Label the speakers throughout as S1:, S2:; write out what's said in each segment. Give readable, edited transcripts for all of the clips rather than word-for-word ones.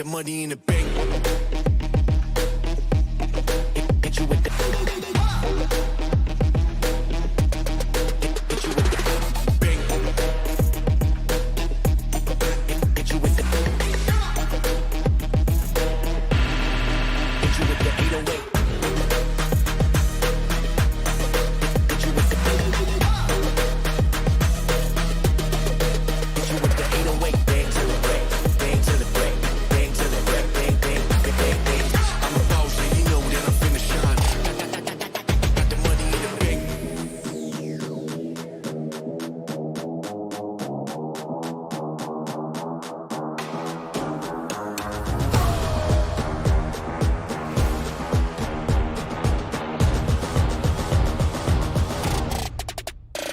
S1: money in the bank. Hit you with the. Hit you with the bank. Hit you with the. Hit you with the 808. Hit you with the. Hit you with the 808. Bang to the break. Bang to the break. Bang to the break. Bang, bang, bang, bang, bang. I'm a boss, and you know that I'm finna shine. Got the money in the bank.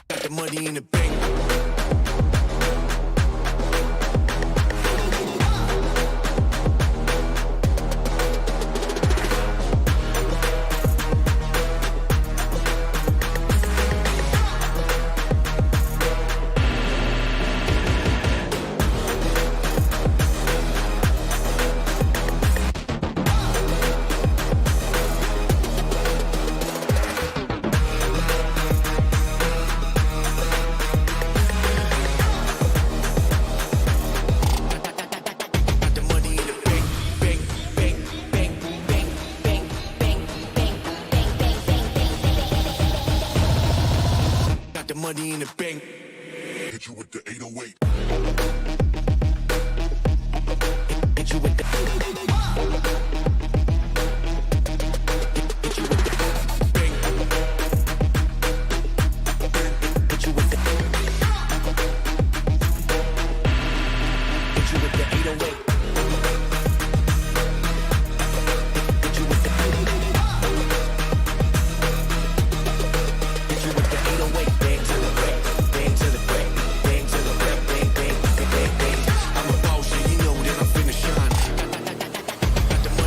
S1: Got the money in the bank. Got the money in the bank. Bank, bank, bank, bank, bank, bank, bank, bank, bank, bank, bank. Got the money in the bank.
S2: Hit you with the 808.
S1: Hit you with the. Hit you with the bank. Hit you with the. Hit you with the 808. Hit you with the. Hit you with the 808. Bang to the break. Bang to the break. Bang to the break. Bang, bang, bang, bang, bang. I'm a boss, and you know that I'm finna shine. Got the money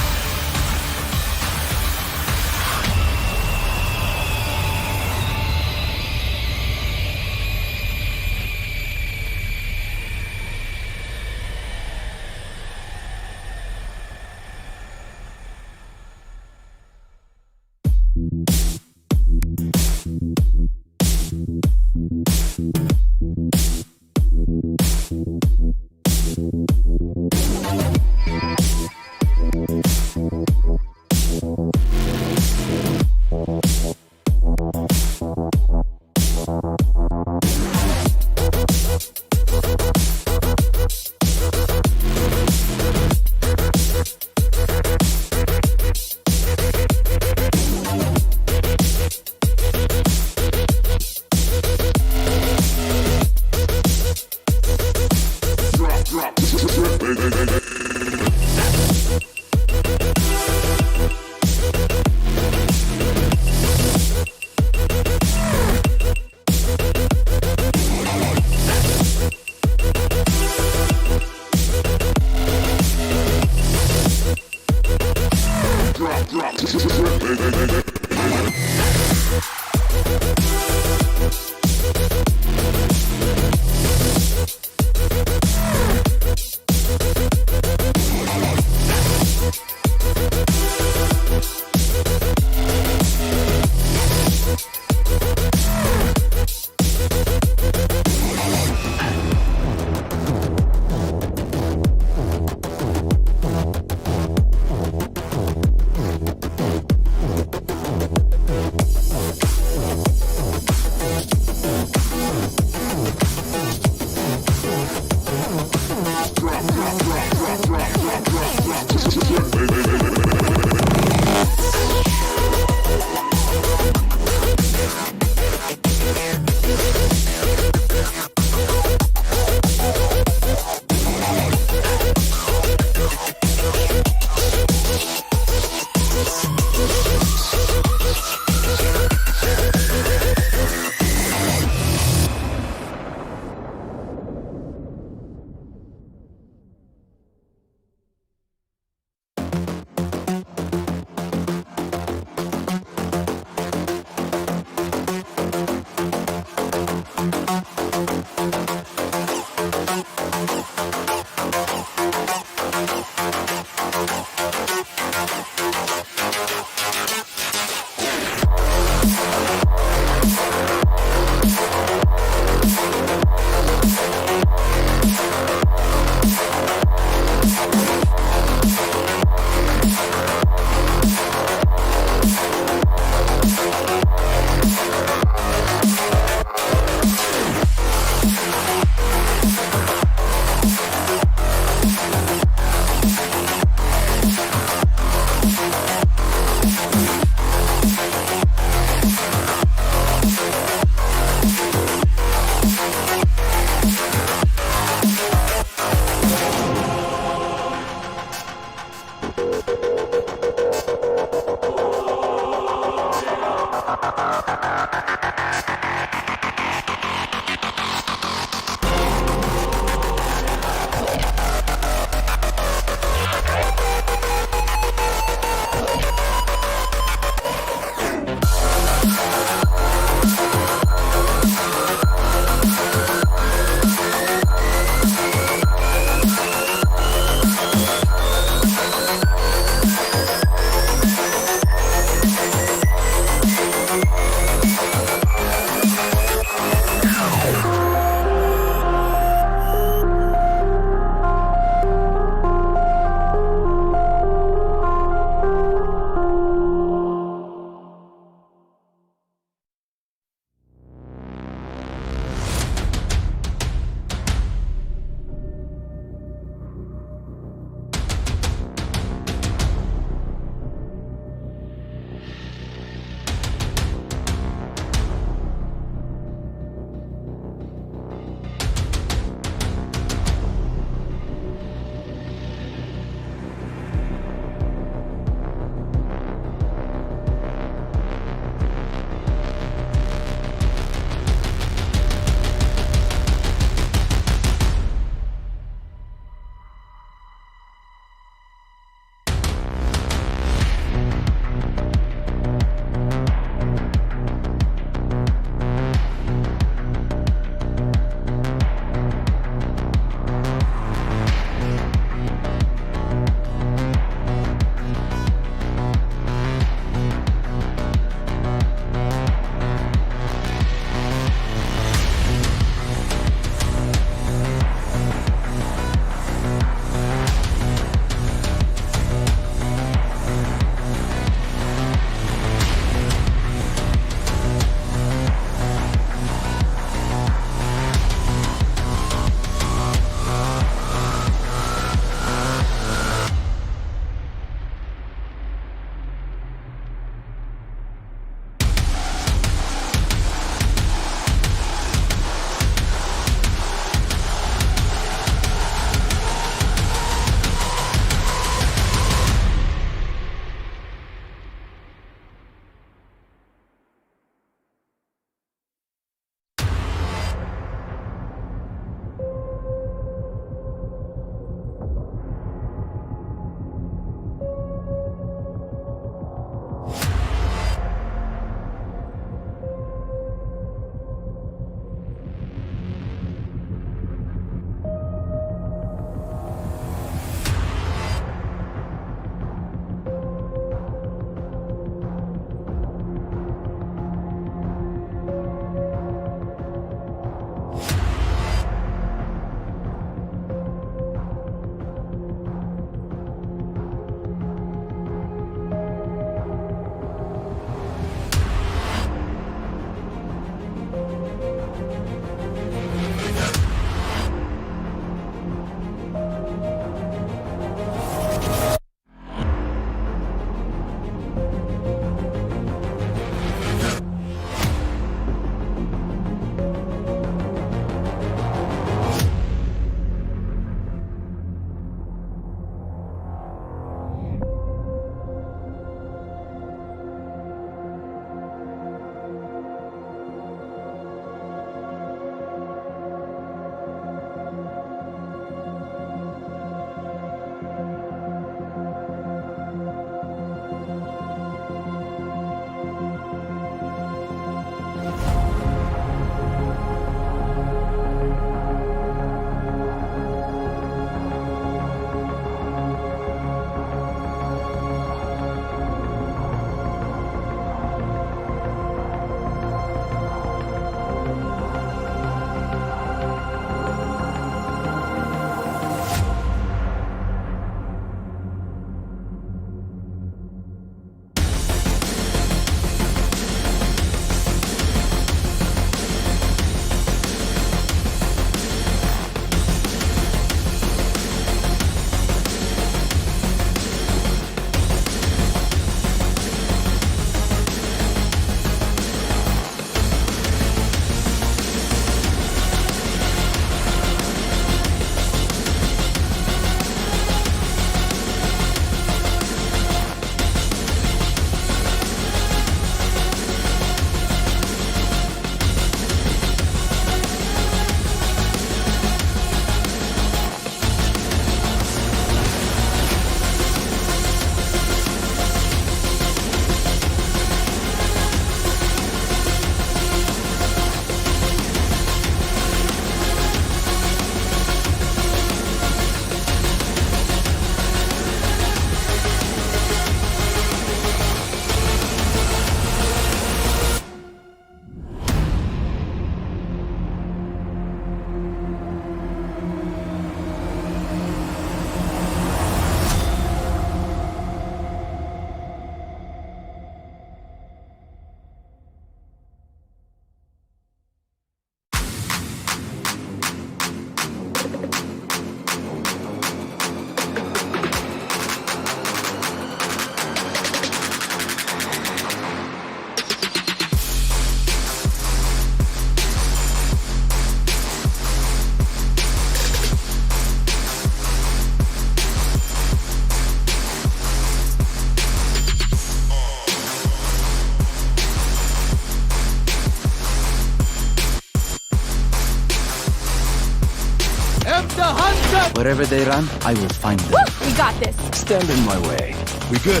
S3: am the hunter!
S4: Wherever they run, I will find them.
S5: Woo! We got this.
S4: Stand in my way.
S2: We good.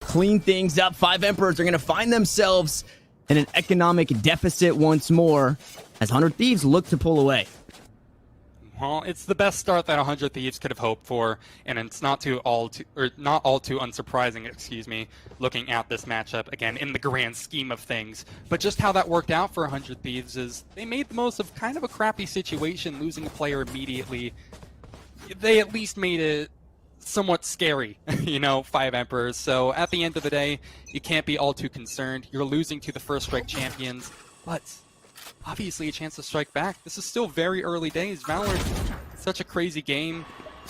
S3: Clean things up. 5 Emperors are going to find themselves in an economic deficit once more as 100 Thieves look to pull away.
S6: Well, it's the best start that 100 Thieves could have hoped for, and it's not all too unsurprising, excuse me, looking at this matchup again in the grand scheme of things. But just how that worked out for 100 Thieves is they made the most of kind of a crappy situation, losing a player immediately. They at least made it somewhat scary, you know, 5 Emperors. So at the end of the day, you can't be all too concerned. You're losing to the first strike champions, but obviously a chance to strike back. This is still very early days. Valorant, such a crazy game.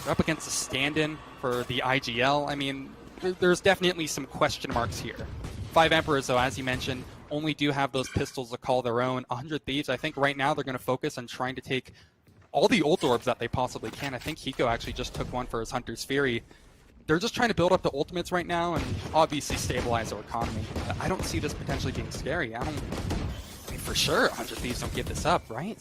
S6: You're up against a stand-in for the IGL. I mean, there's definitely some question marks here. 5 Emperors, though, as you mentioned, only do have those pistols to call their own. 100 Thieves, I think right now they're going to focus on trying to take all the ult orbs that they possibly can. I think Hiko actually just took one for his Hunter's Fury. They're just trying to build up the ultimates right now and obviously stabilize their economy. I don't see this potentially being scary. I mean, for sure, 100 Thieves don't give this up, right?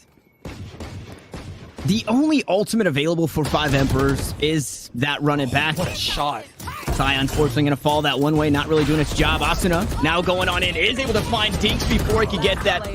S3: The only ultimate available for 5 Emperors is that run it back.
S6: What a shot.
S3: Sai unfortunately going to fall that one way, not really doing its job. Asuna now going on in, is able to find Dinks before he could get that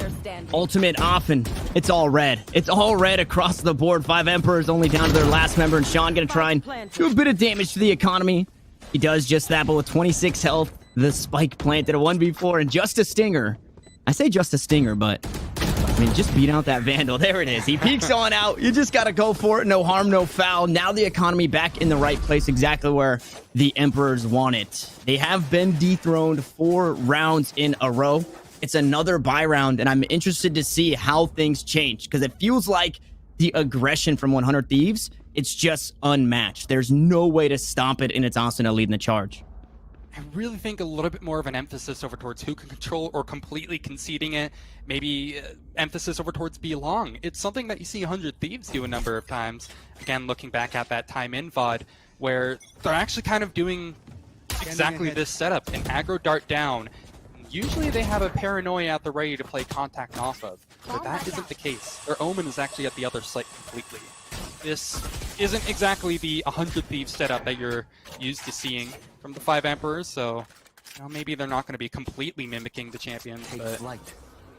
S3: ultimate off, and it's all red. It's all red across the board. 5 Emperors only down to their last member, and Sean going to try and do a bit of damage to the economy. He does just that, but with 26 health, the spike planted a 1v4 and just a stinger. I say just a stinger, but I mean, just beat out that Vandal. There it is. He peeks on out. You just got to go for it. No harm, no foul. Now the economy back in the right place, exactly where the Emperors want it. They have been dethroned 4 rounds in a row. It's another bye round, and I'm interested to see how things change, because it feels like the aggression from 100 Thieves, it's just unmatched. There's no way to stop it, and it's Asuna leading the charge.
S6: I really think a little bit more of an emphasis over towards who can control or completely conceding it. Maybe emphasis over towards belong. It's something that you see 100 Thieves do a number of times. Again, looking back at that time in VOD, where they're actually kind of doing exactly this setup. An aggro dart down. Usually they have a paranoia at the ready to play contact off of, but that isn't the case. Their Omen is actually at the other site completely. This isn't exactly the 100 Thieves setup that you're used to seeing from the 5 Emperors, so you know, maybe they're not going to be completely mimicking the champions, but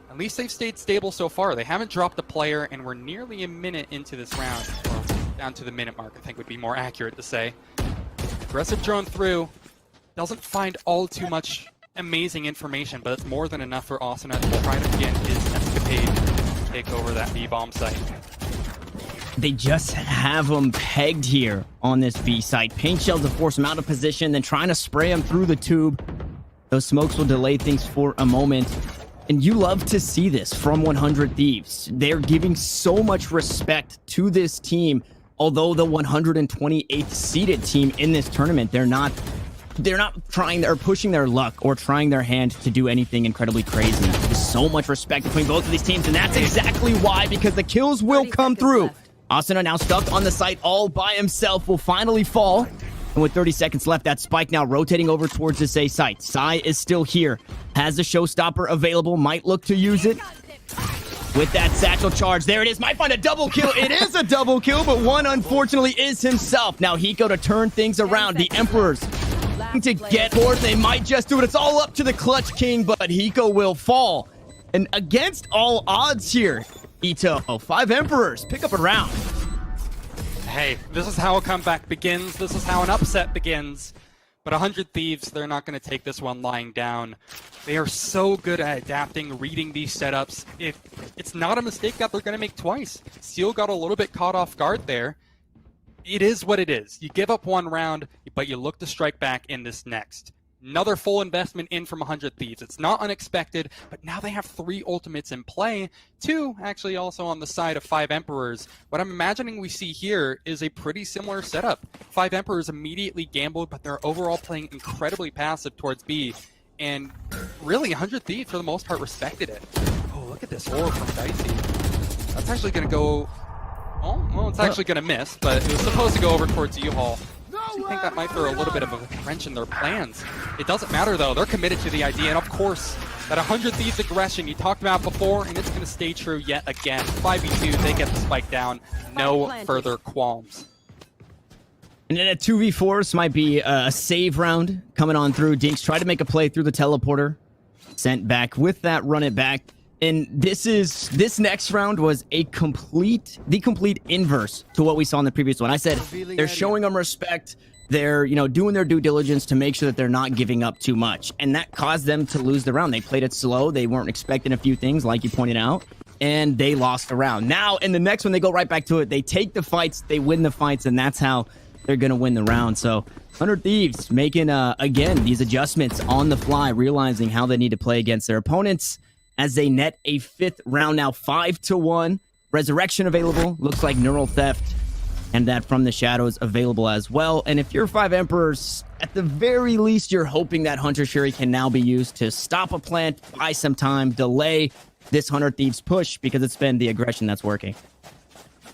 S6: at least they've stayed stable so far. They haven't dropped a player, and we're nearly a minute into this round. Well, down to the minute mark, I think would be more accurate to say. Aggressive drone through. Doesn't find all too much amazing information, but it's more than enough for Asuna to try to begin his escapade to take over that B-bomb site.
S3: They just have him pegged here on this B site. Paint shells to force him out of position, then trying to spray him through the tube. Those smokes will delay things for a moment. And you love to see this from 100 Thieves. They're giving so much respect to this team. Although the 128th seeded team in this tournament, they're not trying or pushing their luck or trying their hand to do anything incredibly crazy. There's so much respect between both of these teams, and that's exactly why, because the kills will come through. Asuna now stuck on the site all by himself, will finally fall. And with 30 seconds left, that spike now rotating over towards this A site. Sai is still here, has the showstopper available, might look to use it. With that satchel charge, there it is, might find a double kill. It is a double kill, but one unfortunately is himself. Now Hiko to turn things around. The Emperors to get bored, they might just do it. It's all up to the Clutch King, but Hiko will fall. And against all odds here, Ito, 5 Emperors pick up a round.
S6: Hey, this is how a comeback begins. This is how an upset begins. But 100 Thieves, they're not going to take this one lying down. They are so good at adapting, reading these setups. It's not a mistake that they're going to make twice. Seal got a little bit caught off guard there. It is what it is. You give up one round, but you look to strike back in this next. Another full investment in from 100 Thieves. It's not unexpected, but now they have 3 ultimates in play. 2 actually also on the side of 5 Emperors. What I'm imagining we see here is a pretty similar setup. 5 Emperors immediately gambled, but they're overall playing incredibly passive towards B. And really, 100 Thieves, for the most part, respected it. Oh, look at this orb from Dicey. That's actually going to go Well, it's actually going to miss, but it was supposed to go over towards U-Haul. I think that might throw a little bit of a wrench in their plans. It doesn't matter, though. They're committed to the idea, and of course, that 100 Thieves aggression you talked about before, and it's going to stay true yet again. 5v2, they get the spike down. No further qualms.
S3: And then a 2v4, this might be a save round coming on through. Dinks tried to make a play through the teleporter. Sent back with that run it back. And this next round was the complete inverse to what we saw in the previous one. I said they're showing them respect. They're, doing their due diligence to make sure that they're not giving up too much. And that caused them to lose the round. They played it slow. They weren't expecting a few things, like you pointed out. And they lost the round. Now, in the next one, they go right back to it. They take the fights. They win the fights. And that's how they're going to win the round. So 100 Thieves making, again, these adjustments on the fly, realizing how they need to play against their opponents as they net a 5th round now, 5-1. Resurrection available. Looks like Neural Theft and that From the Shadows available as well. And if you're 5 Emperors, at the very least, you're hoping that Hunter Shuri can now be used to stop a plant, buy some time, delay this 100 Thieves push, because it's been the aggression that's working.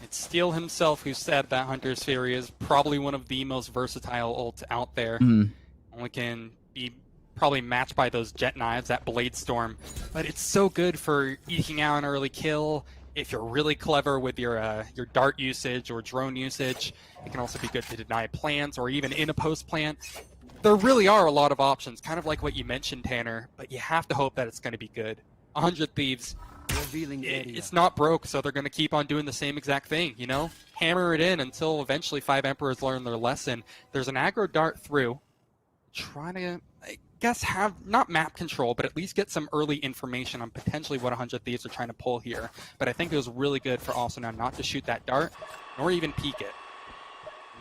S6: It's Steel himself who said that Hunter's Fury is probably one of the most versatile ults out there. Only can be probably matched by those Jet Knives, that Blade Storm. But it's so good for eking out an early kill. If you're really clever with your dart usage or drone usage, it can also be good to deny plants or even in a post plant. There really are a lot of options, kind of like what you mentioned, Tanner, but you have to hope that it's going to be good. 100 Thieves, it's not broke, so they're going to keep on doing the same exact thing, Hammer it in until eventually 5 Emperors learn their lesson. There's an aggro dart through, trying to, I guess, have not map control, but at least get some early information on potentially what 100 Thieves are trying to pull here. But I think it was really good for also now not to shoot that dart, nor even peek it.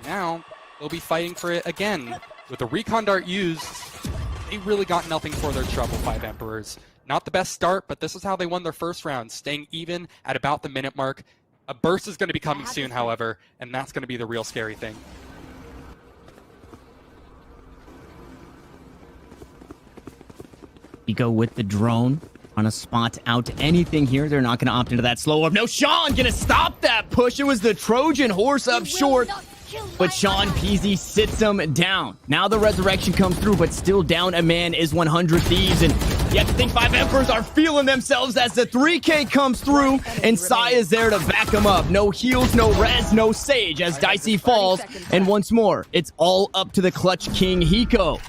S6: Now, they'll be fighting for it again. With the recon dart used, they really got nothing for their trouble, 5 Emperors. Not the best start, but this is how they won their first round, staying even at about the minute mark. A burst is going to be coming soon, however, and that's going to be the real scary thing.
S3: You go with the drone on a spot out anything here. They're not going to opt into that slow up. No, Sean going to stop that push. It was the Trojan horse up short, but Sean Peasy sits him down. Now the resurrection comes through, but still down a man is 100 Thieves. And you have to think 5 Emperors are feeling themselves as the 3K comes through, and Sai is there to back him up. No heals, no res, no sage as Dicey falls. And once more, it's all up to the clutch king, Hiko.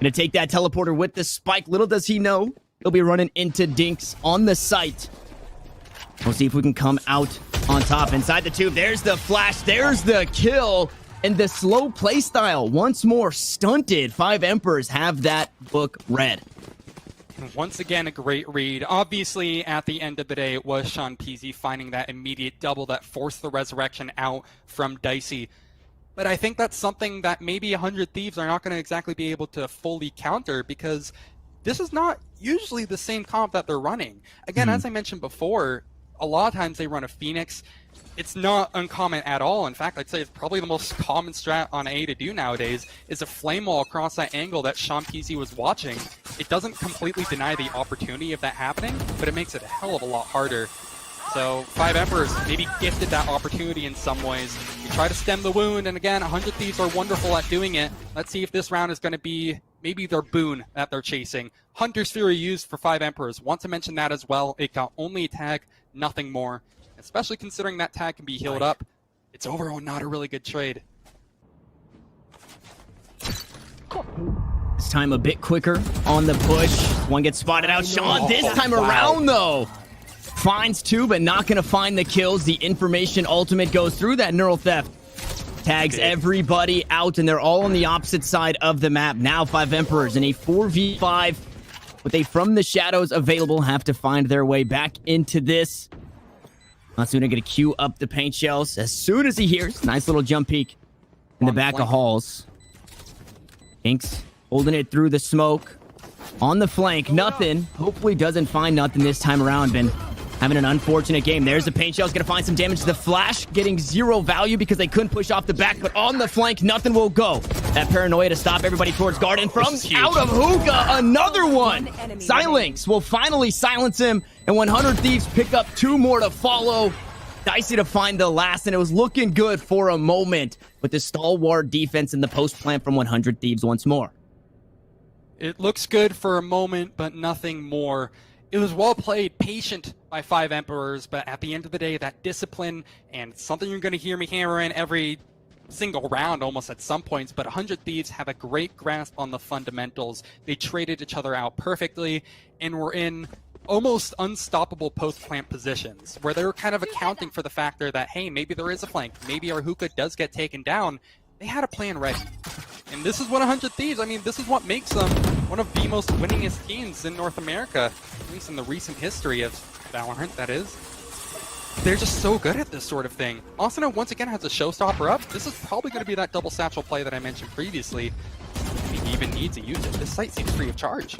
S3: Gonna take that teleporter with the spike. Little does he know, he'll be running into Dinks on the site. We'll see if we can come out on top inside the tube. There's the flash. There's the kill. And the slow play style once more stunted. 5 Emperors have that book read.
S6: Once again, a great read. Obviously, at the end of the day, it was Sean Peasy finding that immediate double that forced the resurrection out from Dicey. But I think that's something that maybe 100 Thieves are not going to exactly be able to fully counter, because this is not usually the same comp that they're running. Again, as I mentioned before, a lot of times they run a Phoenix. It's not uncommon at all. In fact, I'd say it's probably the most common strat on A to do nowadays is a flame wall across that angle that Sean Peasy was watching. It doesn't completely deny the opportunity of that happening, but it makes it a hell of a lot harder. So 5 Emperors maybe gifted that opportunity in some ways. You try to stem the wound, and again, 100 Thieves are wonderful at doing it. Let's see if this round is going to be maybe their boon that they're chasing. Hunter's Fury used for 5 Emperors. Want to mention that as well. It got only a tag, nothing more. Especially considering that tag can be healed up. It's overall not a really good trade.
S3: This time a bit quicker on the push. One gets spotted out. Sean this time around, though, finds 2, but not going to find the kills. The information ultimate goes through that Neural Theft. Tags everybody out, and they're all on the opposite side of the map. Now 5 Emperors in a 4v5 with a From the Shadows available have to find their way back into this. Matsuna going to queue up the paint shells as soon as he hears. Nice little jump peek in the back of Halls. Inks holding it through the smoke. On the flank, nothing. Hopefully doesn't find nothing this time around. Been having an unfortunate game. There's the paint shells. Going to find some damage to the flash. Getting 0 value because they couldn't push off the back. But on the flank, nothing will go. That paranoia to stop everybody towards Garden from out of hookah. Another one. Silinx will finally silence him. And 100 Thieves pick up 2 more to follow. Dicey to find the last, and it was looking good for a moment with the stalwart defense and the post plant from 100 Thieves once more.
S6: It looks good for a moment, but nothing more. It was well played, patient by 5 Emperors, but at the end of the day, that discipline, and it's something you're going to hear me hammer in every single round almost at some points, but 100 Thieves have a great grasp on the fundamentals. They traded each other out perfectly, and were in almost unstoppable post-plant positions, where they were kind of accounting for the factor that, hey, maybe there is a flank, maybe our hookah does get taken down. They had a plan ready. And this is what 100 Thieves, I mean, this is what makes them one of the most winningest teams in North America, at least in the recent history of Valorant, that is. They're just so good at this sort of thing. Asuna, once again, has a showstopper up. This is probably going to be that double satchel play that I mentioned previously. I mean, he even needs to use it. This site seems free of charge.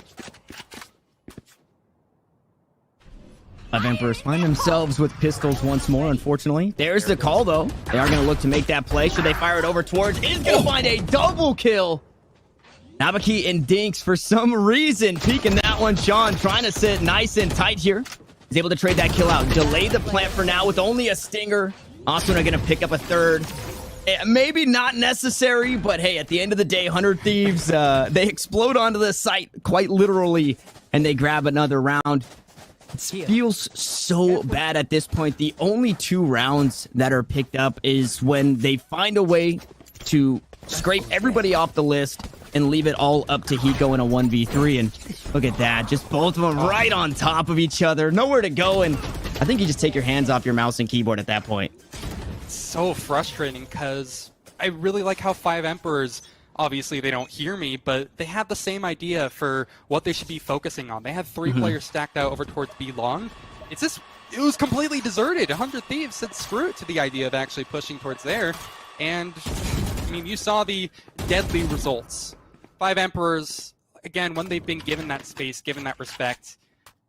S3: 5 Emperors find themselves with pistols once more, unfortunately. There's the call, though. They are going to look to make that play. Should they fire it over towards? Is going to find a double kill. Nabaki and Dinks, for some reason, peeking that one. Sean trying to sit nice and tight here. He's able to trade that kill out. Delay the plant for now with only a stinger. Asuna going to pick up a third. Maybe not necessary, but hey, at the end of the day, 100 Thieves, they explode onto the site quite literally, and they grab another round. It feels so bad at this point. The only 2 rounds that are picked up is when they find a way to scrape everybody off the list and leave it all up to Hiko in a 1v3. And look at that. Just both of them right on top of each other. Nowhere to go. And I think you just take your hands off your mouse and keyboard at that point.
S6: So frustrating, because I really like how 5 Emperors, obviously they don't hear me, but they have the same idea for what they should be focusing on. They had 3 players stacked out over towards B long. It's just, it was completely deserted. 100 Thieves said screw it to the idea of actually pushing towards there. And I mean, you saw the deadly results. 5 Emperors, again, when they've been given that space, given that respect,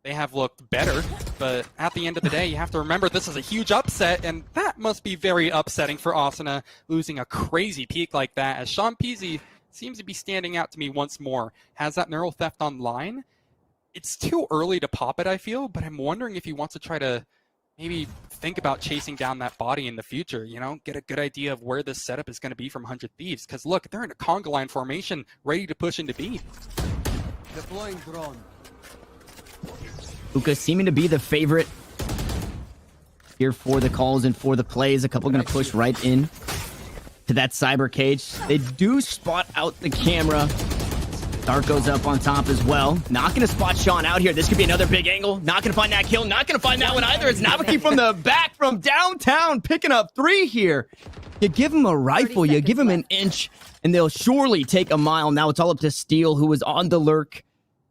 S6: they have looked better. But at the end of the day, you have to remember this is a huge upset, and that must be very upsetting for Asuna, losing a crazy peak like that, as Sean Peasy seems to be standing out to me once more. Has that neural theft online? It's too early to pop it, I feel, but I'm wondering if he wants to try to maybe think about chasing down that body in the future, you know, get a good idea of where this setup is going to be from 100 Thieves. Because look, they're in a conga line formation, ready to push into B.
S5: Deploying drone.
S3: Hookah seeming to be the favorite here for the calls and for the plays. A couple going to push right in to that cyber cage. They do spot out the camera. Dark goes up on top as well. Not going to spot Sean out here. This could be another big angle. Not going to find that kill. Not going to find that one either. It's Nabaki from the back from downtown picking up 3 here. You give him a rifle, you give him an inch, and they'll surely take a mile. Now it's all up to Steel, who was on the lurk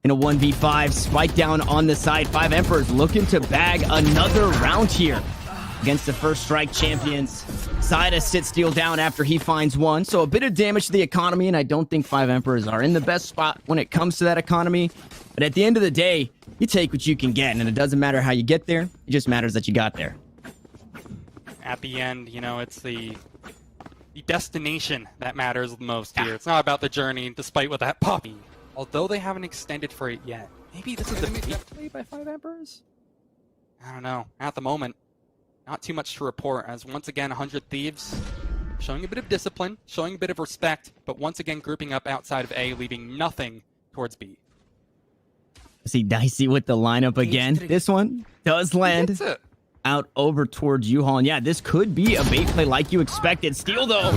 S3: in a 1v5. Spike down on the side. 5 Emperors looking to bag another round here against the First Strike champions. Sida sits Steel down after he finds one. So a bit of damage to the economy, and I don't think 5 Emperors are in the best spot when it comes to that economy. But at the end of the day, you take what you can get, and it doesn't matter how you get there. It just matters that you got there.
S6: At the end, you know, it's the destination that matters the most here. It's not about the journey, despite what that poppy. Although they haven't extended for it yet. Maybe this is the big play by 5 Emperors? I don't know. At the moment, not too much to report, as once again, 100 Thieves showing a bit of discipline, showing a bit of respect, but once again grouping up outside of A, leaving nothing towards B.
S3: See Dicey with the lineup again. This one does land out over towards U-Haul. And yeah, this could be a bait play like you expected. Steel, though,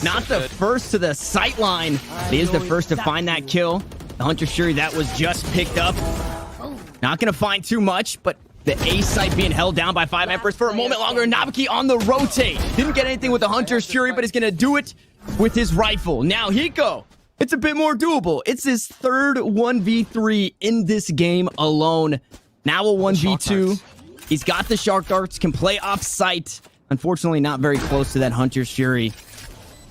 S3: not the first to the sight line. He is the first to find that kill. The Hunter Shuri that was just picked up. Not going to find too much, but the A site being held down by 5 Emperors for a moment longer. Nabaki on the rotate. Didn't get anything with the Hunter Shuri, but he's going to do it with his rifle. Now, Hiko, it's a bit more doable. It's his third 1v3 in this game alone. Now a 1v2. He's got the Shark Darts, can play off-site. Unfortunately, not very close to that Hunter Shuri.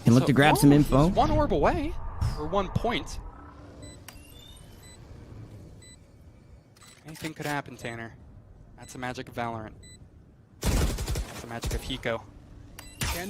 S3: Can look to grab some info.
S6: One orb away, or 1 point. Anything could happen, Tanner. That's the magic of Valorant. That's the magic of Hiko.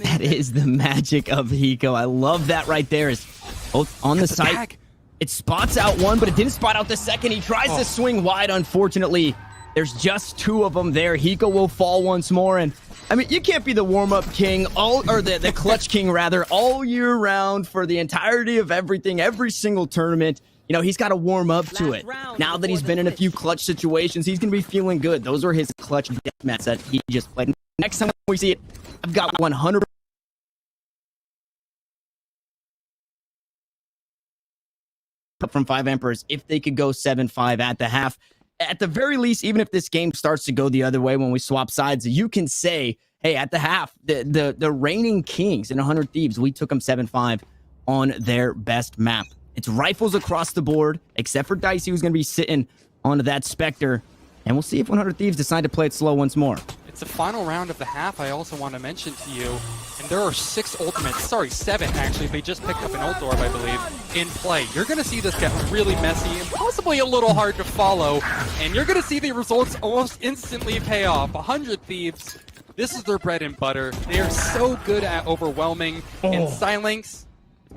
S3: That is the magic of Hiko. I love that right there. Is both on the site. It spots out one, but it didn't spot out the second. He tries to swing wide. Unfortunately, there's just 2 of them there. Hiko will fall once more, and I mean, you can't be the warm-up king, or the clutch king, rather, all year round for the entirety of everything, every single tournament. You know, he's got to warm up to it. Now that he's been in a few clutch situations, he's going to be feeling good. Those are his clutch deathmatch that he just played. Next time we see it, I've got 100% from 5 Emperors if they could go 7-5 at the half. At the very least, even if this game starts to go the other way when we swap sides, you can say, hey, at the half, the reigning kings in 100 Thieves, we took them 7-5 on their best map. It's rifles across the board, except for Dicey, who's going to be sitting onto that Spectre. And we'll see if 100 Thieves decide to play it slow once more.
S6: It's the final round of the half. I also want to mention to you, and there are 6 ultimates, sorry, 7 actually. They just picked up an ult orb, I believe, in play. You're going to see this get really messy and possibly a little hard to follow, and you're going to see the results almost instantly pay off. 100 Thieves, this is their bread and butter. They are so good at overwhelming, and Silence,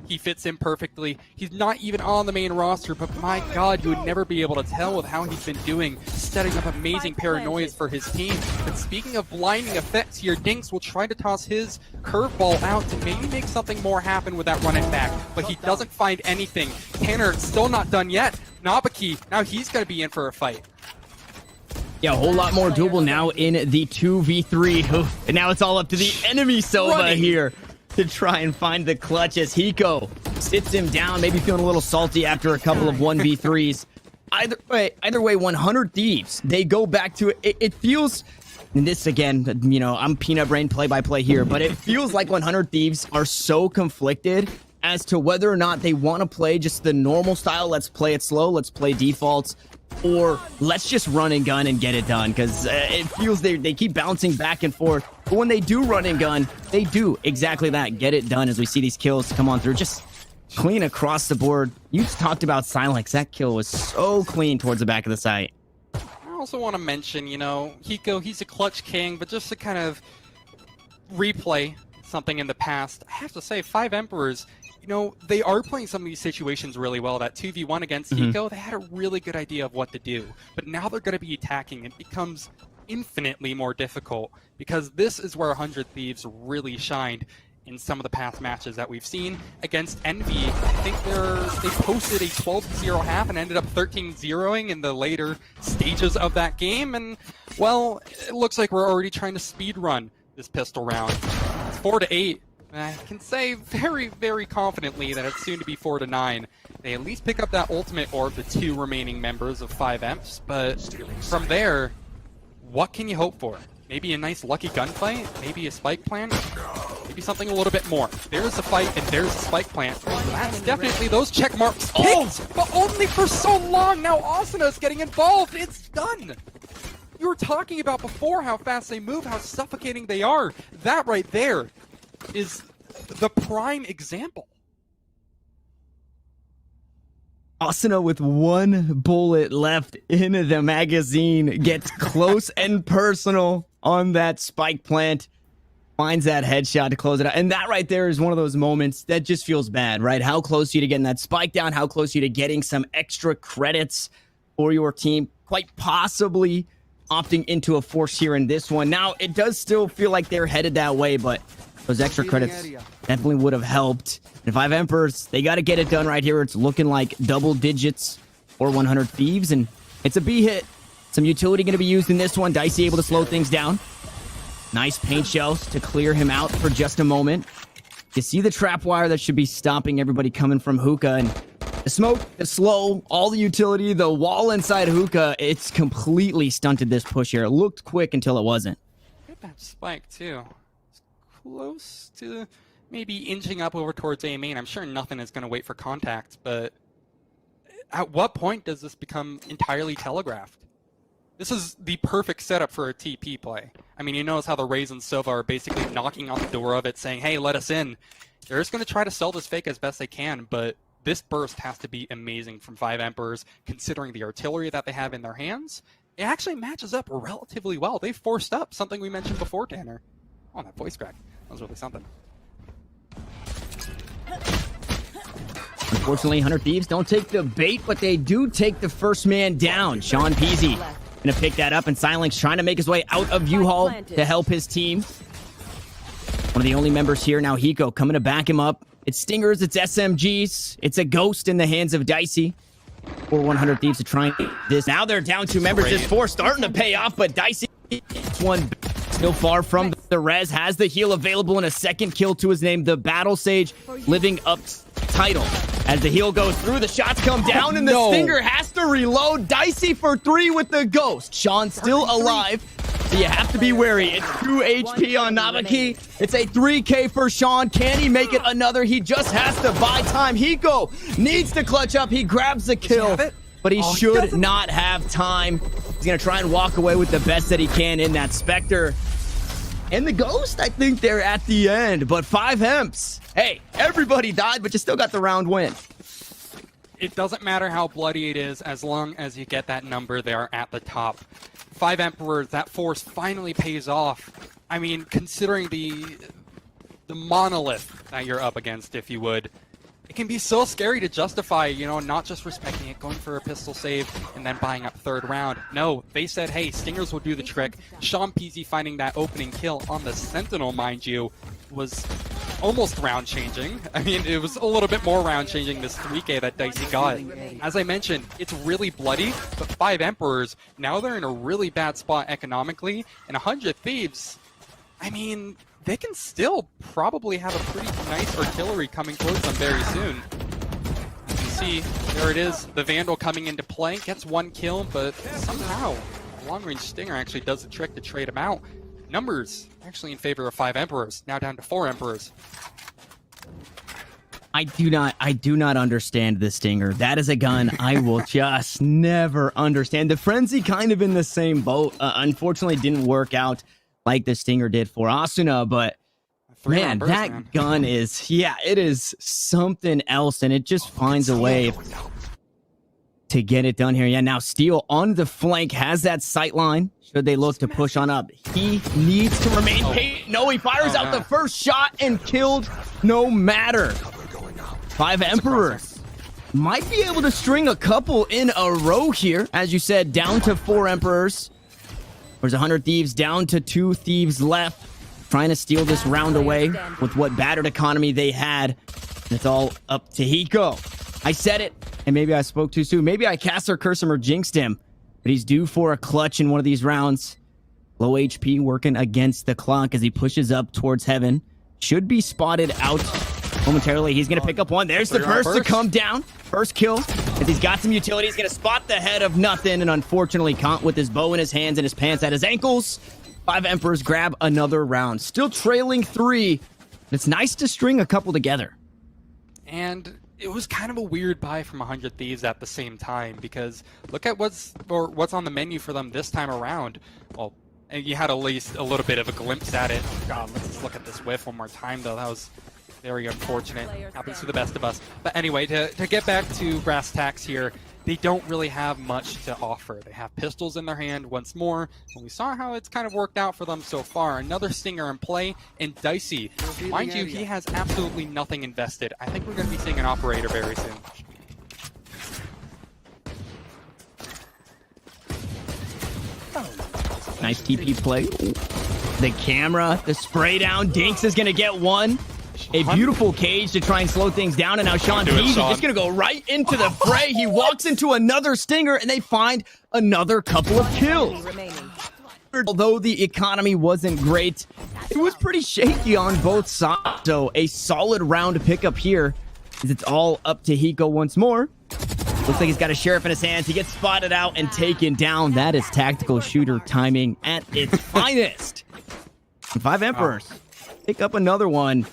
S6: he fits in perfectly. He's not even on the main roster, but my god, you would never be able to tell with how he's been doing, setting up amazing paranoias for his team. But speaking of blinding effects here, Dinks will try to toss his curveball out to maybe make something more happen with that run it back, but he doesn't find anything. Tanner still not done yet. Nabaki, now he's going to be in for a fight.
S3: Yeah, a whole lot more doable now in the 2v3. And now it's all up to the enemy Sova here to try and find the clutch as Hiko sits him down, maybe feeling a little salty after a couple of 1v3s. Either way, 100 Thieves, they go back to it. It feels, and this again, you know, I'm peanut brain play-by-play here, but it feels like 100 Thieves are so conflicted as to whether or not they want to play just the normal style, let's play it slow, let's play defaults, or let's just run and gun and get it done, because it feels they keep bouncing back and forth. But when they do run and gun, they do exactly that, get it done, as we see these kills come on through. Just clean across the board. You talked about Silence. That kill was so clean towards the back of the site.
S6: I also want to mention, you know, Hiko, he's a clutch king, but just to kind of replay something in the past, I have to say, 5 Emperors, you know, they are playing some of these situations really well. That 2v1 against Hiko, they had a really good idea of what to do. But now they're going to be attacking. It becomes infinitely more difficult, because this is where 100 Thieves really shined in some of the past matches that we've seen. Against Envy, I think they posted a 12-0 half and ended up 13-0ing in the later stages of that game. And, well, it looks like we're already trying to speed run this pistol round. It's 4-8. I can say very, very confidently that it's soon to be 4-9. They at least pick up that ultimate orb, the 2 remaining members of 5 Emps, but from there, what can you hope for? Maybe a nice lucky gunfight? Maybe a spike plant? Maybe something a little bit more. There's a fight and there's a spike plant. That's definitely those check marks picked, but only for so long. Now Asana's getting involved. It's done. You were talking about before how fast they move, how suffocating they are. That right there is the prime example.
S3: Asuna with 1 bullet left in the magazine gets close and personal on that spike plant, finds that headshot to close it out. And that right there is one of those moments that just feels bad, right? How close are you to getting that spike down? How close are you to getting some extra credits for your team? Quite possibly opting into a force here in this one. Now, it does still feel like they're headed that way, but those extra credits definitely would have helped. And 5 Emperors, they got to get it done right here. It's looking like double digits for 100 Thieves, and it's a B hit. Some utility going to be used in this one. Dicey able to slow things down. Nice paint shells to clear him out for just a moment. You see the trap wire that should be stopping everybody coming from Hookah, and the smoke, the slow, all the utility, the wall inside Hookah, it's completely stunted this push here. It looked quick until it wasn't.
S6: Hit that spike too. Close to maybe inching up over towards A main. I'm sure nothing is going to wait for contact, but at what point does this become entirely telegraphed? This is the perfect setup for a TP play. I mean, you notice how the Raze and Sova are basically knocking on the door of it, saying, hey, let us in. They're just going to try to sell this fake as best they can, but this burst has to be amazing from 5 Emperors, considering the artillery that they have in their hands. It actually matches up relatively well. They forced up something we mentioned before, Tanner. Oh, that voice crack. That was really something.
S3: Unfortunately, 100 Thieves don't take the bait, but they do take the first man down. Sean Peasy Gonna pick that up, and Silence trying to make his way out of U-Haul to help his team. One of the only members here now, Hiko, coming to back him up. It's Stingers, it's SMGs, it's a Ghost in the hands of Dicey. 100 Thieves to try and get this. Now they're down 2 members. This 4 starting to pay off, but Dicey, one still far from the res, has the heal available and a second kill to his name. The Battle Sage living up title. As the heal goes through, the shots come down, and the Stinger has to reload. Dicey for 3 with the Ghost. Sean still alive, so you have to be wary. It's 2 HP on Nabaki. It's a 3K for Sean. Can he make it another? He just has to buy time. Hiko needs to clutch up. He grabs the kill, but he should not have time. He's going to try and walk away with the best that he can in that Spectre. And the Ghost, I think they're at the end, but 5 Hemps. Hey, everybody died, but you still got the round win.
S6: It doesn't matter how bloody it is, as long as you get that number there at the top. 5 Emperors, that force finally pays off. I mean, considering the monolith that you're up against, if you would, it can be so scary to justify, you know, not just respecting it, going for a pistol save, and then buying up 3rd round. No, they said, hey, Stingers will do the trick. Sean Peasy finding that opening kill on the Sentinel, mind you, was almost round-changing. I mean, it was a little bit more round-changing, this 3K that Dicey got. As I mentioned, it's really bloody, but 5 Emperors, now they're in a really bad spot economically, and 100 Thieves, I mean, they can still probably have a pretty nice artillery coming towards them very soon. You can see, there it is, the Vandal coming into play, gets 1 kill, but somehow, a long-range Stinger actually does the trick to trade him out. Numbers actually in favor of 5 Emperors, now down to 4 Emperors.
S3: I do not understand the Stinger. That is a gun I will just never understand. The Frenzy kind of in the same boat. Unfortunately, didn't work out like the Stinger did for Asuna, but man, that gun is, yeah, it is something else, and it just finds a way to get it done here. Yeah, now Steel on the flank has that sight line. Should they look to push on up? He needs to remain patient. No, he fires out the first shot and killed no matter. 5 Emperors might be able to string a couple in a row here. As you said, down to 4 Emperors. There's 100 Thieves down to 2 Thieves left. Trying to steal this round away with what battered economy they had. And it's all up to Hiko. I said it, and maybe I spoke too soon. Maybe I cast or curse him or jinxed him. But he's due for a clutch in one of these rounds. Low HP working against the clock as he pushes up towards heaven. Should be spotted out momentarily. He's going to pick up one. There's the first to come down. First kill. As he's got some utility, he's going to spot the head of nothing. And unfortunately, Kant with his bow in his hands and his pants at his ankles. 5 Emperors grab another round. Still trailing 3. It's nice to string a couple together.
S6: And it was kind of a weird buy from 100 Thieves at the same time, because look at what's on the menu for them this time around. Well, and you had at least a little bit of a glimpse at it. God, let's just look at this whiff one more time, though. That was very unfortunate. Happens to the best of us. But anyway, to get back to brass tacks here, they don't really have much to offer. They have pistols in their hand once more, and we saw how it's kind of worked out for them so far. Another Stinger in play, and Dicey, mind you, he has absolutely nothing invested. I think we're going to be seeing an operator very soon.
S3: Nice TP play. The camera, the spray down. Dinks is going to get one. A beautiful cage to try and slow things down, and now Sean Peasy is just going to go right into the fray. He walks into another Stinger, and they find another couple of kills. Although the economy wasn't great, it was pretty shaky on both sides. So a solid round pickup here, as it's all up to Hiko once more. Looks like he's got a sheriff in his hands. He gets spotted out and taken down. That is tactical shooter timing at its finest. 5 Emperors pick up another one.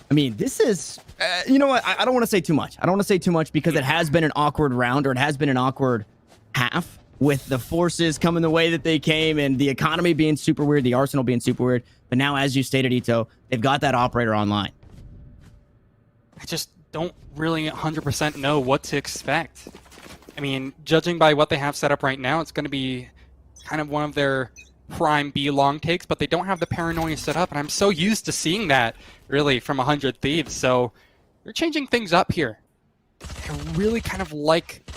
S3: I mean, this is, you know what? I don't want to say too much. I don't want to say too much because it has been an awkward round, or it has been an awkward half with the forces coming the way that they came and the economy being super weird, the arsenal being super weird. But now, as you stated, Ito, they've got that operator online.
S6: I just don't really 100% know what to expect. I mean, judging by what they have set up right now, it's going to be kind of one of their prime B long takes, but they don't have the paranoia set up, and I'm so used to seeing that, really, from 100 Thieves, so they're changing things up here. I really kind of like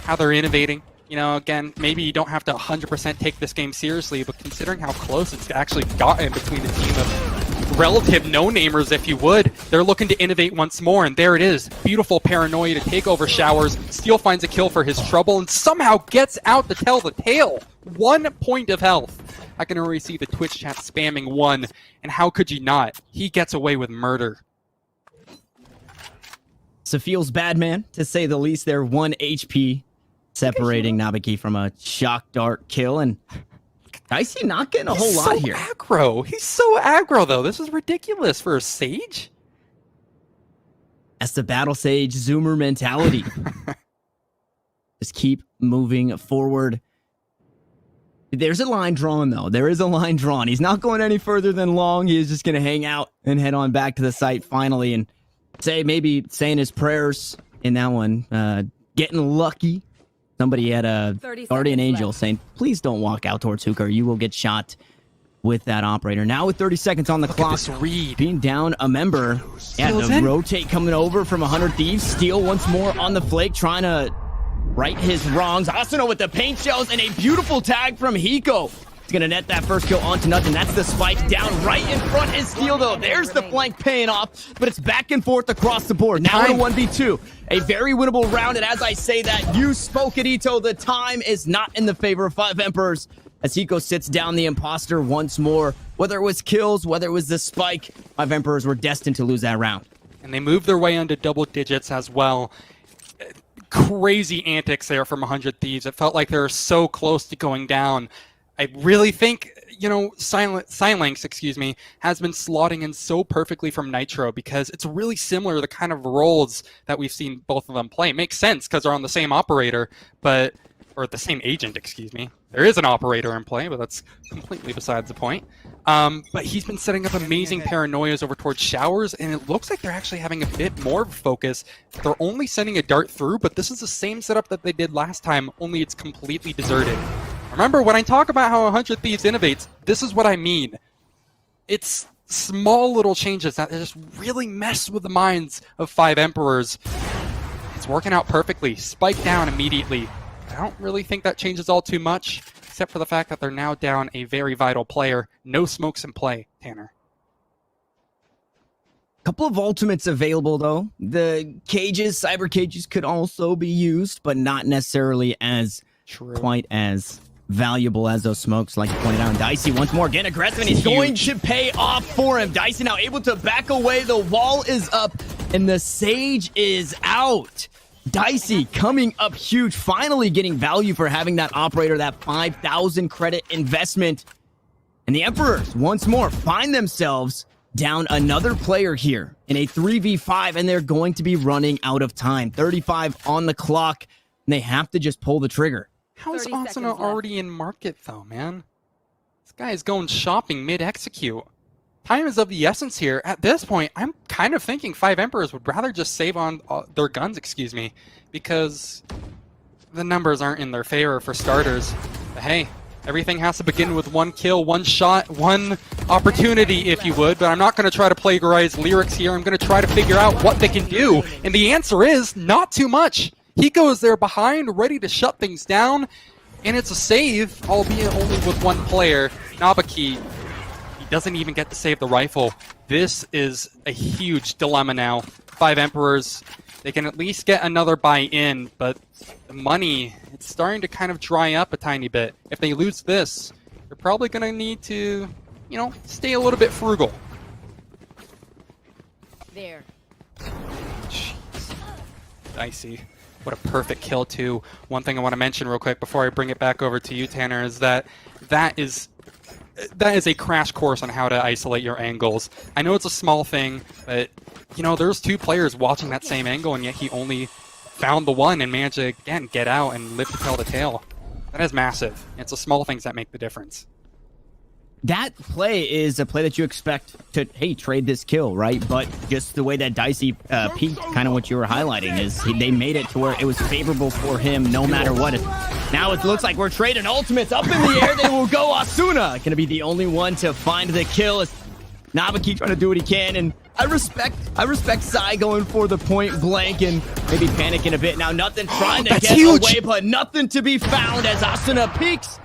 S6: how they're innovating. You know, again, maybe you don't have to 100% take this game seriously, but considering how close it's actually gotten between the team of relative no-namers, if you would, they're looking to innovate once more, and there it is. Beautiful paranoia to take over Showers. Steel finds a kill for his trouble and somehow gets out to tell the tale. 1 point of health. I can already see the Twitch chat spamming 1, and how could you not? He gets away with murder.
S3: So feels bad, man, to say the least. They're 1 HP separating Nabaki from a shock dart kill, and Dicey not getting a whole lot here.
S6: Aggro. He's so aggro, though. This is ridiculous for a Sage.
S3: That's the Battle Sage Zoomer mentality. Just keep moving forward. There's a line drawn, though. There is a line drawn. He's not going any further than long. He is just going to hang out and head on back to the site finally and maybe saying his prayers in that one. Getting lucky. Somebody had a Guardian Angel
S7: left.
S3: saying, please don't walk out towards Hookah or you will get shot with that operator. Now with 30 seconds on the clock,
S6: this read.
S3: being down a member. Yeah,
S6: Steals
S3: the
S6: in.
S3: rotate coming over from 100 Thieves. Steel once more on the flake, trying to right his wrongs. Asuna with the paint shells and a beautiful tag from Hiko. He's gonna net that first kill onto nothing. That's the spike down right in front is Steel, though. There's the flank paying off, but it's back and forth across the board. Now in a 1v2. A very winnable round, and as I say that, you spoke it, Ito. The time is not in the favor of 5 Emperors as Hiko sits down the imposter once more. Whether it was kills, whether it was the spike, 5 Emperors were destined to lose that round.
S6: And they moved their way into double digits as well. Crazy antics there from 100 Thieves. It felt like they were so close to going down. I really think, you know, Silenx, excuse me, has been slotting in so perfectly from Nitro because it's really similar to the kind of roles that we've seen both of them play. It makes sense because they're on the same operator, or the same agent, excuse me. There is an operator in play, but that's completely besides the point. But he's been setting up amazing paranoias over towards Showers, and it looks like they're actually having a bit more of a focus. They're only sending a dart through, but this is the same setup that they did last time, only it's completely deserted. Remember, when I talk about how 100 Thieves innovates, this is what I mean. It's small little changes that just really mess with the minds of 5 Emperors. It's working out perfectly. Spike down immediately. I don't really think that changes all too much, except for the fact that they're now down a very vital player. No smokes in play, Tanner.
S3: Couple of ultimates available, though. The cages, cyber cages, could also be used, but not necessarily as quite as valuable as those smokes, like you pointed out. And Dicey once more getting aggressive, and he's going to pay off for him. Dicey now able to back away. The wall is up, and the Sage is out. Dicey coming up huge, finally getting value for having that operator, that 5,000 credit investment. And the Emperors, once more, find themselves down another player here in a 3v5, and they're going to be running out of time. 35 on the clock, and they have to just pull the trigger.
S6: How is
S7: 30 seconds
S6: Asuna already in market, though, man? This guy is going shopping mid-execute. Time is of the essence here. At this point, I'm kind of thinking 5 Emperors would rather just save on their guns, excuse me, because the numbers aren't in their favor for starters. But hey, everything has to begin with 1 kill, 1 shot, 1 opportunity, if you would. But I'm not going to try to plagiarize lyrics here. I'm going to try to figure out what they can do. And the answer is not too much. Hiko is there behind, ready to shut things down. And it's a save, albeit only with 1 player. Nabaki, he doesn't even get to save the rifle. This is a huge dilemma now. 5 Emperors, they can at least get another buy-in, but the money, it's starting to kind of dry up a tiny bit. If they lose this, they're probably going to need to, you know, stay a little bit frugal.
S7: There.
S6: Jeez. Dicey. What a perfect kill, too. One thing I want to mention real quick before I bring it back over to you, Tanner, is that is a crash course on how to isolate your angles. I know it's a small thing, but, you know, there's 2 players watching that same angle, and yet he only found the one and managed to, again, get out and live to tell the tale. That is massive. It's the small things that make the difference.
S3: That play is a play that you expect to, hey, trade this kill, right? But just the way that Dicey peaked, kind of what you were highlighting, is they made it to where it was favorable for him no matter what. Now it looks like we're trading ultimates up in the air. They will go Asuna. Going to be the only one to find the kill. As Nabaki trying to do what he can, and I respect Sai going for the point blank and maybe panicking a bit. Now nothing trying to
S6: That's
S3: get
S6: huge.
S3: away, but nothing to be found as Asuna peeks.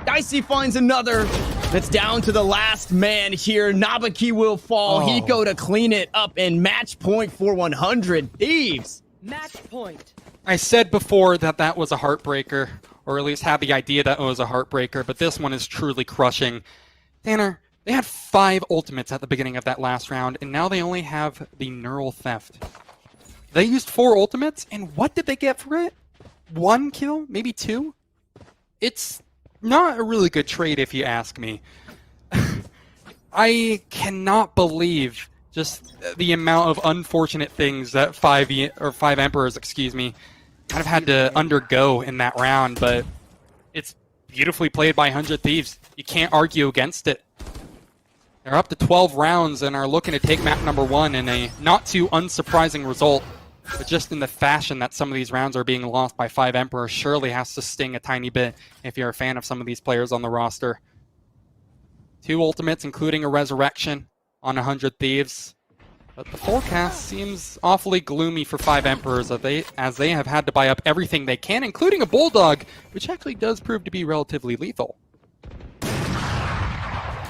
S3: Dicey finds another. That's down to the last man here. Nabaki will fall. Hiko to clean it up, and match point for 100 Thieves.
S7: Match point.
S6: I said before that that was a heartbreaker, or at least had the idea that it was a heartbreaker, but this one is truly crushing. Tanner, they had 5 ultimates at the beginning of that last round, and now they only have the Neural Theft. They used 4 ultimates, and what did they get for it? 1 kill? Maybe 2? It's not a really good trade if you ask me. I cannot believe just the amount of unfortunate things that 5 Emperors, excuse me, kind of had to undergo in that round, but it's beautifully played by 100 Thieves. You can't argue against it. They're up to 12 rounds and are looking to take map number 1 in a not too unsurprising result, but just in the fashion that some of these rounds are being lost by 5 Emperors surely has to sting a tiny bit if you're a fan of some of these players on the roster. 2 ultimates, including a resurrection on 100 Thieves. But the forecast seems awfully gloomy for 5 Emperors as they have had to buy up everything they can, including a Bulldog, which actually does prove to be relatively lethal.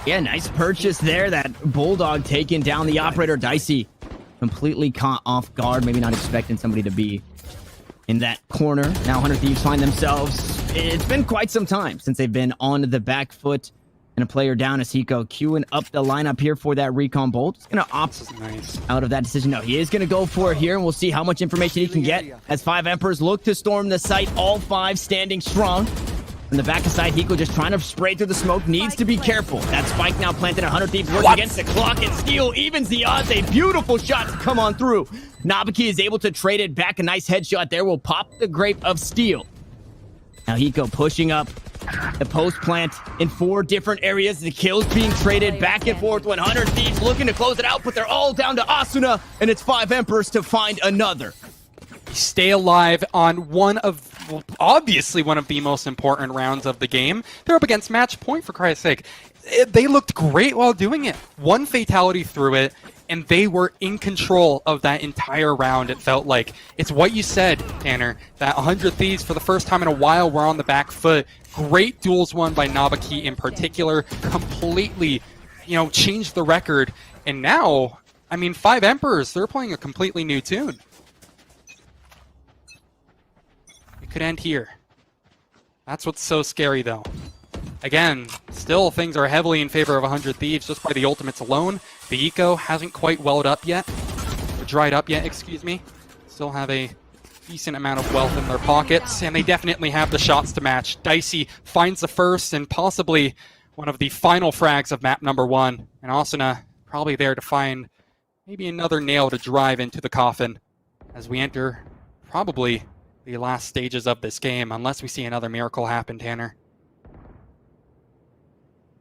S3: Yeah, nice purchase there. That Bulldog taking down the operator. Dicey completely caught off guard, maybe not expecting somebody to be in that corner. Now 100 Thieves find themselves. It's been quite some time since they've been on the back foot. And a player down as Hiko queuing up the lineup here for that recon bolt. He's going to opt out of that decision. No, he is going to go for it here, and we'll see how much information he can get as 5 Emperors look to storm the site. All 5 standing strong. From the back of side, Hiko just trying to spray through the smoke. Needs to be careful. That spike now planted. 100 Thieves working against the clock, and Steel evens the odds. A beautiful shot to come on through. Nabaki is able to trade it back. A nice headshot there will pop the Grape of Steel. Now Hiko pushing up the post plant in 4 different areas. The kills being traded back and forth. 100 Thieves looking to close it out, but they're all down to Asuna, and it's 5 Emperors to find another.
S6: Stay alive on obviously one of the most important rounds of the game. They're up against match point, for Christ's sake. They looked great while doing it. 1 fatality through it, and they were in control of that entire round, it felt like. It's what you said, Tanner, that 100 Thieves, for the first time in a while, were on the back foot. Great duels won by Nabaki in particular, completely, changed the record. And now, 5 Emperors, they're playing a completely new tune. It could end here. That's what's so scary, though. Again, still things are heavily in favor of 100 Thieves just by the ultimates alone. The eco hasn't quite welled up yet, or dried up yet, excuse me. Still have a decent amount of wealth in their pockets, and they definitely have the shots to match. Dicey finds the first and possibly one of the final frags of map number 1, and Asuna probably there to find maybe another nail to drive into the coffin as we enter probably the last stages of this game, unless we see another miracle happen, Tanner.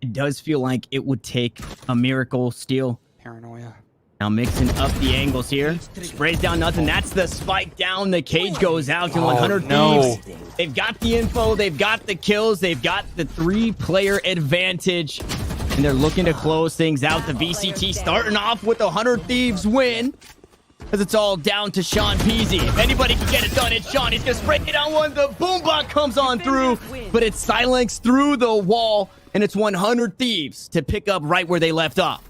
S3: It does feel like it would take a miracle. Steel
S6: Paranoia.
S3: now mixing up the angles here. Sprays down nothing. That's the spike down. The cage goes out to 100 Thieves. They've got the info. They've got the kills. They've got the 3-player advantage. And they're looking to close things out. The VCT starting off with a 100 Thieves win. Because it's all down to Sean Peasy. If anybody can get it done, it's Sean. He's going to spray it down one. The boombot comes on through. But it's silenced through the wall. And it's 100 Thieves to pick up right where they left off.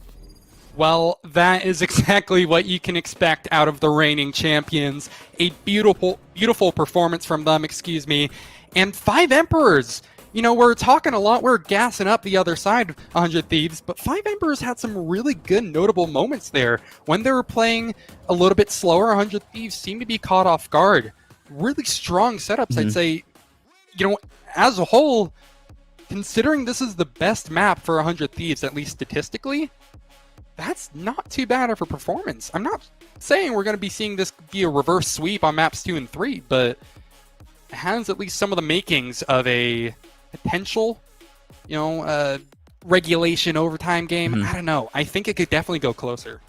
S6: Well, that is exactly what you can expect out of the reigning champions. A beautiful, beautiful performance from them, excuse me. And 5 Emperors. We're talking a lot. We're gassing up the other side, 100 Thieves. But 5 Emperors had some really good, notable moments there. When they were playing a little bit slower, 100 Thieves seemed to be caught off guard. Really strong setups, I'd say. As a whole, considering this is the best map for 100 Thieves, at least statistically, that's not too bad of a performance. I'm not saying we're going to be seeing this be a reverse sweep on maps 2 and 3, but it has at least some of the makings of a potential, regulation overtime game. I don't know. I think it could definitely go closer.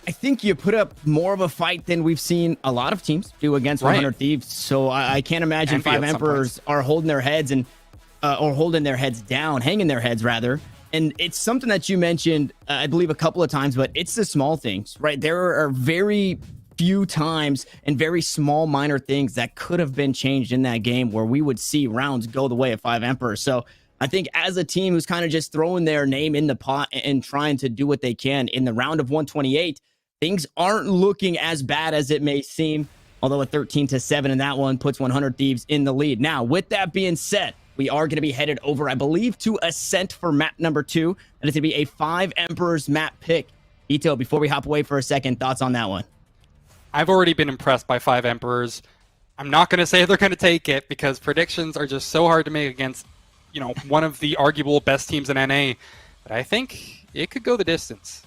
S3: I think you put up more of a fight than we've seen a lot of teams do against 100 Thieves. So I can't imagine 5 Emperors are holding their heads or holding their heads down, hanging their heads rather, And it's something that you mentioned, I believe, a couple of times, but it's the small things, right? There are very few times and very small minor things that could have been changed in that game where we would see rounds go the way of 5 Emperors. So I think as a team who's kind of just throwing their name in the pot and trying to do what they can in the round of 128, things aren't looking as bad as it may seem, although a 13-7 in that one puts 100 Thieves in the lead. Now, with that being said, we are going to be headed over, I believe, to Ascent for map number 2. That is going to be a 5 Emperors map pick. Ito, before we hop away for a second, thoughts on that one?
S6: I've already been impressed by 5 Emperors. I'm not going to say they're going to take it because predictions are just so hard to make against, you know, one of the arguable best teams in NA. But I think it could go the distance.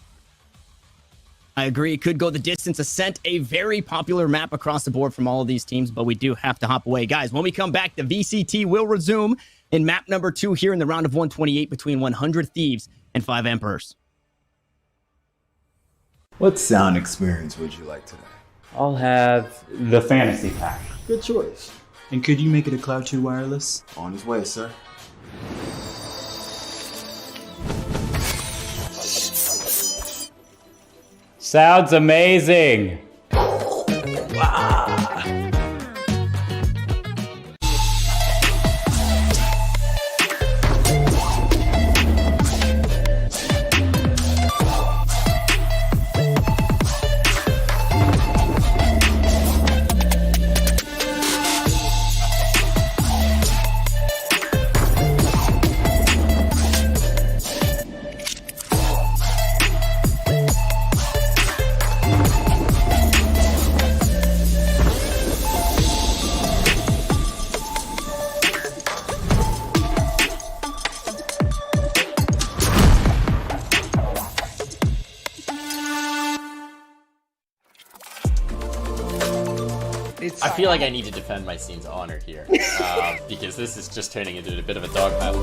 S3: I agree. It could go the distance. Ascent, a very popular map across the board from all of these teams, but we do have to hop away. Guys, when we come back, the VCT will resume in map number 2 here in the round of 128 between 100 Thieves and 5 Emperors.
S7: What sound experience would you like today?
S8: I'll have the fantasy pack.
S7: Good choice.
S9: And could you make it a Cloud 2 wireless?
S7: On his way, sir.
S8: Sounds amazing.
S10: I feel like I need to defend my scene's honor here, because this is just turning into a bit of a dogpile.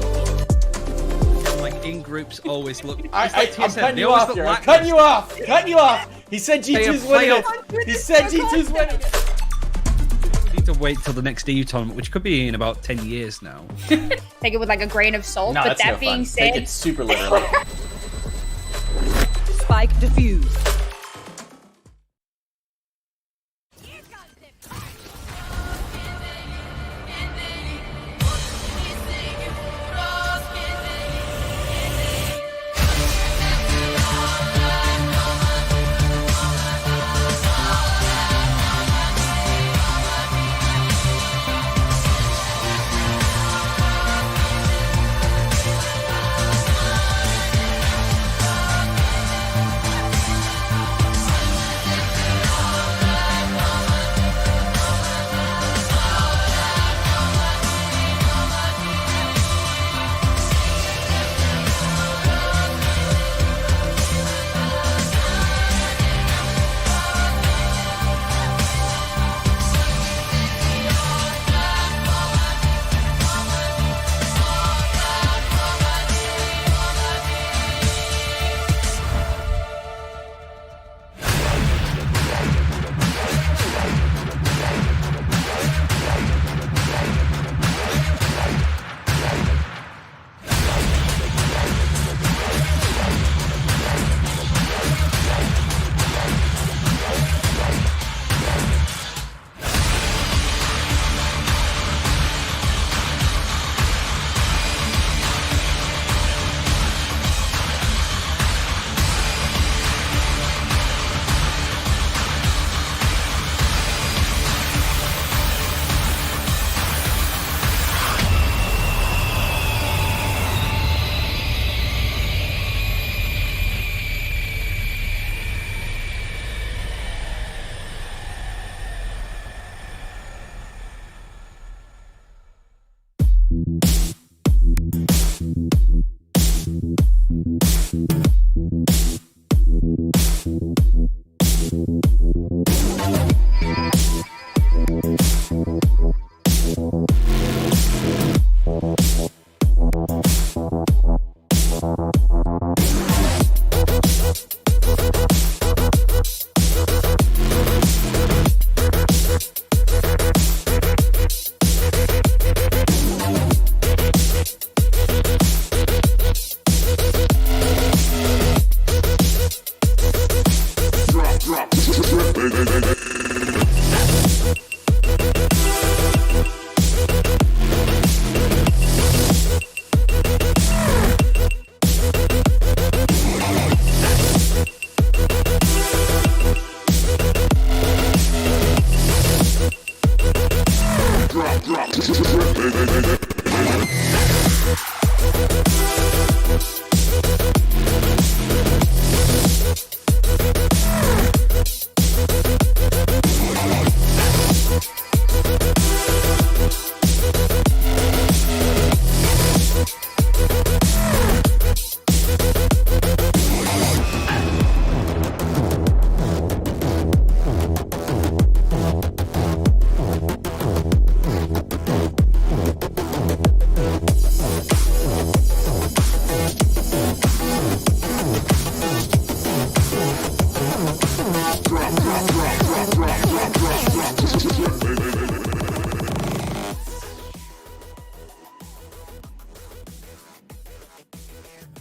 S11: Like in groups always look.
S10: I'm cutting you off here. I'm cutting you off. Cutting you off. He said G2's winning it. He said G2's winning it.
S11: We need to wait till the next EU tournament, which could be in about 10 years now.
S12: Take it with like a grain of salt.
S10: No,
S12: but
S10: that's
S12: that
S10: no
S12: being
S10: fun.
S12: said,
S10: Take it super literally.
S13: Spike defused.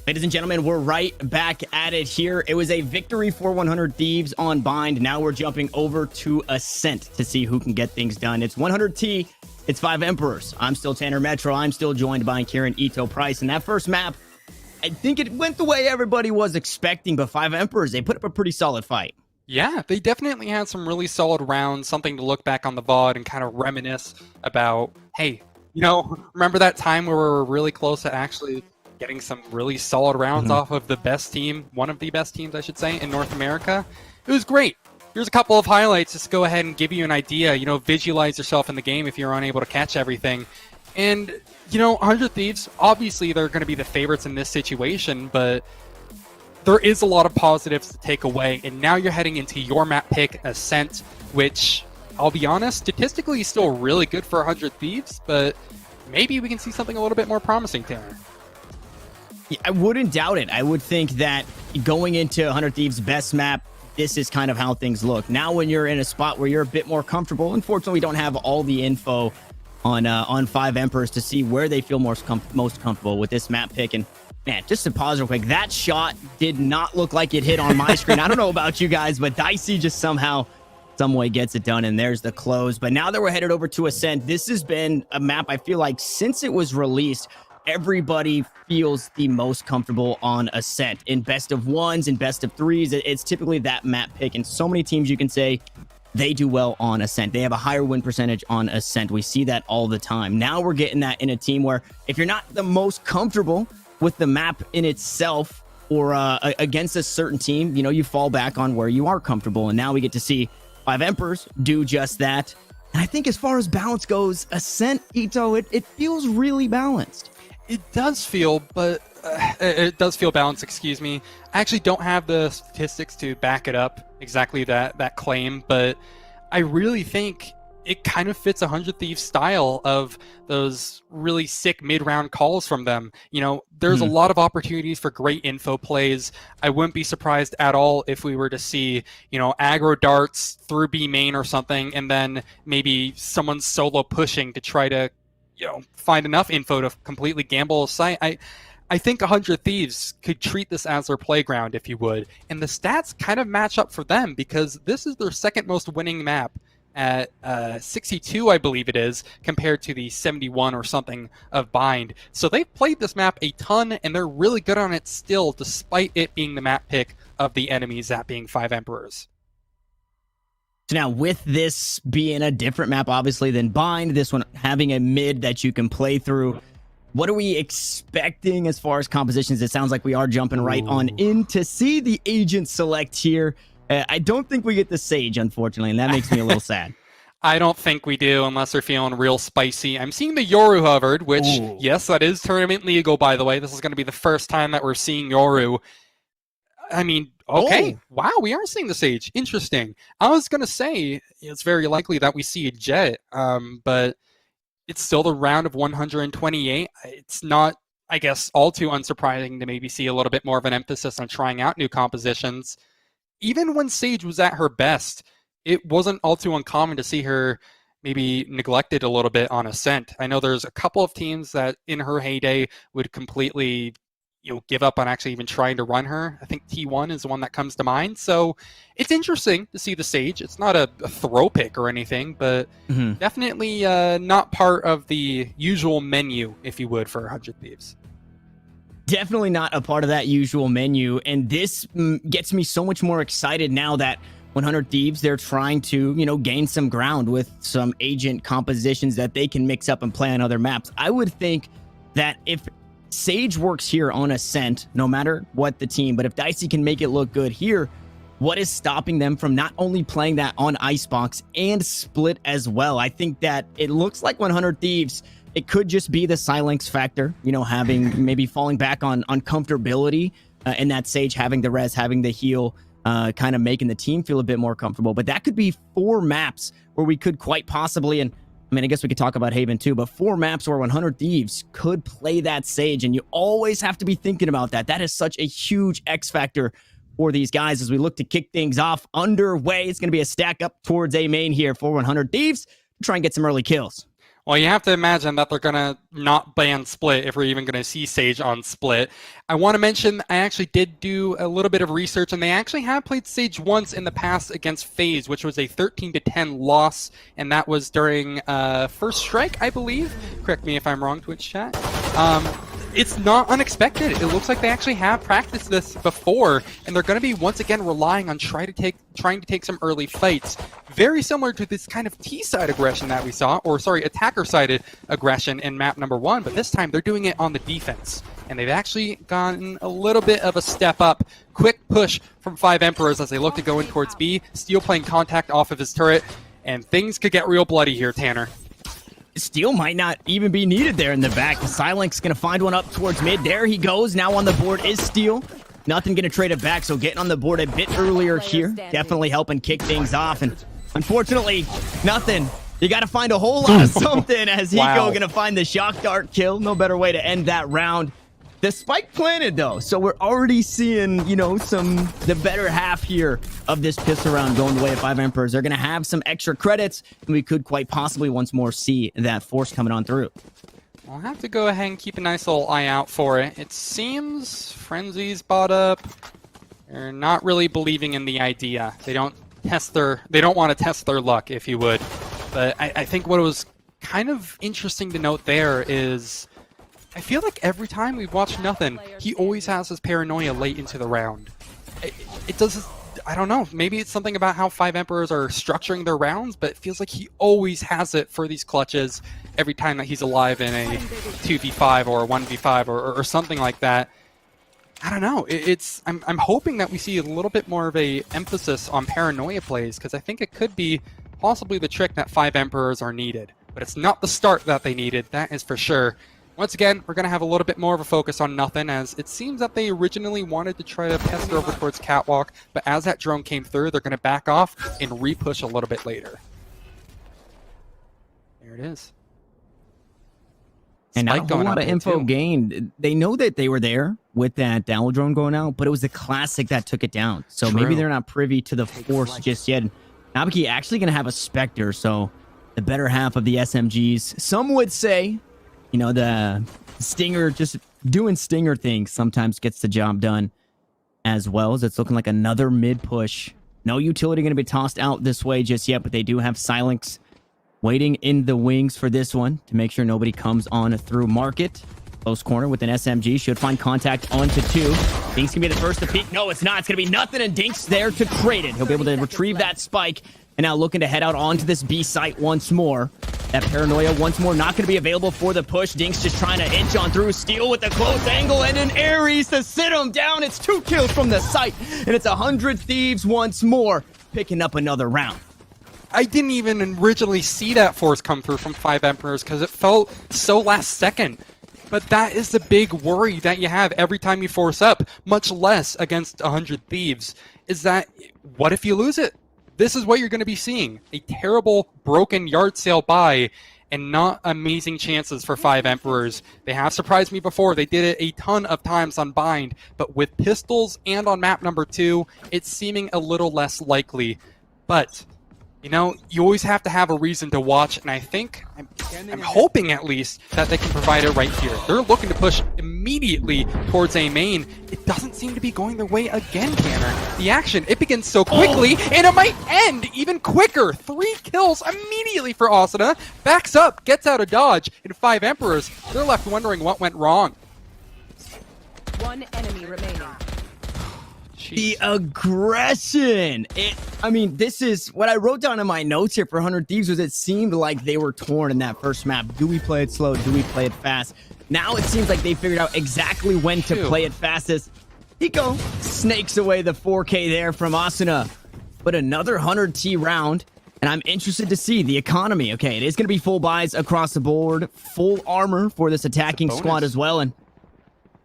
S3: Ladies and gentlemen, we're right back at it here. It was a victory for 100 Thieves on Bind. Now we're jumping over to Ascent to see who can get things done. It's 100T. It's 5 Emperors. I'm still Tanner Metro. I'm still joined by Kieran Ito Price. And that first map, I think it went the way everybody was expecting, but 5 Emperors, they put up a pretty solid fight.
S6: Yeah, they definitely had some really solid rounds, something to look back on the VOD and kind of reminisce about, hey, you know, remember that time where we were really close to actually getting some really solid rounds off of the best team, one of the best teams, I should say, in North America? It was great. Here's a couple of highlights just to go ahead and give you an idea. You know, visualize yourself in the game if you're unable to catch everything. And, you know, 100 Thieves, obviously they're going to be the favorites in this situation, but there is a lot of positives to take away. And now you're heading into your map pick, Ascent, which, I'll be honest, statistically is still really good for 100 Thieves, but maybe we can see something a little bit more promising, Tanner.
S3: Yeah, I wouldn't doubt it. I would think that going into 100 Thieves' best map, this is kind of how things look. Now when you're in a spot where you're a bit more comfortable, unfortunately we don't have all the info on 5 Emperors to see where they feel most comfortable with this map pick. And man, just to pause real quick, that shot did not look like it hit on my screen. I don't know about you guys, but Dicey just somehow, some way gets it done, and there's the close. But now that we're headed over to Ascent, this has been a map I feel like since it was released, everybody feels the most comfortable on Ascent. In best of ones and best of threes, it's typically that map pick. And so many teams you can say they do well on Ascent. They have a higher win percentage on Ascent. We see that all the time. Now we're getting that in a team where if you're not the most comfortable with the map in itself or against a certain team, you know, you fall back on where you are comfortable. And now we get to see 5 Emperors do just that. And I think as far as balance goes, Ascent, Ito, it feels really balanced.
S6: It does feel, but it does feel balanced, excuse me. I actually don't have the statistics to back it up, exactly that claim, but I really think it kind of fits 100 Thieves style of those really sick mid-round calls from them. You know, there's a lot of opportunities for great info plays. I wouldn't be surprised at all if we were to see, you know, aggro darts through B main or something, and then maybe someone solo pushing to try to, you know, find enough info to completely gamble a site. I think 100 Thieves could treat this as their playground, if you would. And the stats kind of match up for them because this is their second most winning map at 62, I believe it is, compared to the 71 or something of Bind. So they've played this map a ton, and they're really good on it still, despite it being the map pick of the enemies, that being 5 Emperors.
S3: So now with this being a different map, obviously, than Bind, this one having a mid that you can play through, what are we expecting as far as compositions? It sounds like we are jumping right on in to see the agent select here. I don't think we get the Sage, unfortunately, and that makes me a little sad.
S6: I don't think we do unless they're feeling real spicy. I'm seeing the Yoru hovered, which, yes, that is tournament legal, by the way. This is going to be the first time that we're seeing Yoru. I mean, okay, wow, we are seeing the Sage. Interesting. I was going to say it's very likely that we see a Jet, but it's still the round of 128. It's not, I guess, all too unsurprising to maybe see a little bit more of an emphasis on trying out new compositions. Even when Sage was at her best, it wasn't all too uncommon to see her maybe neglected a little bit on Ascent. I know there's a couple of teams that in her heyday would completely, give up on actually even trying to run her. I think T1 is the one that comes to mind. So it's interesting to see the Sage. It's not a throw pick or anything, but definitely not part of the usual menu, if you would, for 100 Thieves.
S3: Definitely not a part of that usual menu, and this gets me so much more excited now that 100 Thieves, they're trying to, gain some ground with some agent compositions that they can mix up and play on other maps. I would think that if Sage works here on Ascent, no matter what the team, but if Dicey can make it look good here, what is stopping them from not only playing that on Icebox and Split as well? I think that it looks like 100 Thieves, it could just be the Silenx factor, having maybe falling back on comfortability and that Sage having the res, having the heal, kind of making the team feel a bit more comfortable. But that could be 4 maps where we could quite possibly, and I guess we could talk about Haven too, but 4 maps where 100 Thieves could play that Sage, and you always have to be thinking about that. That is such a huge X factor for these guys as we look to kick things off underway. It's going to be a stack up towards A main here for 100 Thieves to try and get some early kills.
S6: Well, you have to imagine that they're going to not ban Split if we're even going to see Sage on Split. I want to mention I actually did do a little bit of research, and they actually have played Sage once in the past against FaZe, which was a 13-10 loss, and that was during First Strike, I believe. Correct me if I'm wrong, Twitch chat. It's not unexpected. It looks like they actually have practiced this before, and they're going to be once again relying on trying to take some early fights. Very similar to this kind of T-side aggression that we saw, or sorry, attacker-sided aggression in map number 1, but this time they're doing it on the defense. And they've actually gotten a little bit of a step up. Quick push from 5 Emperors as they look to go in towards B. Steel playing contact off of his turret, and things could get real bloody here, Tanner.
S3: Steel might not even be needed there in the back. Silenx going to find one up towards mid. There he goes. Now on the board is Steel. Nothing going to trade it back, so getting on the board a bit earlier here. Definitely helping kick things off, and unfortunately, nothing. You got to find a whole lot of something as Hiko going to find the shock dart kill. No better way to end that round. The spike planted, though, so we're already seeing, the better half here of this pistol round going the way of 5 Emperors. They're going to have some extra credits, and we could quite possibly once more see that force coming on through.
S6: I'll have to go ahead and keep a nice little eye out for it. It seems Frenzy's bought up. They're not really believing in the idea. They don't want to test their luck, if you would. But I think what was kind of interesting to note there is I feel like every time we've watched Nothing, he always has his paranoia late into the round. It does, I don't know, maybe it's something about how 5 Emperors are structuring their rounds, but it feels like he always has it for these clutches every time that he's alive in a 2v5 or a 1v5 or something like that. I don't know, I'm hoping that we see a little bit more of a emphasis on paranoia plays, because I think it could be possibly the trick that 5 Emperors are needed. But it's not the start that they needed, that is for sure. Once again, we're going to have a little bit more of a focus on Nothing, as it seems that they originally wanted to try to pester over towards Catwalk, but as that drone came through, they're going to back off and re-push a little bit later. There it is.
S3: And not a whole lot of info gained. They know that they were there with that Downwell drone going out, but it was the Classic that took it down. So maybe they're not privy to the force just yet. Nabuki actually going to have a Spectre, so the better half of the SMGs. Some would say, the Stinger, just doing Stinger things sometimes gets the job done as well, as it's looking like another mid push. No utility going to be tossed out this way just yet, but they do have Silenx waiting in the wings for this one to make sure nobody comes on through market. Close corner with an SMG. Should find contact onto 2. Dink's going to be the first to peek. No, it's not. It's going to be Nothing, and Dink's there to crate it. He'll be able to retrieve that spike, and now looking to head out onto this B site once more. That paranoia once more not going to be available for the push. Dink's just trying to inch on through. Steel with a close angle and an Ares to sit him down. It's 2 kills from the site, and it's 100 Thieves once more picking up another round.
S6: I didn't even originally see that force come through from 5 Emperors because it felt so last second. But that is the big worry that you have every time you force up, much less against 100 Thieves, is that what if you lose it? This is what you're going to be seeing. A terrible, broken yard sale buy and not amazing chances for 5 Emperors. They have surprised me before. They did it a ton of times on Bind, but with pistols and on map number 2, it's seeming a little less likely. But you always have to have a reason to watch, and I think, I'm hoping at least, that they can provide it right here. They're looking to push immediately towards A main. It doesn't seem to be going their way again, Tanner. The action, it begins so quickly, and it might end even quicker. 3 kills immediately for Asuna. Backs up, gets out of dodge, and 5 Emperors. They're left wondering what went wrong.
S13: 1 enemy remaining.
S3: The aggression. I mean, this is what I wrote down in my notes here for 100 Thieves was it seemed like they were torn in that first map. Do we play it slow? Do we play it fast? Now it seems like they figured out exactly when to play it fastest. Hiko snakes away the 4K there from Asuna. But another 100T round. And I'm interested to see the economy. Okay, it is going to be full buys across the board. Full armor for this attacking squad as well. And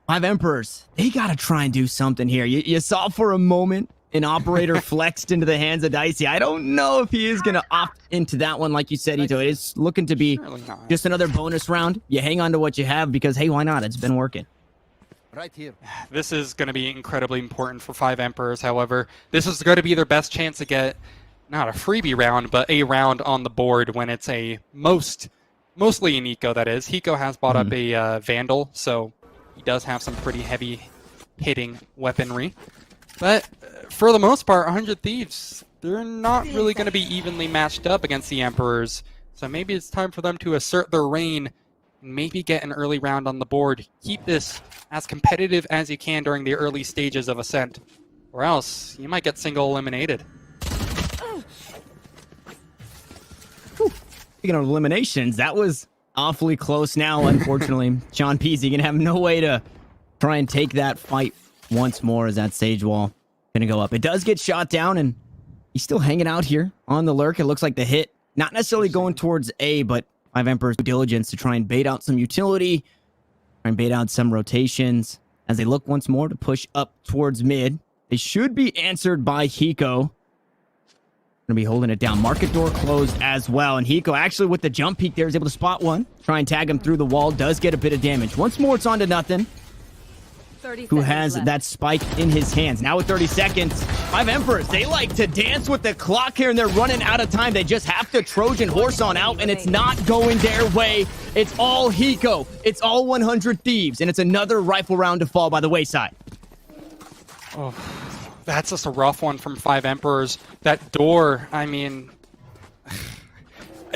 S3: 5 Emperors, they got to try and do something here. You saw for a moment an operator flexed into the hands of Dicey. I don't know if he is going to opt into that one, like you said, Ito. It is looking to be just another bonus round. You hang on to what you have because, hey, why not? It's been working.
S5: Right here.
S6: This is going to be incredibly important for 5 Emperors, however. This is going to be their best chance to get, not a freebie round, but a round on the board when it's a mostly an Eco, that is. Hiko has bought up a Vandal, so he does have some pretty heavy hitting weaponry. But for the most part, 100 Thieves, they're not really going to be evenly matched up against the Emperors. So maybe it's time for them to assert their reign and maybe get an early round on the board. Keep this as competitive as you can during the early stages of Ascent, or else you might get single eliminated.
S3: Speaking of eliminations, that was awfully close now, unfortunately. Sean Peasy gonna have no way to try and take that fight once more as that Sage Wall gonna go up. It does get shot down, and he's still hanging out here on the lurk. It looks like the hit, not necessarily going towards A, but 5 Emperors' due diligence to try and bait out some utility, try and bait out some rotations as they look once more to push up towards mid. They should be answered by Hiko. Gonna be holding it down. Market door closed as well, and Hiko actually with the jump peek there is able to spot one, try and tag him through the wall. Does get a bit of damage. Once more, it's on to nothing. Who has that spike in his hands now with 30 seconds. 5 Emperors, they like to dance with the clock here, and they're running out of time. They just have to Trojan horse on out, and it's not going their way. It's all Hiko. It's all 100 Thieves, and it's another rifle round to fall by the wayside.
S6: Oh, that's just a rough one from 5 Emperors. That door, I mean,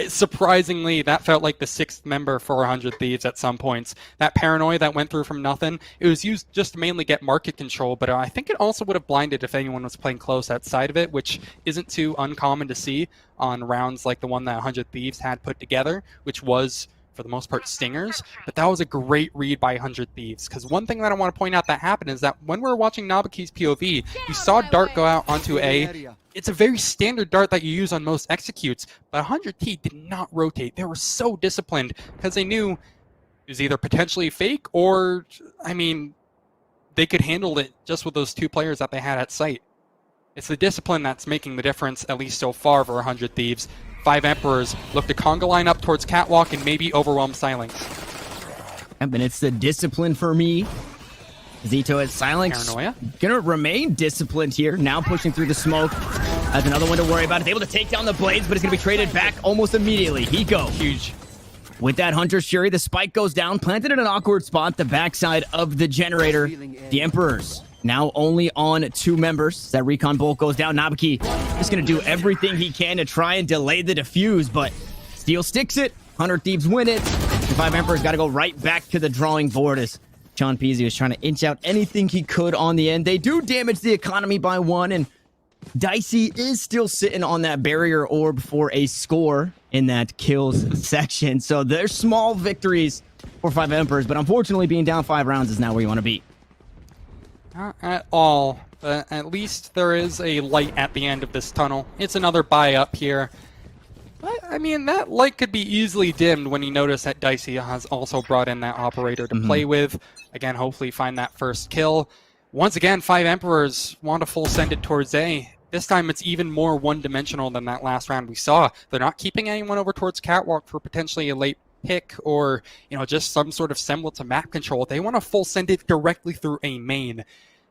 S6: surprisingly, that felt like the 6th member for 100 Thieves at some points. That paranoia that went through from nothing, it was used just to mainly get market control, but I think it also would have blinded if anyone was playing close outside of it, which isn't too uncommon to see on rounds like the one that 100 Thieves had put together, which was, for the most part, stingers. But that was a great read by 100 Thieves, because one thing that I want to point out that happened is that when we were watching Nabuki's POV, you saw Dart go out onto A. It's a very standard dart that you use on most executes, but 100T did not rotate. They were so disciplined because they knew it was either potentially fake or, I mean, they could handle it just with those 2 players that they had at site. It's the discipline that's making the difference, at least so far, for 100 Thieves. 5 Emperors look to conga line up towards Catwalk and maybe overwhelm Silence.
S3: And it's the discipline for me. Zito at Silence gonna remain disciplined here. Now pushing through the smoke. Has another one to worry about. It's able to take down the blades, but it's gonna be traded back almost immediately. Hiko.
S6: Huge.
S3: With that Hunter's Fury, the spike goes down, planted in an awkward spot, the backside of the generator. The Emperors now only on 2 members. That recon bolt goes down. Nabuki just gonna do everything he can to try and delay the defuse, but Steel sticks it. 100 Thieves win it. The 5 Emperors got to go right back to the drawing board as Sean Peasy was trying to inch out anything he could on the end. They do damage the economy by 1, and Dicey is still sitting on that barrier orb for a score in that kills section. So there's small victories for 5 Emperors, but unfortunately being down 5 rounds is not where you want to be.
S6: Not at all, but at least there is a light at the end of this tunnel. It's another buy up here. But, I mean, that light could be easily dimmed when you notice that Dicey has also brought in that operator to play with. Again, hopefully find that first kill. Once again, 5 Emperors want to full send it towards A. This time it's even more one-dimensional than that last round we saw. They're not keeping anyone over towards Catwalk for potentially a late pick or, you know, just some sort of semblance of map control. They want to full send it directly through A main.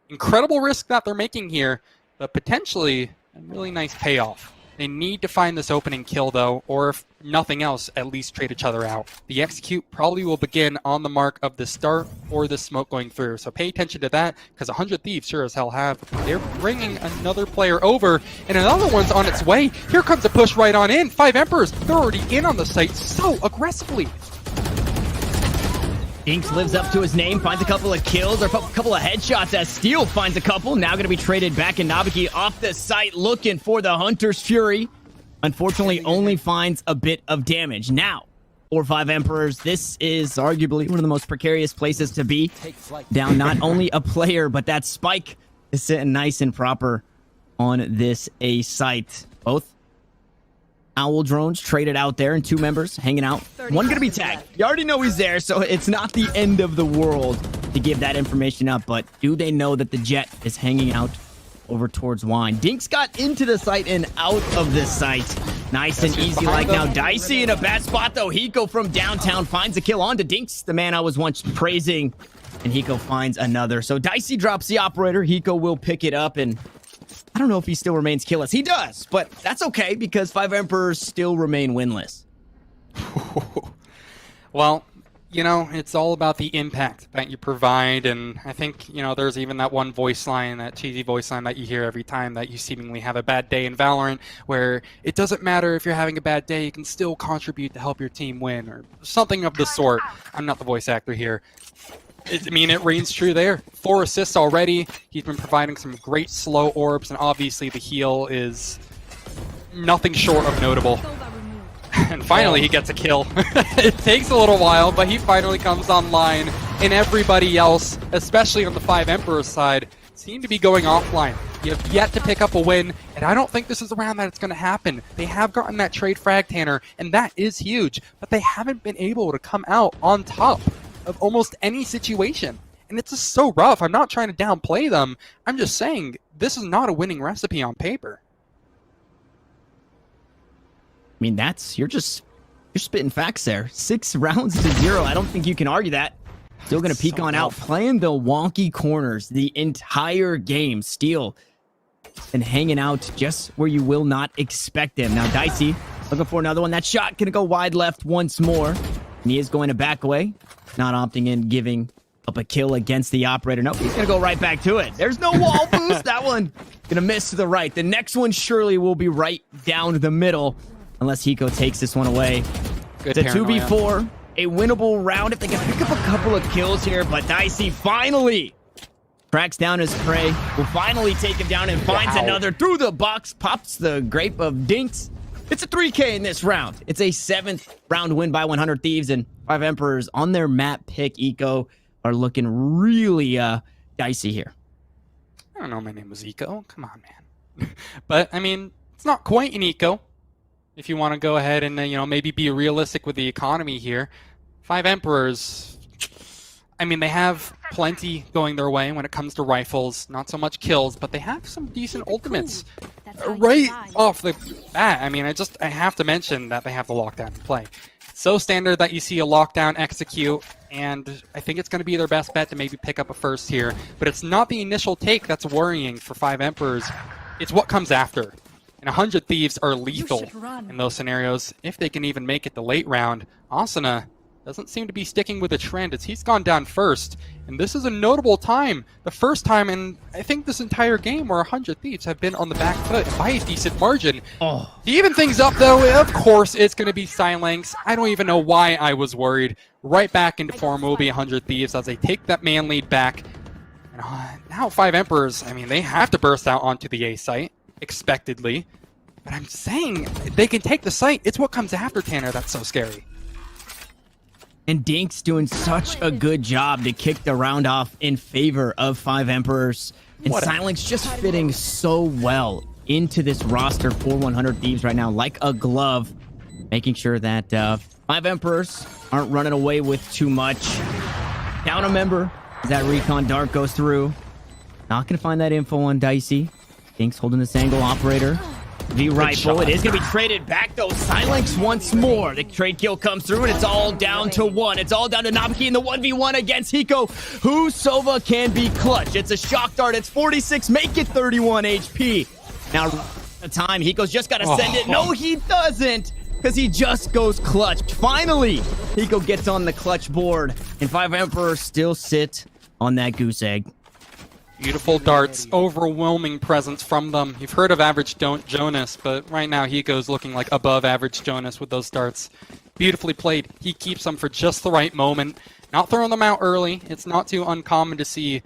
S6: Incredible risk that they're making here, but potentially a really nice payoff. They need to find this opening kill, though, or if nothing else, at least trade each other out. The execute probably will begin on the mark of the start or the smoke going through. So pay attention to that, because 100 Thieves sure as hell have. They're bringing another player over, and another one's on its way. Here comes a push right on in. 5 Emperors, they're already in on the site so aggressively.
S3: Dinks lives up to his name, finds a couple of kills, or a couple of headshots as Steel finds a couple. Now going to be traded back in Nabiki off the site, looking for the Hunter's Fury. Unfortunately, only finds a bit of damage. Now, for 5 Emperors, this is arguably one of the most precarious places to be. Down not only a player, but that spike is sitting nice and proper on this A site. Both Owl drones traded out there, and 2 members hanging out. One gonna be tagged. You already know he's there, so it's not the end of the world to give that information up. But do they know that the Jet is hanging out over towards Wine? Dinks got into the site and out of this site. Nice and easy like now. Dicey in a bad spot, though. Hiko from downtown finds a kill onto Dinks, the man I was once praising. And Hiko finds another. So Dicey drops the operator. Hiko will pick it up, and I don't know if he still remains killless. He does, but that's okay because 5 Emperors still remain winless.
S6: Well, you know, it's all about the impact that you provide, and I think, you know, there's even that one voice line, that cheesy voice line that you hear every time that you seemingly have a bad day in Valorant, where it doesn't matter if you're having a bad day, you can still contribute to help your team win, or something of the sort. I'm not the voice actor here. I mean, it reigns true there. 4 assists already. He's been providing some great slow orbs, and obviously the heal is nothing short of notable. And finally, he gets a kill. It takes a little while, but he finally comes online. And everybody else, especially on the 5 Emperors side, seem to be going offline. You have yet to pick up a win, and I don't think this is the round that it's going to happen. They have gotten that trade frag, Tanner, and that is huge, but they haven't been able to come out on top of almost any situation. And it's just so rough. I'm not trying to downplay them. I'm just saying this is not a winning recipe on paper.
S3: I mean, you're spitting facts there. 6 rounds to 0. I don't think you can argue that. Still going to peek on out, playing the wonky corners the entire game. Steel and hanging out just where you will not expect him. Now Dicey looking for another one. That shot going to go wide left once more. And he is going to back away. Not opting in, giving up a kill against the operator. Nope, he's going to go right back to it. There's no wall boost. That one going to miss to the right. The next one surely will be right down the middle. Unless Hiko takes this one away.
S6: Good
S3: it's a 2v4. A winnable round if they can pick up a couple of kills here. But Dicey finally tracks down his prey. Will finally take him down and finds another through the box. Pops the grape of Dinks. It's a 3K in this round. It's a 7th round win by 100 Thieves, and 5 Emperors on their map pick Eco are looking really dicey here.
S6: I don't know my name was Eco. Come on, man. But, I mean, it's not quite an Eco. If you want to go ahead and, you know, maybe be realistic with the economy here. 5 Emperors, I mean, they have plenty going their way when it comes to rifles. Not so much kills, but they have some decent ultimates. Right off the bat, I mean, I have to mention that they have the lockdown in play. So standard that you see a lockdown execute, and I think it's going to be their best bet to maybe pick up a first here. But it's not the initial take that's worrying for 5 Emperors. It's what comes after. And 100 Thieves are lethal in those scenarios, if they can even make it the late round. Asuna doesn't seem to be sticking with the trend as he's gone down first. And this is a notable time. The first time in, I think, this entire game where 100 Thieves have been on the back foot by a decent margin. To even things up, though, of course, it's going to be Silenx. I don't even know why I was worried. Right back into form will be 100 Thieves as they take that man lead back. And now 5 Emperors, I mean, they have to burst out onto the A site, expectedly. But I'm saying they can take the site. It's what comes after, Tanner, that's so scary.
S3: And Dinks doing such a good job to kick the round off in favor of 5 Emperors. And Silenx just fitting so well into this roster for 100 Thieves right now, like a glove. Making sure that 5 Emperors aren't running away with too much. Down a member as that recon dart goes through. Not going to find that info on Dicey. Dinks holding this angle operator. The rifle. It is going to be traded back, though. Silenx once more. The trade kill comes through, and it's all down to 1. It's all down to Nabiki in the 1v1 against Hiko, who Sova can be clutch. It's a shock dart. It's 46. Make it 31 HP. Now, The time, Hiko's just got to send it. No, he doesn't, because he just goes clutch. Finally, Hiko gets on the clutch board, and 5 Emperors still sit on that goose egg.
S6: Beautiful darts, overwhelming presence from them. You've heard of average Jonas, but right now Hiko's looking like above average Jonas with those darts. Beautifully played. He keeps them for just the right moment. Not throwing them out early. It's not too uncommon to see.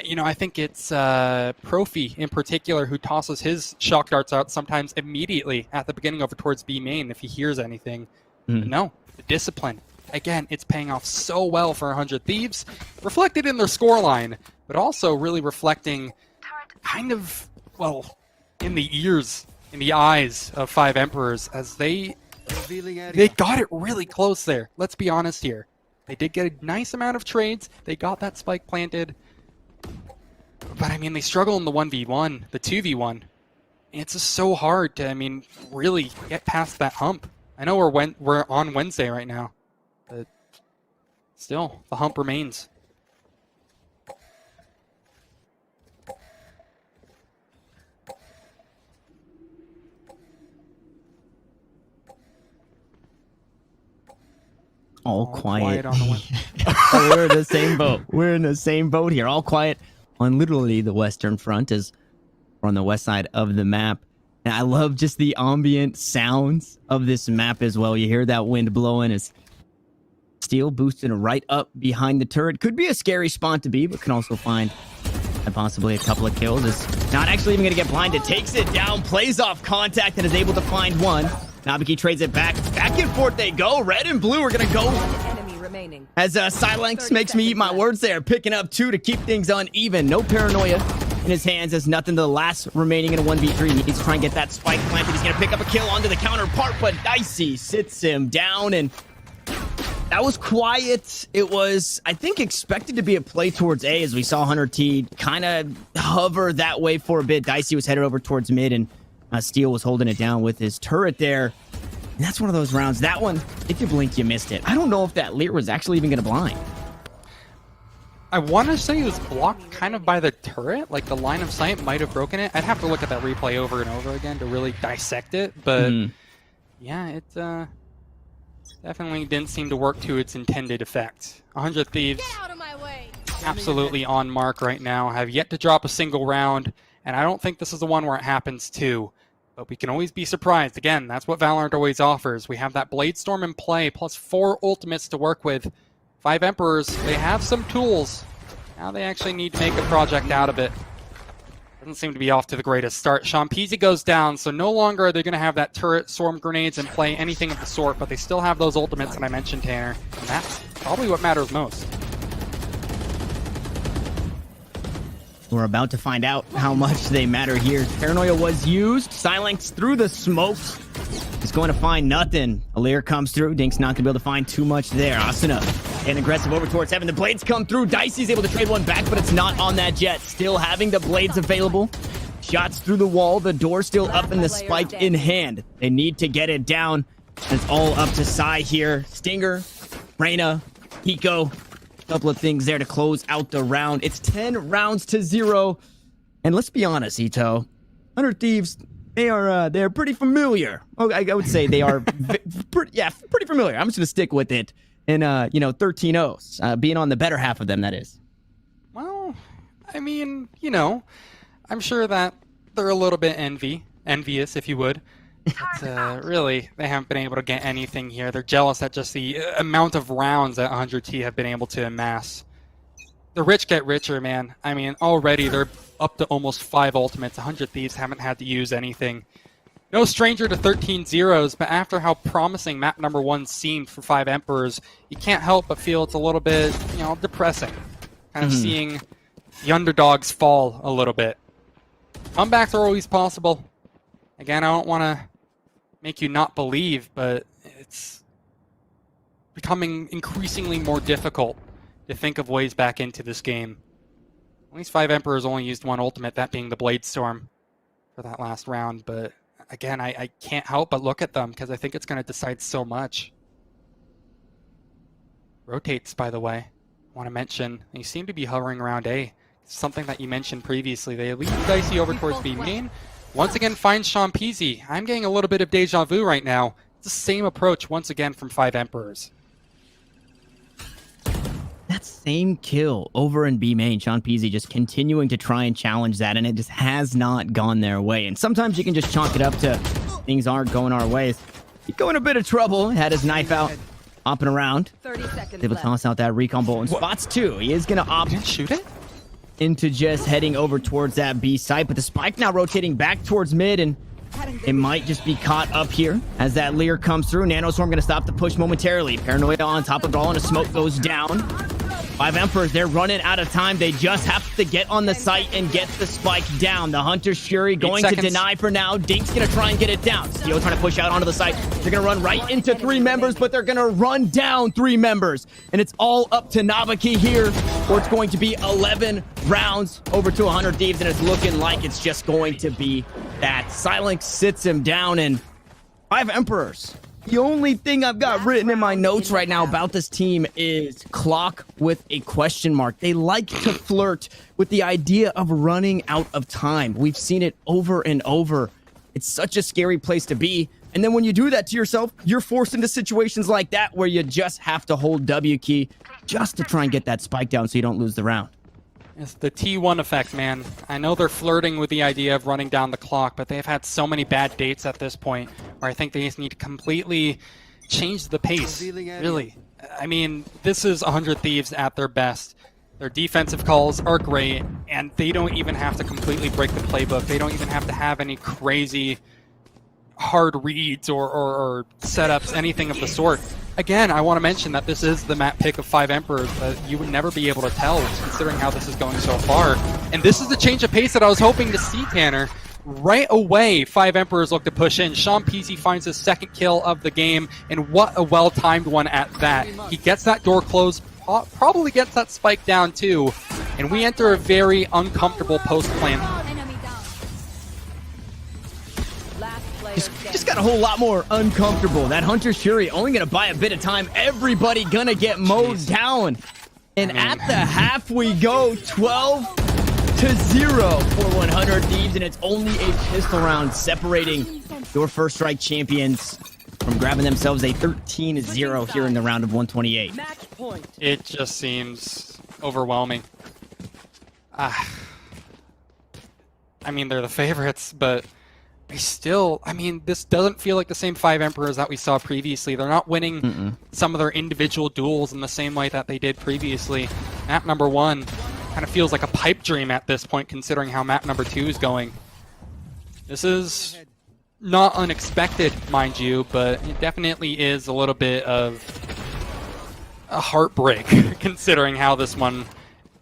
S6: You know, I think it's Profi in particular who tosses his shock darts out sometimes immediately at the beginning over towards B main if he hears anything. But no, the discipline. Again, it's paying off so well for 100 Thieves, reflected in their scoreline, but also really reflecting kind of, well, in the ears, in the eyes of 5 Emperors as they got it really close there. Let's be honest here. They did get a nice amount of trades. They got that spike planted. But, I mean, they struggle in the 1v1, the 2v1. It's just so hard to, I mean, really get past that hump. I know we're on Wednesday right now, but still, the hump remains.
S3: All quiet.
S6: on the
S3: We're in the same boat. We're in the same boat here. All quiet on literally the western front as we're on the west side of the map. And I love just the ambient sounds of this map as well. You hear that wind blowing as Steel boosting right up behind the turret. Could be a scary spot to be, but can also find possibly a couple of kills. Is not actually even going to get blinded. Takes it down, plays off contact, and is able to find one. Nabiki trades it back. Back and forth they go. Red and blue are going to go.
S13: Enemy remaining.
S3: As Silenx makes me eat my words there. Picking up 2 to keep things uneven. No paranoia in his hands as nothing to the last remaining in a 1v3. He needs to try and get that spike planted. He's going to pick up a kill onto the counterpart, but Dicey sits him down, and that was quiet. It was, I think, expected to be a play towards A as we saw Hunter T kind of hover that way for a bit. Dicey was headed over towards mid, and Steel was holding it down with his turret there. And that's one of those rounds. That one, if you blinked, you missed it. I don't know if that Lear was actually even going to blind.
S6: I want to say it was blocked kind of by the turret. Like, the line of sight might have broken it. I'd have to look at that replay over and over again to really dissect it. But, yeah, it definitely didn't seem to work to its intended effect. 100 Thieves, absolutely on mark right now. Have yet to drop a single round. And I don't think this is the one where it happens too. But we can always be surprised. Again, that's what Valorant always offers. We have that Blade Storm in play, plus 4 ultimates to work with. 5 Emperors, they have some tools. Now they actually need to make a project out of it. Doesn't seem to be off to the greatest start. Champisi goes down, so no longer are they going to have that turret, swarm grenades, and play anything of the sort, but they still have those ultimates that I mentioned, Tanner. And that's probably what matters most.
S3: We're about to find out how much they matter here. Paranoia was used. Silence through the smokes. He's going to find nothing. Alir comes through. Dink's not going to be able to find too much there. Asuna and aggressive over towards Heaven. The blades come through. Dicey's able to trade one back, but it's not on that jet. Still having the blades available. Shots through the wall. The door still up and the spike in hand. They need to get it down. It's all up to Sai here. Stinger, Reyna, Hiko. Couple of things there to close out the round. It's 10 rounds to 0. And let's be honest, Ito. 100 Thieves, they're pretty familiar. Oh, I would say they are pretty familiar. I'm just going to stick with it. And, 13-0s. Being on the better half of them, that is.
S6: Well, I mean, I'm sure that they're a little bit envious, if you would. But really, they haven't been able to get anything here. They're jealous at just the amount of rounds that 100T have been able to amass. The rich get richer, man. I mean, already they're up to almost 5 ultimates. 100 Thieves haven't had to use anything. No stranger to 13 zeros, but after how promising map number 1 seemed for 5 Emperors, you can't help but feel it's a little bit, depressing. Kind of seeing the underdogs fall a little bit. Comebacks are always possible. Again, I don't want to make you not believe, but it's becoming increasingly more difficult to think of ways back into this game. At least 5 Emperors only used 1 ultimate, that being the Blade Storm for that last round, but again, I can't help but look at them because I think it's going to decide so much. Rotates, by the way. I want to mention, they seem to be hovering around A. Something that you mentioned previously. They lead Dicey over towards B main. once again finds Sean Peasy. I'm getting a little bit of deja vu right now. It's the same approach once again from 5 Emperors.
S3: That same kill over in B main, Sean Peasy just continuing to try and challenge that, and it just has not gone their way. And sometimes you can just chalk it up to things aren't going our ways. He's going a bit of trouble, had his knife out, hopping around.
S13: 30 seconds
S3: Able to
S13: left.
S3: toss out that recon bolt and spots two. He is going to opt
S6: Shoot it?
S3: into just heading over towards that B site, but the spike now rotating back towards mid, and it might just be caught up here as that Lear comes through. Nanoswarm going to stop the push momentarily. Paranoia on top of it all, and a smoke goes down. 5 Emperors, they're running out of time. They just have to get on the site and get the spike down. The Hunter's Fury going to deny for now. Dink's going to try and get it down. Steel trying to push out onto the site. They're going to run right into 3 members, but they're going to run down 3 members. And it's all up to Nabaki here, or it's going to be 11 rounds over to 100 Thieves, and it's looking like it's just going to be that. Silence sits him down, and 5 Emperors. The only thing I've got written in my notes right now about this team is clock with a question mark. They like to flirt with the idea of running out of time. We've seen it over and over. It's such a scary place to be. And then when you do that to yourself, you're forced into situations like that where you just have to hold W key just to try and get that spike down so you don't lose the round.
S6: It's the T1 effect, man. I know they're flirting with the idea of running down the clock, but they've had so many bad dates at this point where I think they just need to completely change the pace. Really. I mean, this is 100 Thieves at their best. Their defensive calls are great, and they don't even have to completely break the playbook. They don't even have to have any crazy hard reads or setups, anything of the sort. Again, I want to mention that this is the map pick of 5 Emperors, but you would never be able to tell considering how this is going so far. And this is the change of pace that I was hoping to see, Tanner. Right away, 5 Emperors look to push in. Sean Peasy finds his 2nd kill of the game, and what a well-timed one at that. He gets that door closed, probably gets that spike down too, and we enter a very uncomfortable post-plan.
S3: Just got a whole lot more uncomfortable. That Hunter's Fury only going to buy a bit of time. Everybody going to get mowed down. And at the half we go, 12-0 for 100 Thieves, and it's only a pistol round separating your First Strike champions from grabbing themselves a 13-0 here in the round of 128.
S6: It just seems overwhelming. I mean, they're the favorites, but this doesn't feel like the same 5 Emperors that we saw previously. They're not winning some of their individual duels in the same way that they did previously. Map number 1 kind of feels like a pipe dream at this point, considering how map number 2 is going. This is not unexpected, mind you, but it definitely is a little bit of a heartbreak, considering how this one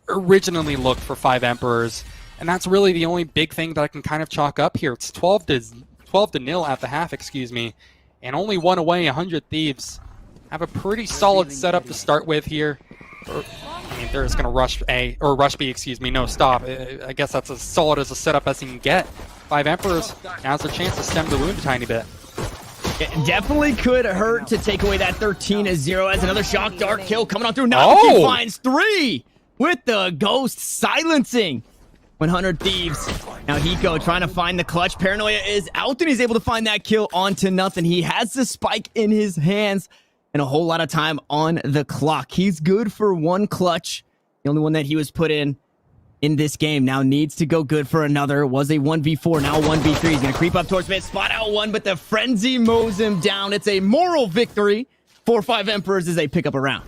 S6: originally looked for 5 Emperors. And that's really the only big thing that I can kind of chalk up here. It's 12-0 at the half, excuse me, and only 1 away. 100 Thieves have a pretty solid setup to start with here. They're just gonna rush A or rush B, excuse me. No, stop. I guess that's as solid as a setup as you can get. 5 Emperors, now's their chance to stem the wound a tiny bit.
S3: It definitely could hurt to take away that 13-0 as another shock dart kill coming on through. Nabaki finds 3 with the ghost silencing 100 Thieves. Now Hiko trying to find the clutch. Paranoia is out, and he's able to find that kill onto nothing. He has the spike in his hands and a whole lot of time on the clock. He's good for 1 clutch. The only one that he was put in this game now needs to go good for another. Was a 1v4, now a 1v3. He's going to creep up towards mid, spot out 1, but the frenzy mows him down. It's a moral victory for 5 Emperors as they pick up a round.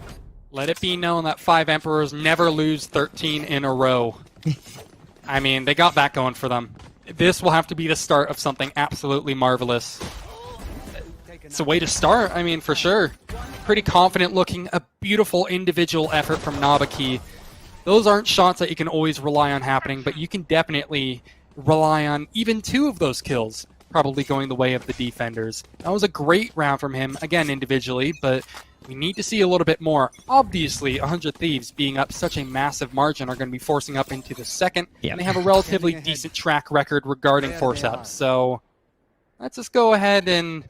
S6: Let it be known that 5 Emperors never lose 13 in a row. I mean, they got that going for them. This will have to be the start of something absolutely marvelous. It's a way to start, I mean, for sure. Pretty confident looking, a beautiful individual effort from Nabaki. Those aren't shots that you can always rely on happening, but you can definitely rely on even 2 of those kills probably going the way of the defenders. That was a great round from him, again, individually, but we need to see a little bit more. Obviously, 100 Thieves being up such a massive margin are going to be forcing up into the second, and they have a relatively decent track record regarding force ups. So let's just go ahead and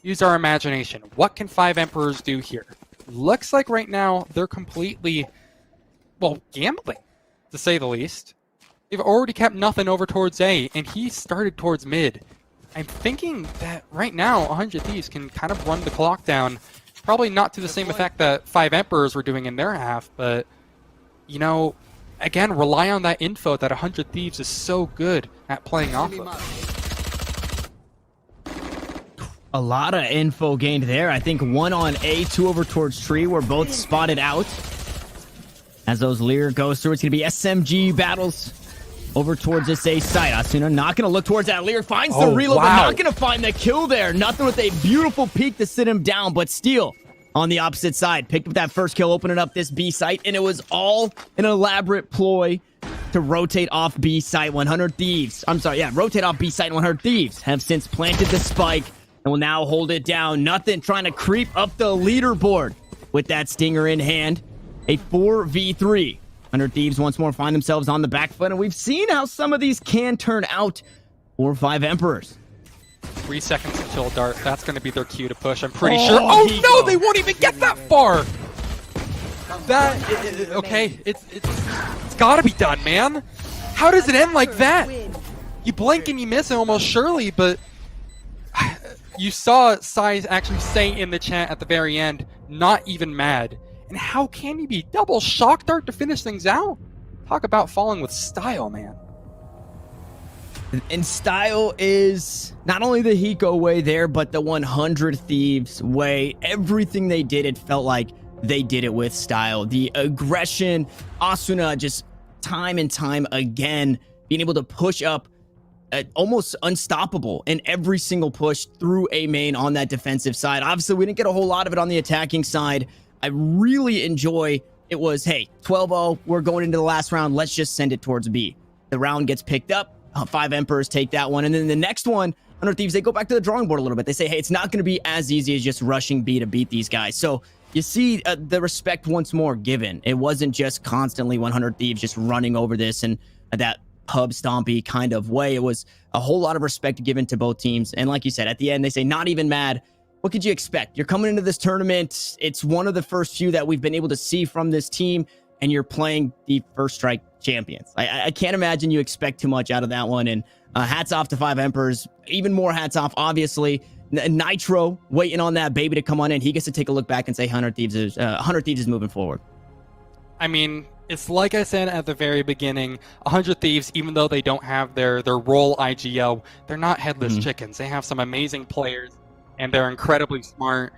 S6: use our imagination. What can 5 Emperors do here? Looks like right now they're completely, well, gambling, to say the least. They've already kept nothing over towards A, and he started towards mid. I'm thinking that right now, 100 Thieves can kind of run the clock down. Probably not to the same effect that 5 Emperors were doing in their half, but, you know, again, rely on that info that 100 Thieves is so good at playing off of.
S3: A lot of info gained there. I think 1 on A, 2 over towards tree were both spotted out. As those Lear goes through, it's going to be SMG battles over towards this A site. Asuna not going to look towards that. Lear finds the reload, but not going to find the kill there. Nothing with a beautiful peek to sit him down, but Steel on the opposite side. Picked up that first kill, opening up this B site, and it was all an elaborate ploy to rotate off B site. 100 Thieves. I'm sorry, yeah, rotate off B site. 100 Thieves have since planted the spike and will now hold it down. Nothing trying to creep up the leaderboard with that stinger in hand. A 4v3. 100 Thieves once more find themselves on the back foot, and we've seen how some of these can turn out for 5 Emperors.
S6: 3 seconds until dart. That's going to be their cue to push, I'm pretty sure. Oh no, they won't even get that far! Okay, it's got to be done, man. How does it end like that? You blink and you miss it almost surely, but you saw Sai actually say in the chat at the very end, not even mad. And how can you be? Double shock dart to finish things out? Talk about falling with style, man.
S3: And style is not only the Hiko way there, but the 100 Thieves way. Everything they did, it felt like they did it with style. The aggression, Asuna just time and time again, being able to push up almost unstoppable in every single push through A main on that defensive side. Obviously, we didn't get a whole lot of it on the attacking side. I really enjoy it was, hey, 12-0, we're going into the last round. Let's just send it towards B. The round gets picked up. 5 Emperors take that one. And then the next one, 100 Thieves, they go back to the drawing board a little bit. They say, hey, it's not going to be as easy as just rushing B to beat these guys. So you see the respect once more given. It wasn't just constantly 100 Thieves just running over this and that pub stompy kind of way. It was a whole lot of respect given to both teams. And like you said, at the end, they say, not even mad. What could you expect? You're coming into this tournament. It's one of the first few that we've been able to see from this team, and you're playing the First Strike champions. I can't imagine you expect too much out of that one. And hats off to 5 Emperors. Even more hats off, obviously. Nitro waiting on that baby to come on in. He gets to take a look back and say 100 Thieves is moving forward.
S6: I mean, it's like I said at the very beginning, 100 Thieves, even though they don't have their role IGL, they're not headless chickens. They have some amazing players, and they're incredibly smart.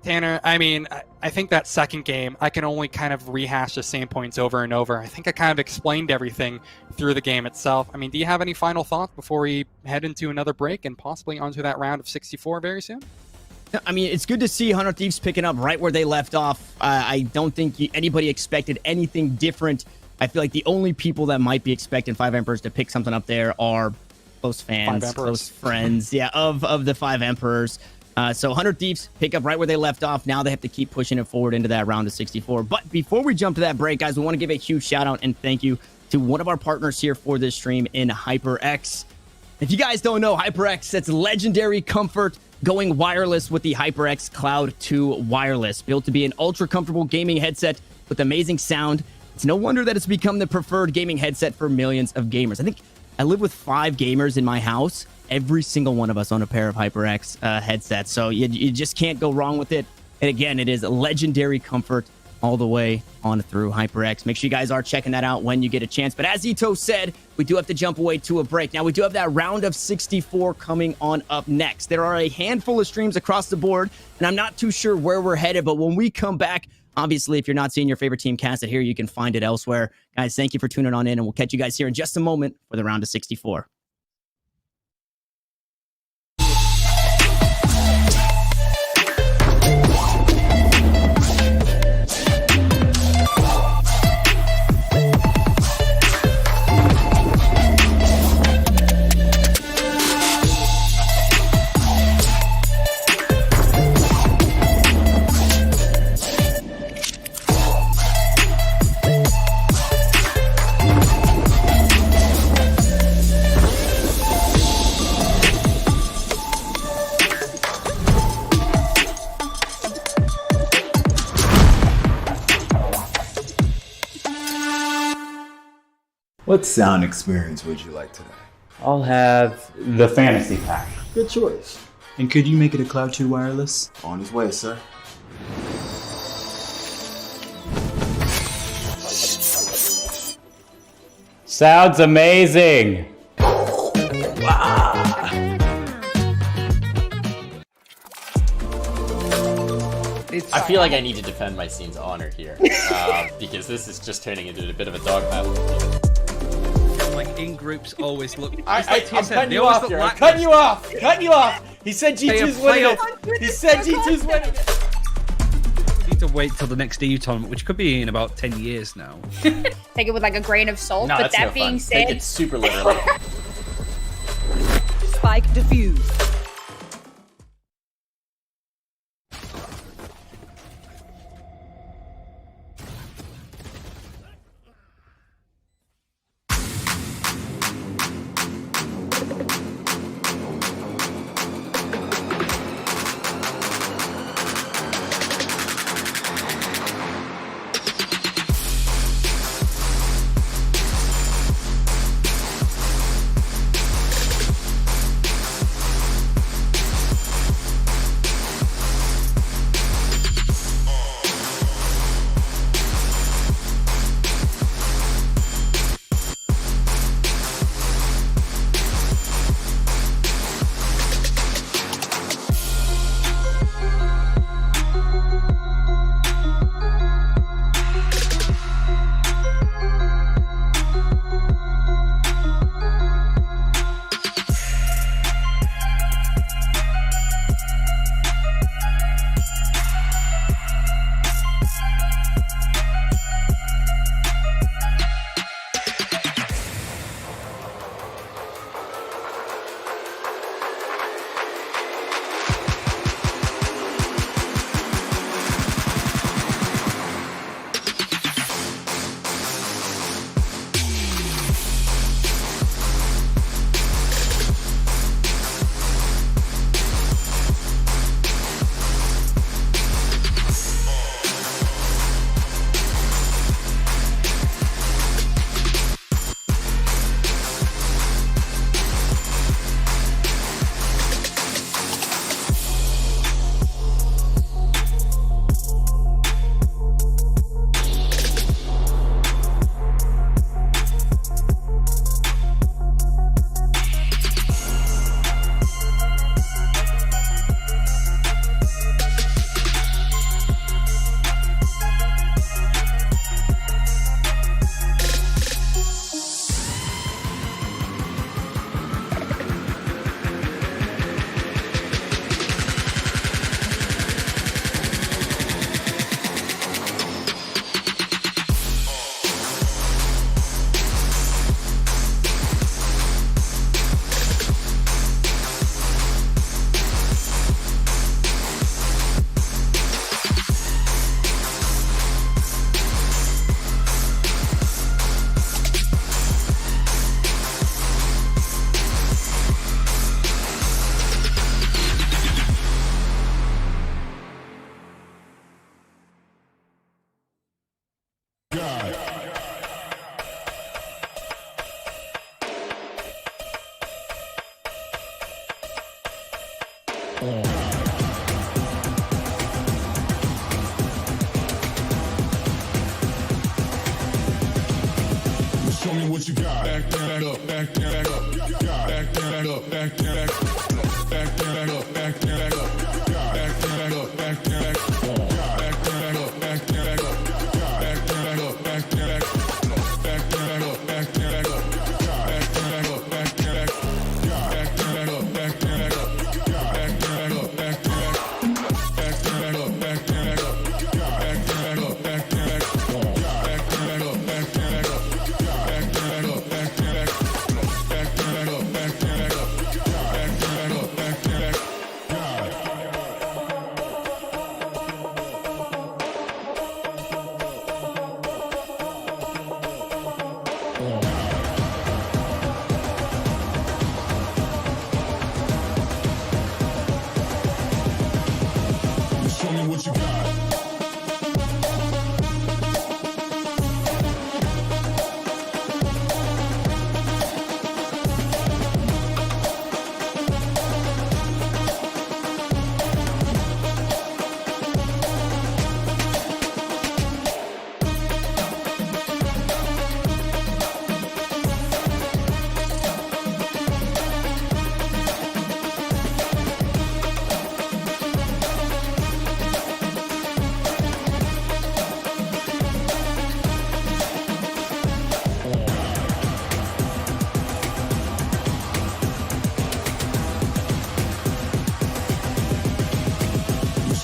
S6: Tanner, I mean, I think that second game, I can only kind of rehash the same points over and over. I think I kind of explained everything through the game itself. I mean, do you have any final thoughts before we head into another break and possibly onto that round of 64 very soon?
S3: I mean, it's good to see 100 Thieves picking up right where they left off. I don't think anybody expected anything different. I feel like the only people that might be expecting 5 Emperors to pick something up there are close fans, close friends, yeah, of the 5 Emperors. So 100 Thieves pick up right where they left off. Now they have to keep pushing it forward into that round of 64. But before we jump to that break, guys, we want to give a huge shout out and thank you to one of our partners here for this stream in HyperX. If you guys don't know, HyperX, that's legendary comfort going wireless with the HyperX Cloud 2 Wireless. Built to be an ultra comfortable gaming headset with amazing sound. It's no wonder that it's become the preferred gaming headset for millions of gamers. I think I live with 5 gamers in my house. Every single one of us own a pair of HyperX headsets, so you just can't go wrong with it. And again, it is legendary comfort all the way on through HyperX. Make sure you guys are checking that out when you get a chance. But as Ito said, we do have to jump away to a break. Now, we do have that round of 64 coming on up next. There are a handful of streams across the board, and I'm not too sure where we're headed, but when we come back, obviously, if you're not seeing your favorite team cast it here, you can find it elsewhere. Guys, thank you for tuning on in, and we'll catch you guys here in just a moment for the round of 64.
S7: What sound experience would you like today?
S8: I'll have the fantasy pack.
S7: Good choice.
S9: And could you make it a Cloud 2 wireless?
S7: On his way, sir.
S8: Sounds amazing.
S10: I feel like I need to defend my scene's honor here, because this is just turning into a bit of a dog battle.
S11: Like in groups, always look.
S10: I'm
S11: cutting
S10: you off here. I'm cutting you off. Cutting you off. He said G2's winning it. He said G2's winning it.
S11: Need to wait till the next EU tournament, which could be in about 10 years now.
S12: Take it with like a grain of salt.
S10: No,
S12: But
S10: that's
S12: that
S10: no
S12: being
S10: fun.
S12: said,
S10: Take it super literally.
S13: Spike defused.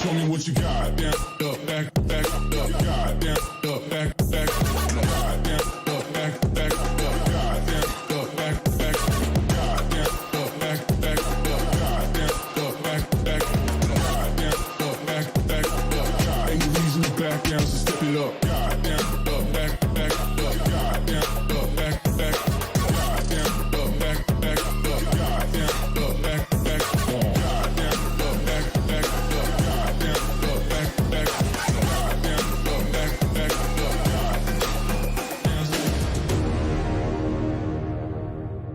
S2: Show me what you got. Down, up, back, back, up, got down, up, back, back, got down, up, back, back, got down, up, back, back, got down, up, back, back, got down, up, back, back, got down, up, back, back, got. Ain't no reason to back down, so step it up. Got down, up, back, back, got down, up, back, back, got down, up, back, back, got down, up, back, back, got down, up, back, back, got down, up, back, back, got down, up, back,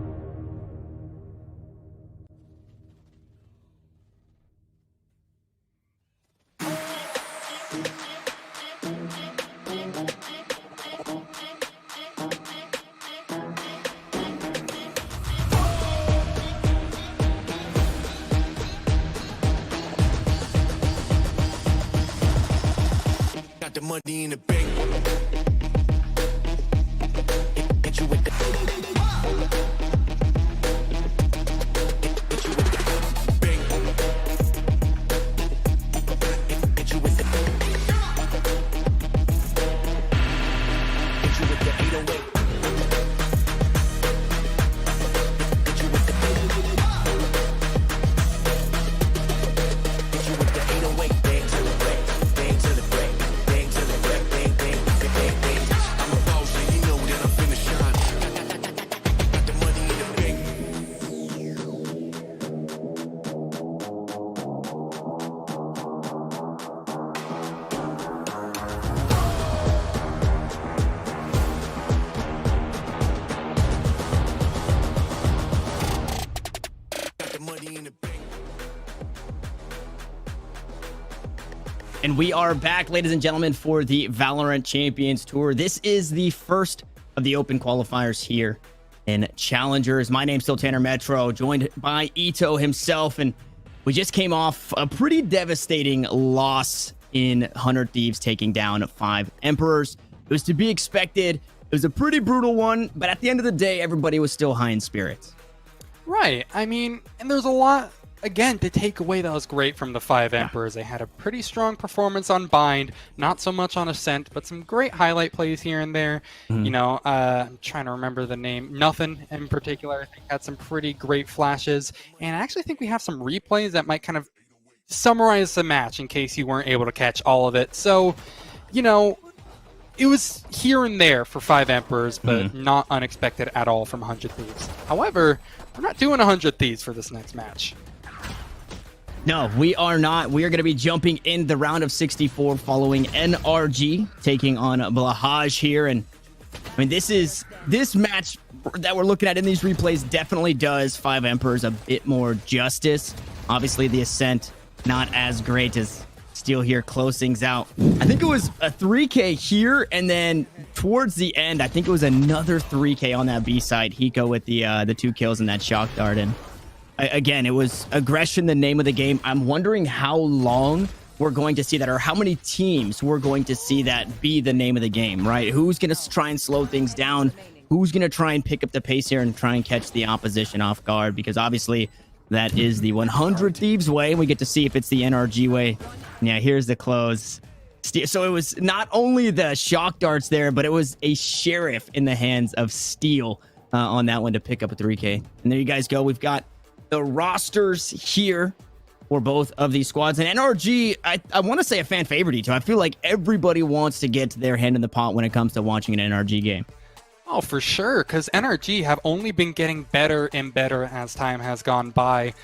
S2: back,
S1: Got the money in the bank. Hit you with the. Hit you with the bank. Hit you with the. Hit you with the 808. Hit you with the. Hit you with the 808. Bang to the break. Bang to the break. Bang to the break. Bang, bang, bang, bang, bang. I'm a boss, and you know that I'm finna shine. Got the money in the bank. Got the money in the bank.
S3: And we are back, ladies and gentlemen, for the Valorant Champions Tour. This is the first of the open qualifiers here in Challengers. My name's still Tanner Metro, joined by Ito himself, and we just came off a pretty devastating loss in 100 Thieves taking down 5 Emperors. It was to be expected. It was a pretty brutal one, but at the end of the day, everybody was still high in spirits.
S6: Right. I mean, and there's a lot, again, to take away that was great from the 5 Emperors. They had a pretty strong performance on Bind, not so much on Ascent, but some great highlight plays here and there. You know, I'm trying to remember the name. Nothing in particular, I think, had some pretty great flashes. And I actually think we have some replays that might kind of summarize the match in case you weren't able to catch all of it. So, you know, it was here and there for 5 Emperors, but not unexpected at all from 100 Thieves. However, we're not doing 100 Thieves for this next match.
S3: No, we are not. We are going to be jumping in the round of 64 following NRG taking on Blahaj here. And I mean, this match that we're looking at in these replays definitely does 5 Emperors a bit more justice. Obviously, the Ascent not as great as Steel here close things out. I think it was a 3K here, and then towards the end, I think it was another 3K on that B side. Hiko with the 2 kills and that shock dart. And again, it was aggression, the name of the game. I'm wondering how long we're going to see that, or how many teams we're going to see that be the name of the game, right? Who's going to try and slow things down? Who's going to try and pick up the pace here and try and catch the opposition off guard? Because obviously that is the 100 Thieves way. We get to see if it's the NRG way. Yeah, here's the close. So it was not only the shock darts there, but it was a sheriff in the hands of Steel on that one to pick up a 3K. And there you guys go. We've got the rosters here for both of these squads. And NRG, I want to say a fan favorite, Ito. I feel like everybody wants to get their hand in the pot when it comes to watching an NRG game.
S6: Oh, for sure, because NRG have only been getting better and better as time has gone by.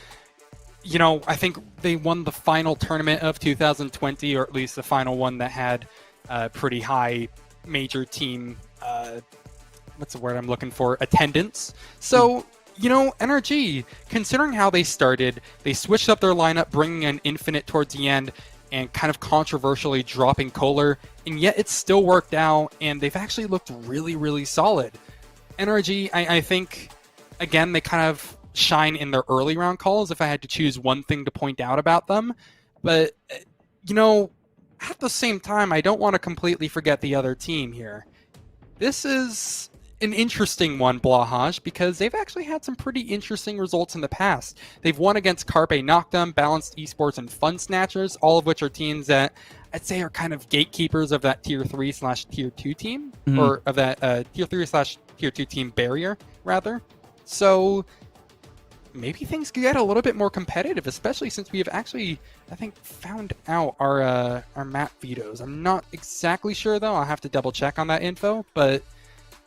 S6: You know, I think they won the final tournament of 2020, or at least the final one that had pretty high major team, what's the word I'm looking for, attendance. So, you know, NRG, considering how they started, they switched up their lineup, bringing in Infinite towards the end, and kind of controversially dropping Kohler, and yet it still worked out, and they've actually looked really, really solid. NRG, I think, again, they kind of shine in their early round calls if I had to choose one thing to point out about them. But, you know, at the same time, I don't want to completely forget the other team here. This is an interesting one, Blahaj, because they've actually had some pretty interesting results in the past. They've won against Carpe Noctem, Balanced Esports, and Fun Snatchers, all of which are teams that I'd say are kind of gatekeepers of that Tier 3/Tier 2 team, or of that Tier 3/Tier 2 team barrier, rather. So maybe things could get a little bit more competitive, especially since we have actually, I think, found out our map vetoes. I'm not exactly sure, though. I'll have to double check on that info, but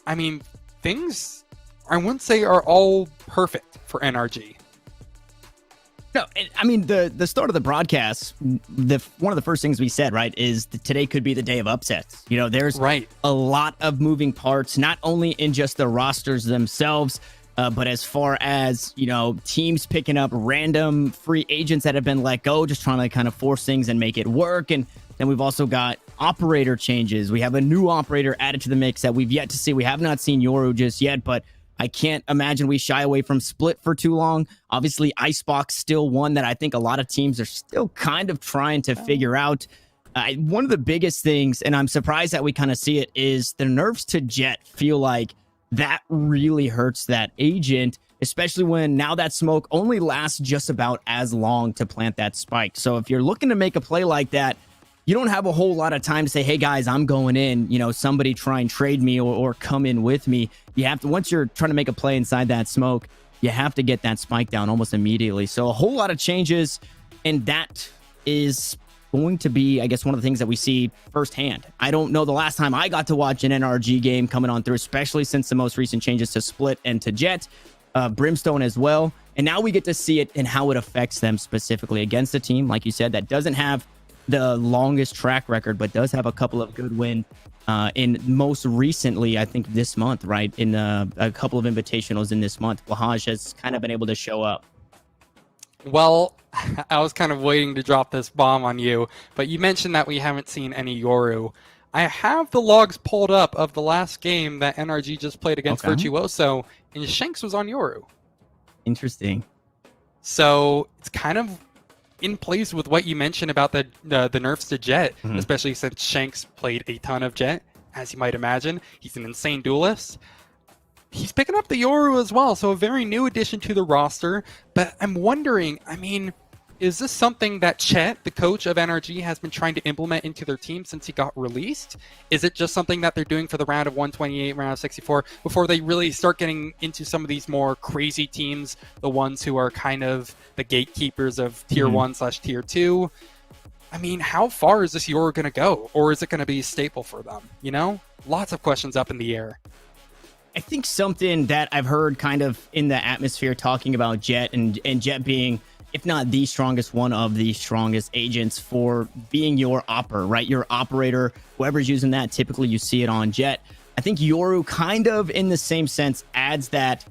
S6: I mean, things, I wouldn't say are all perfect for NRG.
S3: No, I mean, the start of the broadcast, one of the first things we said, right, is that today could be the day of upsets. You know, there's a lot of moving parts, not only in just the rosters themselves, but as far as, you know, teams picking up random free agents that have been let go, just trying to kind of force things and make it work. And then we've also got operator changes. We have a new operator added to the mix that we've yet to see. We have not seen Yoru just yet, but I can't imagine we shy away from Split for too long. Obviously, Icebox still one that I think a lot of teams are still kind of trying to figure out. One of the biggest things, and I'm surprised that we kind of see it, is the nerfs to Jet feel like that really hurts that agent, especially when now that smoke only lasts just about as long to plant that spike. So if you're looking to make a play like that, you don't have a whole lot of time to say, hey guys, I'm going in, you know, somebody try and trade me or come in with me. You have to, once you're trying to make a play inside that smoke, you have to get that spike down almost immediately. So a whole lot of changes, and that is going to be, I guess, one of the things that we see firsthand. I don't know the last time I got to watch an NRG game coming on through, especially since the most recent changes to Split and to Jet, Brimstone as well. And now we get to see it and how it affects them specifically against a team, like you said, that doesn't have the longest track record, but does have a couple of good wins in most recently, I think this month, right? In a couple of invitationals in this month, Blahaj has kind of been able to show up.
S6: Well, I was kind of waiting to drop this bomb on you, but you mentioned that we haven't seen any Yoru. I have the logs pulled up of the last game that NRG just played against Virtuoso, and Shanks was on Yoru.
S3: Interesting.
S6: So it's kind of in place with what you mentioned about the nerfs to Jet, especially since Shanks played a ton of Jet, as you might imagine. He's an insane duelist. He's picking up the Yoru as well, so a very new addition to the roster. But I'm wondering, I mean, is this something that Chet, the coach of NRG, has been trying to implement into their team since he got released? Is it just something that they're doing for the round of 128, round of 64, before they really start getting into some of these more crazy teams, the ones who are kind of the gatekeepers of Tier 1/Tier 2? I mean, how far is this Yoru going to go? Or is it going to be a staple for them? You know? Lots of questions up in the air.
S3: I think something that I've heard kind of in the atmosphere talking about Jet and Jet being, if not the strongest, one of the strongest agents for being your opper, right? Your operator, whoever's using that, typically you see it on Jet. I think Yoru kind of in the same sense adds that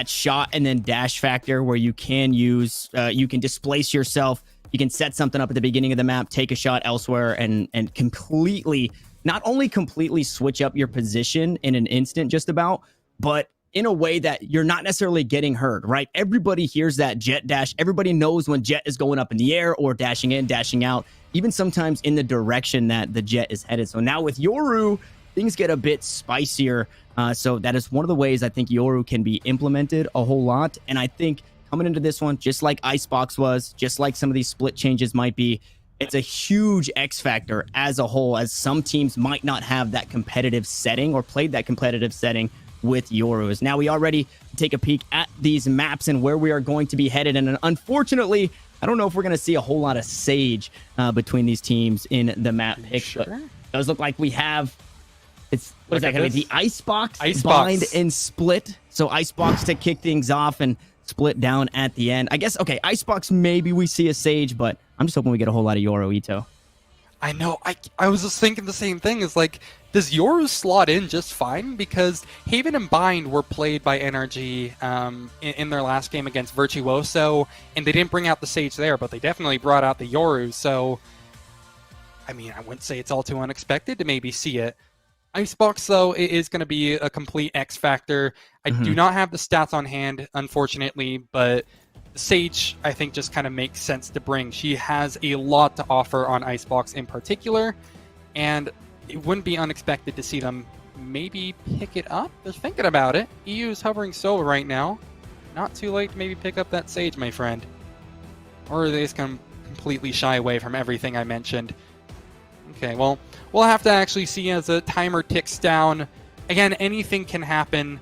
S3: shot and then dash factor where you can use, you can displace yourself. You can set something up at the beginning of the map, take a shot elsewhere and completely, not only completely switch up your position in an instant just about, but in a way that you're not necessarily getting hurt, right? Everybody hears that Jet dash. Everybody knows when Jet is going up in the air or dashing in, dashing out, even sometimes in the direction that the Jet is headed. So now with Yoru, things get a bit spicier. So that is one of the ways I think Yoru can be implemented a whole lot. And I think coming into this one, just like Icebox was, just like some of these split changes might be, it's a huge X factor as a whole, as some teams might not have that competitive setting or played that competitive setting with Yorus. Now we already take a peek at these maps and where we are going to be headed. And unfortunately, I don't know if we're going to see a whole lot of Sage between these teams in the map pick. Sure? But it does look like we have, what is that going to be? The Icebox, Bind, and Split. So Icebox to kick things off and Split down at the end. I guess, okay, Icebox, maybe we see a Sage, but I'm just hoping we get a whole lot of Yoru Ito.
S6: I know. I was just thinking the same thing. Is like, does Yoru slot in just fine? Because Haven and Bind were played by NRG in their last game against Virtuoso, and they didn't bring out the Sage there, but they definitely brought out the Yoru. So, I mean, I wouldn't say it's all too unexpected to maybe see it. Icebox, though, it is going to be a complete X factor. I do not have the stats on hand, unfortunately, but Sage, I think, just kind of makes sense to bring. She has a lot to offer on Icebox in particular, and it wouldn't be unexpected to see them maybe pick it up. They're thinking about it. EU is hovering Sova right now. Not too late to maybe pick up that Sage, my friend. Or are they just going to completely shy away from everything I mentioned? Okay, well, we'll have to actually see as the timer ticks down. Again, anything can happen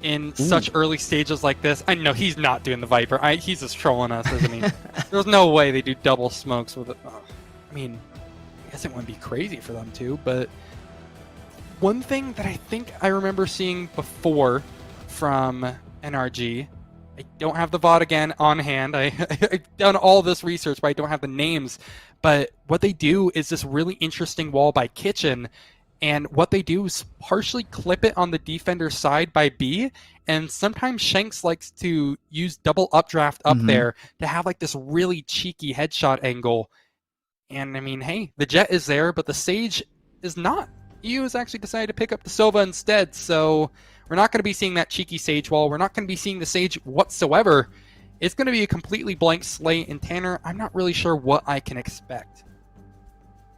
S6: in such early stages like this. I know he's not doing the Viper. He's just trolling us, isn't he? There's no way they do double smokes with it. I mean, I guess it wouldn't be crazy for them to, but one thing that I think I remember seeing before from NRG, I don't have the VOD again on hand. I've done all this research, but I don't have the names. But what they do is this really interesting wall by Kitchen, and what they do is partially clip it on the defender side by B, and sometimes Shanks likes to use double updraft up there to have like this really cheeky headshot angle. And I mean, hey, the Jet is there, but the Sage is not. EU has actually decided to pick up the Sova instead, so we're not going to be seeing that cheeky Sage wall. We're not going to be seeing the Sage whatsoever. It's going to be a completely blank slate, and Tanner, I'm not really sure what I can expect.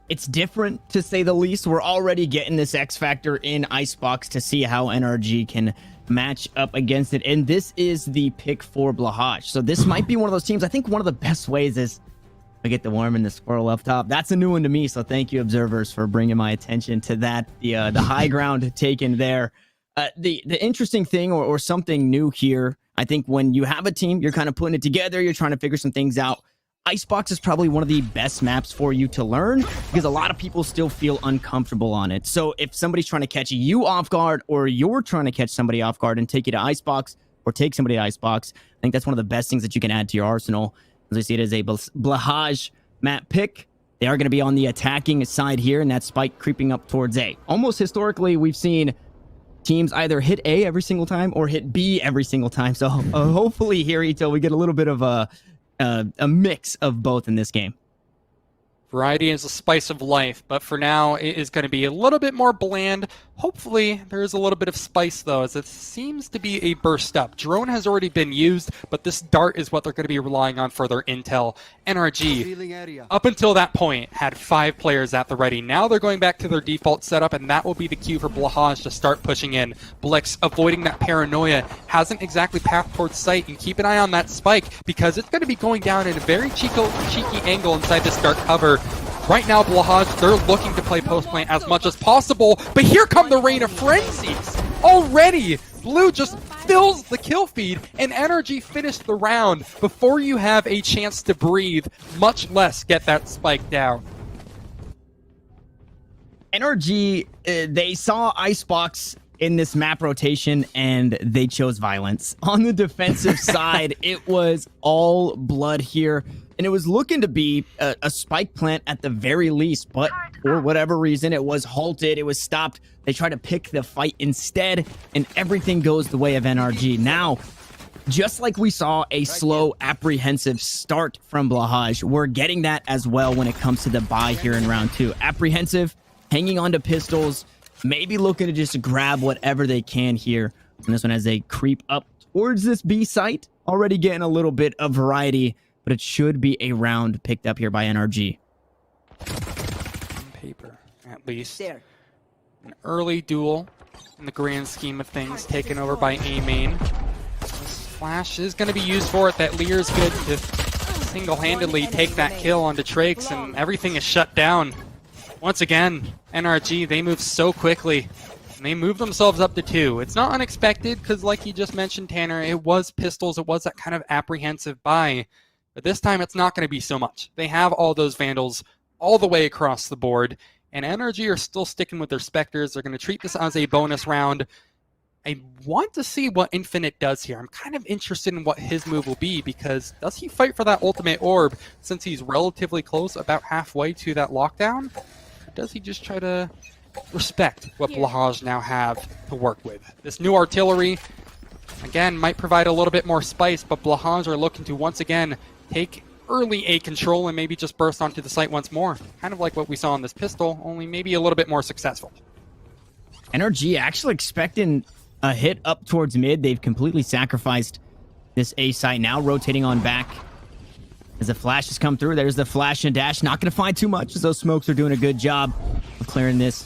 S3: It's different, to say the least. We're already getting this X Factor in Icebox to see how NRG can match up against it, and this is the pick for Blahaj. So this might be one of those teams. I think one of the best ways is I get the worm and the squirrel up top. That's a new one to me, so thank you, observers, for bringing my attention to that. The high ground taken there. The interesting thing or something new here, I think when you have a team, you're kind of putting it together, you're trying to figure some things out. Icebox is probably one of the best maps for you to learn because a lot of people still feel uncomfortable on it. So if somebody's trying to catch you off guard, or you're trying to catch somebody off guard and take you to Icebox, or take somebody to Icebox, I think that's one of the best things that you can add to your arsenal. As I see it as a Blahaj map pick. They are going to be on the attacking side here, and that Spike creeping up towards A. Almost historically, we've seen teams either hit A every single time or hit B every single time. So hopefully here, Ito, we get a little bit of a mix of both in this game.
S6: Variety is a spice of life, but for now it is going to be a little bit more bland. Hopefully there is a little bit of spice though, as it seems to be a burst up. Drone has already been used, but this dart is what they're going to be relying on for their intel. NRG, up until that point, had 5 players at the ready. Now they're going back to their default setup, and that will be the cue for Blahaj to start pushing in. Blix, avoiding that paranoia, hasn't exactly pathed towards sight, and keep an eye on that Spike, because it's going to be going down in a very cheeky angle inside this dark cover. Right now, Blahaj, they're looking to play post-plant as much as possible, but here come the Rain of Frenzies! Already, Blue just fills the kill feed, and NRG finished the round before you have a chance to breathe, much less get that Spike down.
S3: NRG, they saw Icebox in this map rotation, and they chose violence. On the defensive side, it was all blood here. And it was looking to be a spike plant at the very least, but for whatever reason, it was halted, it was stopped. They tried to pick the fight instead, and everything goes the way of NRG. Now, just like we saw a slow, apprehensive start from Blahaj, we're getting that as well when it comes to the buy here in round 2. Apprehensive, hanging on to pistols, maybe looking to just grab whatever they can here. And this one as they creep up towards this B site, already getting a little bit of variety, but it should be a round picked up here by NRG.
S6: On paper, at least. An early duel in the grand scheme of things, taken over by A main. This flash is going to be used for it. That Lear's good to single-handedly take that kill onto Trakes, and everything is shut down. Once again, NRG, they move so quickly. And they move themselves up to 2. It's not unexpected, because like you just mentioned, Tanner, it was pistols. It was that kind of apprehensive buy. But this time, it's not going to be so much. They have all those Vandals all the way across the board. And NRG are still sticking with their Spectres. They're going to treat this as a bonus round. I want to see what Infinite does here. I'm kind of interested in what his move will be, because does he fight for that ultimate orb since he's relatively close, about halfway to that lockdown? Or does he just try to respect what Blahaj now have to work with? This new artillery, again, might provide a little bit more spice, but Blahaj are looking to once again take early A control and maybe just burst onto the site once more. Kind of like what we saw on this pistol, only maybe a little bit more successful.
S3: NRG actually expecting a hit up towards mid. They've completely sacrificed this A site, now rotating on back. As the flash has come through, there's the flash and dash. Not going to find too much, as those smokes are doing a good job of clearing this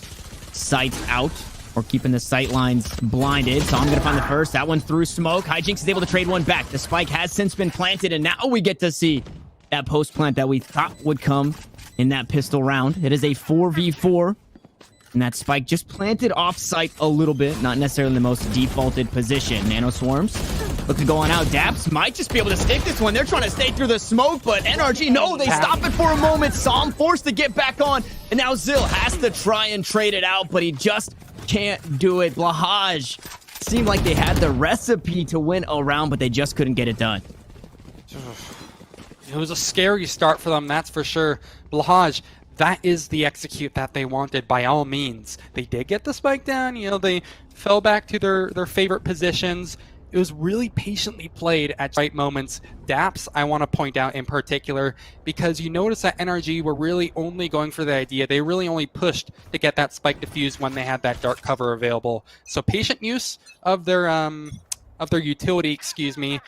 S3: site out. or keeping the sight lines blinded. So I'm going to find the first. That one through smoke. Hijinks is able to trade one back. The spike has since been planted, and now we get to see that post plant that we thought would come in that pistol round. It is a 4v4, and that spike just planted off site a little bit, not necessarily the most defaulted position. Nano swarms look to go on out. Daps might just be able to stick this one. They're trying to stay through the smoke, but NRG, no, they stop it for a moment. Psalm forced to get back on, and now Zill has to try and trade it out, but he just can't do it. Blahaj seemed like they had the recipe to win a round, but they just couldn't get it done.
S6: It was a scary start for them, that's for sure. Blahaj, that is the execute that they wanted by all means. They did get the spike down, you know, they fell back to their favorite positions. It was really patiently played at right moments. Daps, I want to point out in particular, because you notice that NRG were really only going for the idea. They really only pushed to get that spike defused when they had that dark cover available. So patient use of their utility, excuse me,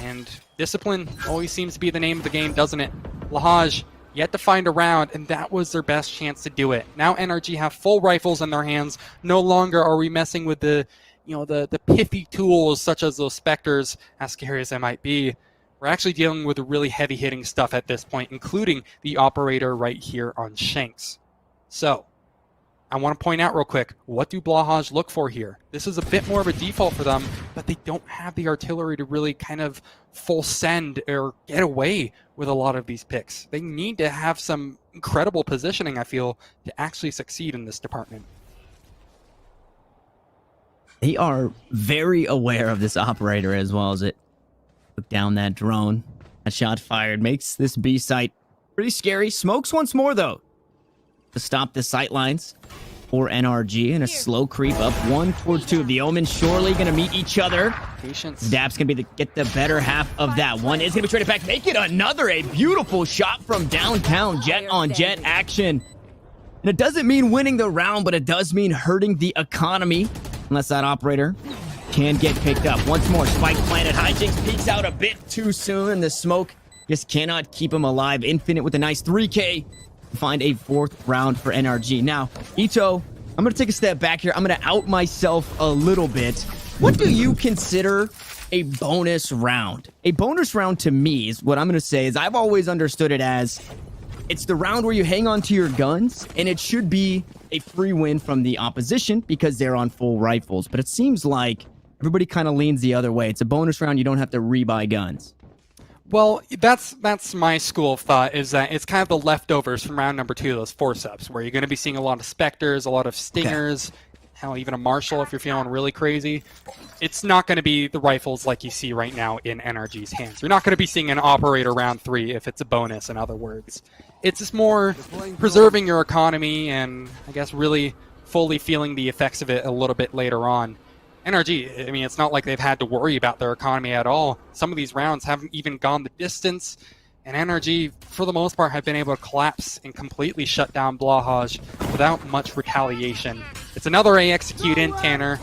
S6: and discipline always seems to be the name of the game, doesn't it? Blahaj yet to find a round, and that was their best chance to do it. Now NRG have full rifles in their hands. No longer are we messing with the piffy tools such as those Spectres, as scary as they might be. We're actually dealing with really heavy-hitting stuff at this point, including the operator right here on Shanks. So, I want to point out real quick, what do Blahaj look for here? This is a bit more of a default for them, but they don't have the artillery to really kind of full send or get away with a lot of these picks. They need to have some incredible positioning, I feel, to actually succeed in this department.
S3: They are very aware of this operator as well as it took down that drone. A shot fired makes this B site pretty scary. Smokes once more, though, to stop the sight lines for NRG, and a slow creep up 1 towards 2. The Omen surely going to meet each other.
S6: Patience.
S3: Dap's going to be get the better half of that. One is going to be traded back. Make it another. A beautiful shot from downtown. Jet on jet action. And it doesn't mean winning the round, but it does mean hurting the economy. Unless that operator can get picked up. Once more, spike planted. Hijinks peeks out a bit too soon, and the smoke just cannot keep him alive. Infinite with a nice 3K. Find a 4th round for NRG. Now, Ito, I'm going to take a step back here. I'm going to out myself a little bit. What do you consider a bonus round? A bonus round to me is what I'm going to say is I've always understood it as it's the round where you hang on to your guns, and it should be a free win from the opposition because they're on full rifles. But it seems like everybody kind of leans the other way. It's a bonus round. You don't have to rebuy guns.
S6: Well, that's my school of thought, is that it's kind of the leftovers from round number 2, those force-ups, where you're going to be seeing a lot of Spectres, a lot of Stingers, hell, even a Marshal if you're feeling really crazy. It's not going to be the rifles like you see right now in NRG's hands. You're not going to be seeing an Operator round 3 if it's a bonus, in other words. It's just more preserving your economy and, I guess, really fully feeling the effects of it a little bit later on. NRG, I mean, it's not like they've had to worry about their economy at all. Some of these rounds haven't even gone the distance, and NRG, for the most part, have been able to collapse and completely shut down Blahaj without much retaliation. It's another A execute in, Tanner,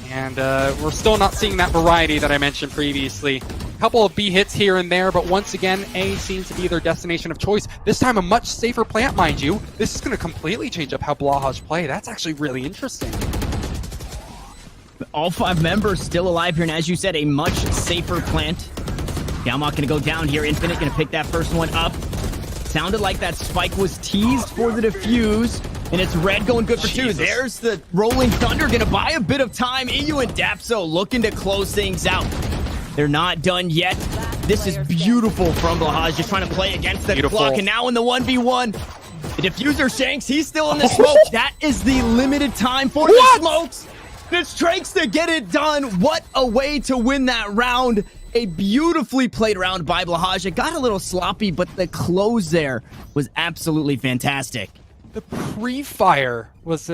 S6: and we're still not seeing that variety that I mentioned previously. A couple of B hits here and there, but once again, A seems to be their destination of choice. This time a much safer plant, mind you. This is going to completely change up how Blahaj play. That's actually really interesting.
S3: All 5 members still alive here, and as you said, a much safer plant. Galmok gonna go down here. Infinite gonna pick that first one up. Sounded like that spike was teased for the defuse, and it's red going good for 2. There's the Rolling Thunder gonna buy a bit of time. EU and Dapso looking to close things out. They're not done yet. This is beautiful from Blahaj, just trying to play against the clock, and now in the 1v1. The diffuser Shanks, he's still in the smoke. That is the limited time for the smokes. The Strakes to get it done. What a way to win that round. A beautifully played round by Blahaj. It got a little sloppy, but the close there was absolutely fantastic.
S6: The pre-fire was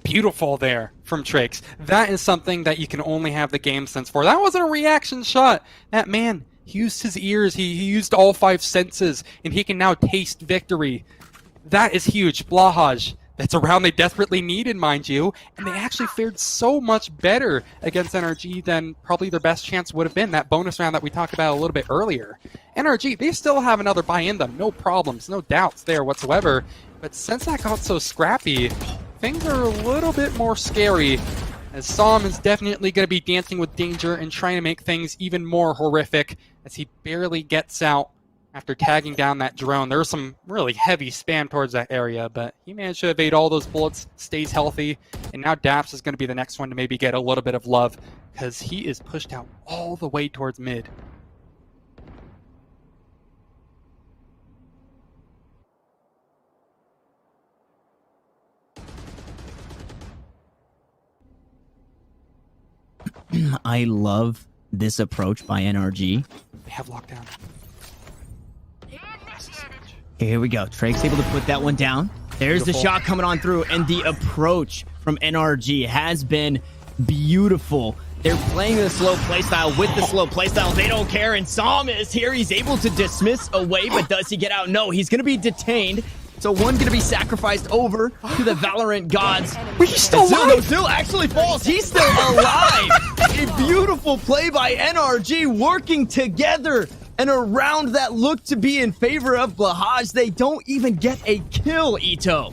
S6: beautiful there from Trakes. That is something that you can only have the game sense for. That wasn't a reaction shot. That man, he used his ears. He used all 5 senses, and he can now taste victory. That is huge. Blahaj. That's a round they desperately needed, mind you, and they actually fared so much better against NRG than probably their best chance would have been, that bonus round that we talked about a little bit earlier. NRG, they still have another buy in them, no problems, no doubts there whatsoever, but since that got so scrappy, things are a little bit more scary, as Psalm is definitely going to be dancing with danger and trying to make things even more horrific as he barely gets out after tagging down that drone. There was some really heavy spam towards that area, but he managed to evade all those bullets, stays healthy, and now Daps is going to be the next one to maybe get a little bit of love because he is pushed out all the way towards mid.
S3: I love this approach by NRG.
S6: They have lockdown.
S3: Here we go. Trake's able to put that one down. There's the shot coming on through, and the approach from NRG has been beautiful. They're playing the slow playstyle with the slow playstyle. They don't care, and Psalm is here. He's able to dismiss away, but does he get out? No, he's going to be detained. So one going to be sacrificed over to the Valorant gods.
S6: But he's still alive.
S3: Zil actually falls. He's still alive. A beautiful play by NRG working together and around that looked to be in favor of Blahaj. They don't even get a kill, Ito.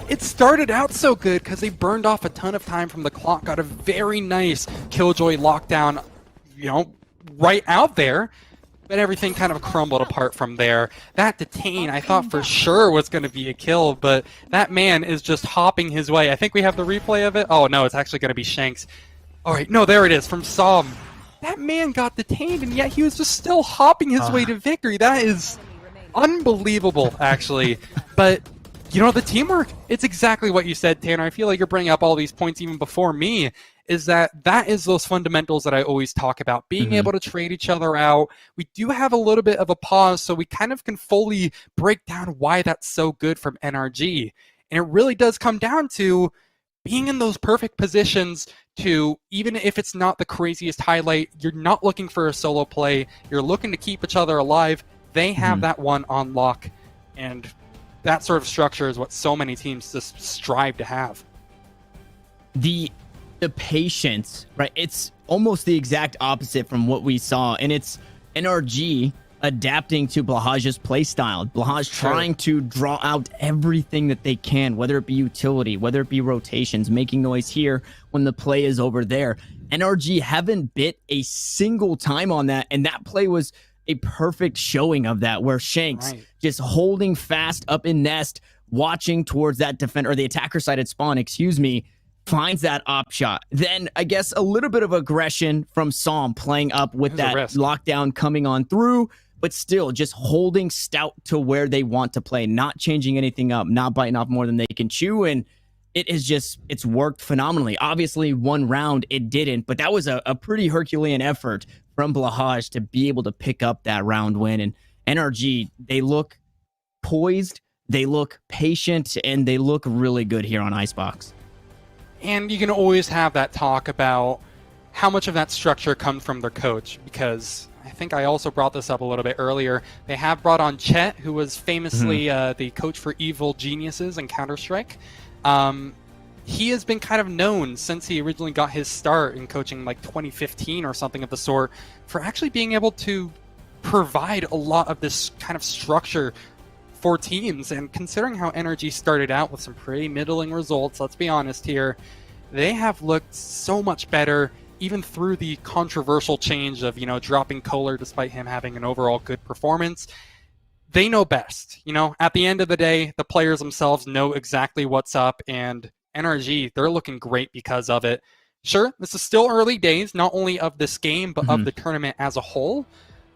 S6: It started out so good because they burned off a ton of time from the clock, got a very nice Killjoy lockdown, right out there. But everything kind of crumbled apart from there. That detain, I thought for sure was going to be a kill, but that man is just hopping his way. I think we have the replay of it. Oh, no, it's actually going to be Shanks. All right, no, there it is from Psalm. That man got detained, and yet he was just still hopping his way to victory. That is unbelievable, actually. But, the teamwork, it's exactly what you said, Tanner. I feel like you're bringing up all these points even before me, is that is those fundamentals that I always talk about. Being able to trade each other out. We do have a little bit of a pause, so we kind of can fully break down why that's so good from NRG. And it really does come down to being in those perfect positions to, even if it's not the craziest highlight, you're not looking for a solo play, you're looking to keep each other alive. They have that one on lock, and that sort of structure is what so many teams just strive to have.
S3: The patience, right? It's almost the exact opposite from what we saw, and it's NRG adapting to Blahaj's playstyle. Blahaj trying to draw out everything that they can, whether it be utility, whether it be rotations, making noise here when the play is over there. NRG haven't bit a single time on that, and that play was a perfect showing of that, where Shanks just holding fast up in nest, watching towards that defender, or the attacker side at spawn, finds that op shot. Then I guess a little bit of aggression from Psalm playing up with that lockdown coming on through, but still just holding stout to where they want to play, not changing anything up, not biting off more than they can chew. And it's worked phenomenally. Obviously, one round it didn't, but that was a pretty Herculean effort from Blahaj to be able to pick up that round win. And NRG, they look poised, they look patient, and they look really good here on Icebox.
S6: And you can always have that talk about how much of that structure comes from their coach, because I think I also brought this up a little bit earlier. They have brought on Chet, who was famously the coach for Evil Geniuses in Counter-Strike. He has been kind of known since he originally got his start in coaching like 2015 or something of the sort, for actually being able to provide a lot of this kind of structure for teams. And considering how NRG started out with some pretty middling results, let's be honest here, they have looked so much better, even through the controversial change of, dropping Kohler despite him having an overall good performance. They know best. At the end of the day, the players themselves know exactly what's up, and NRG, they're looking great because of it. Sure, this is still early days, not only of this game, but of the tournament as a whole.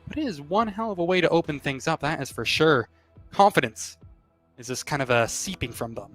S6: But it is one hell of a way to open things up, that is for sure. Confidence is just kind of a seeping from them.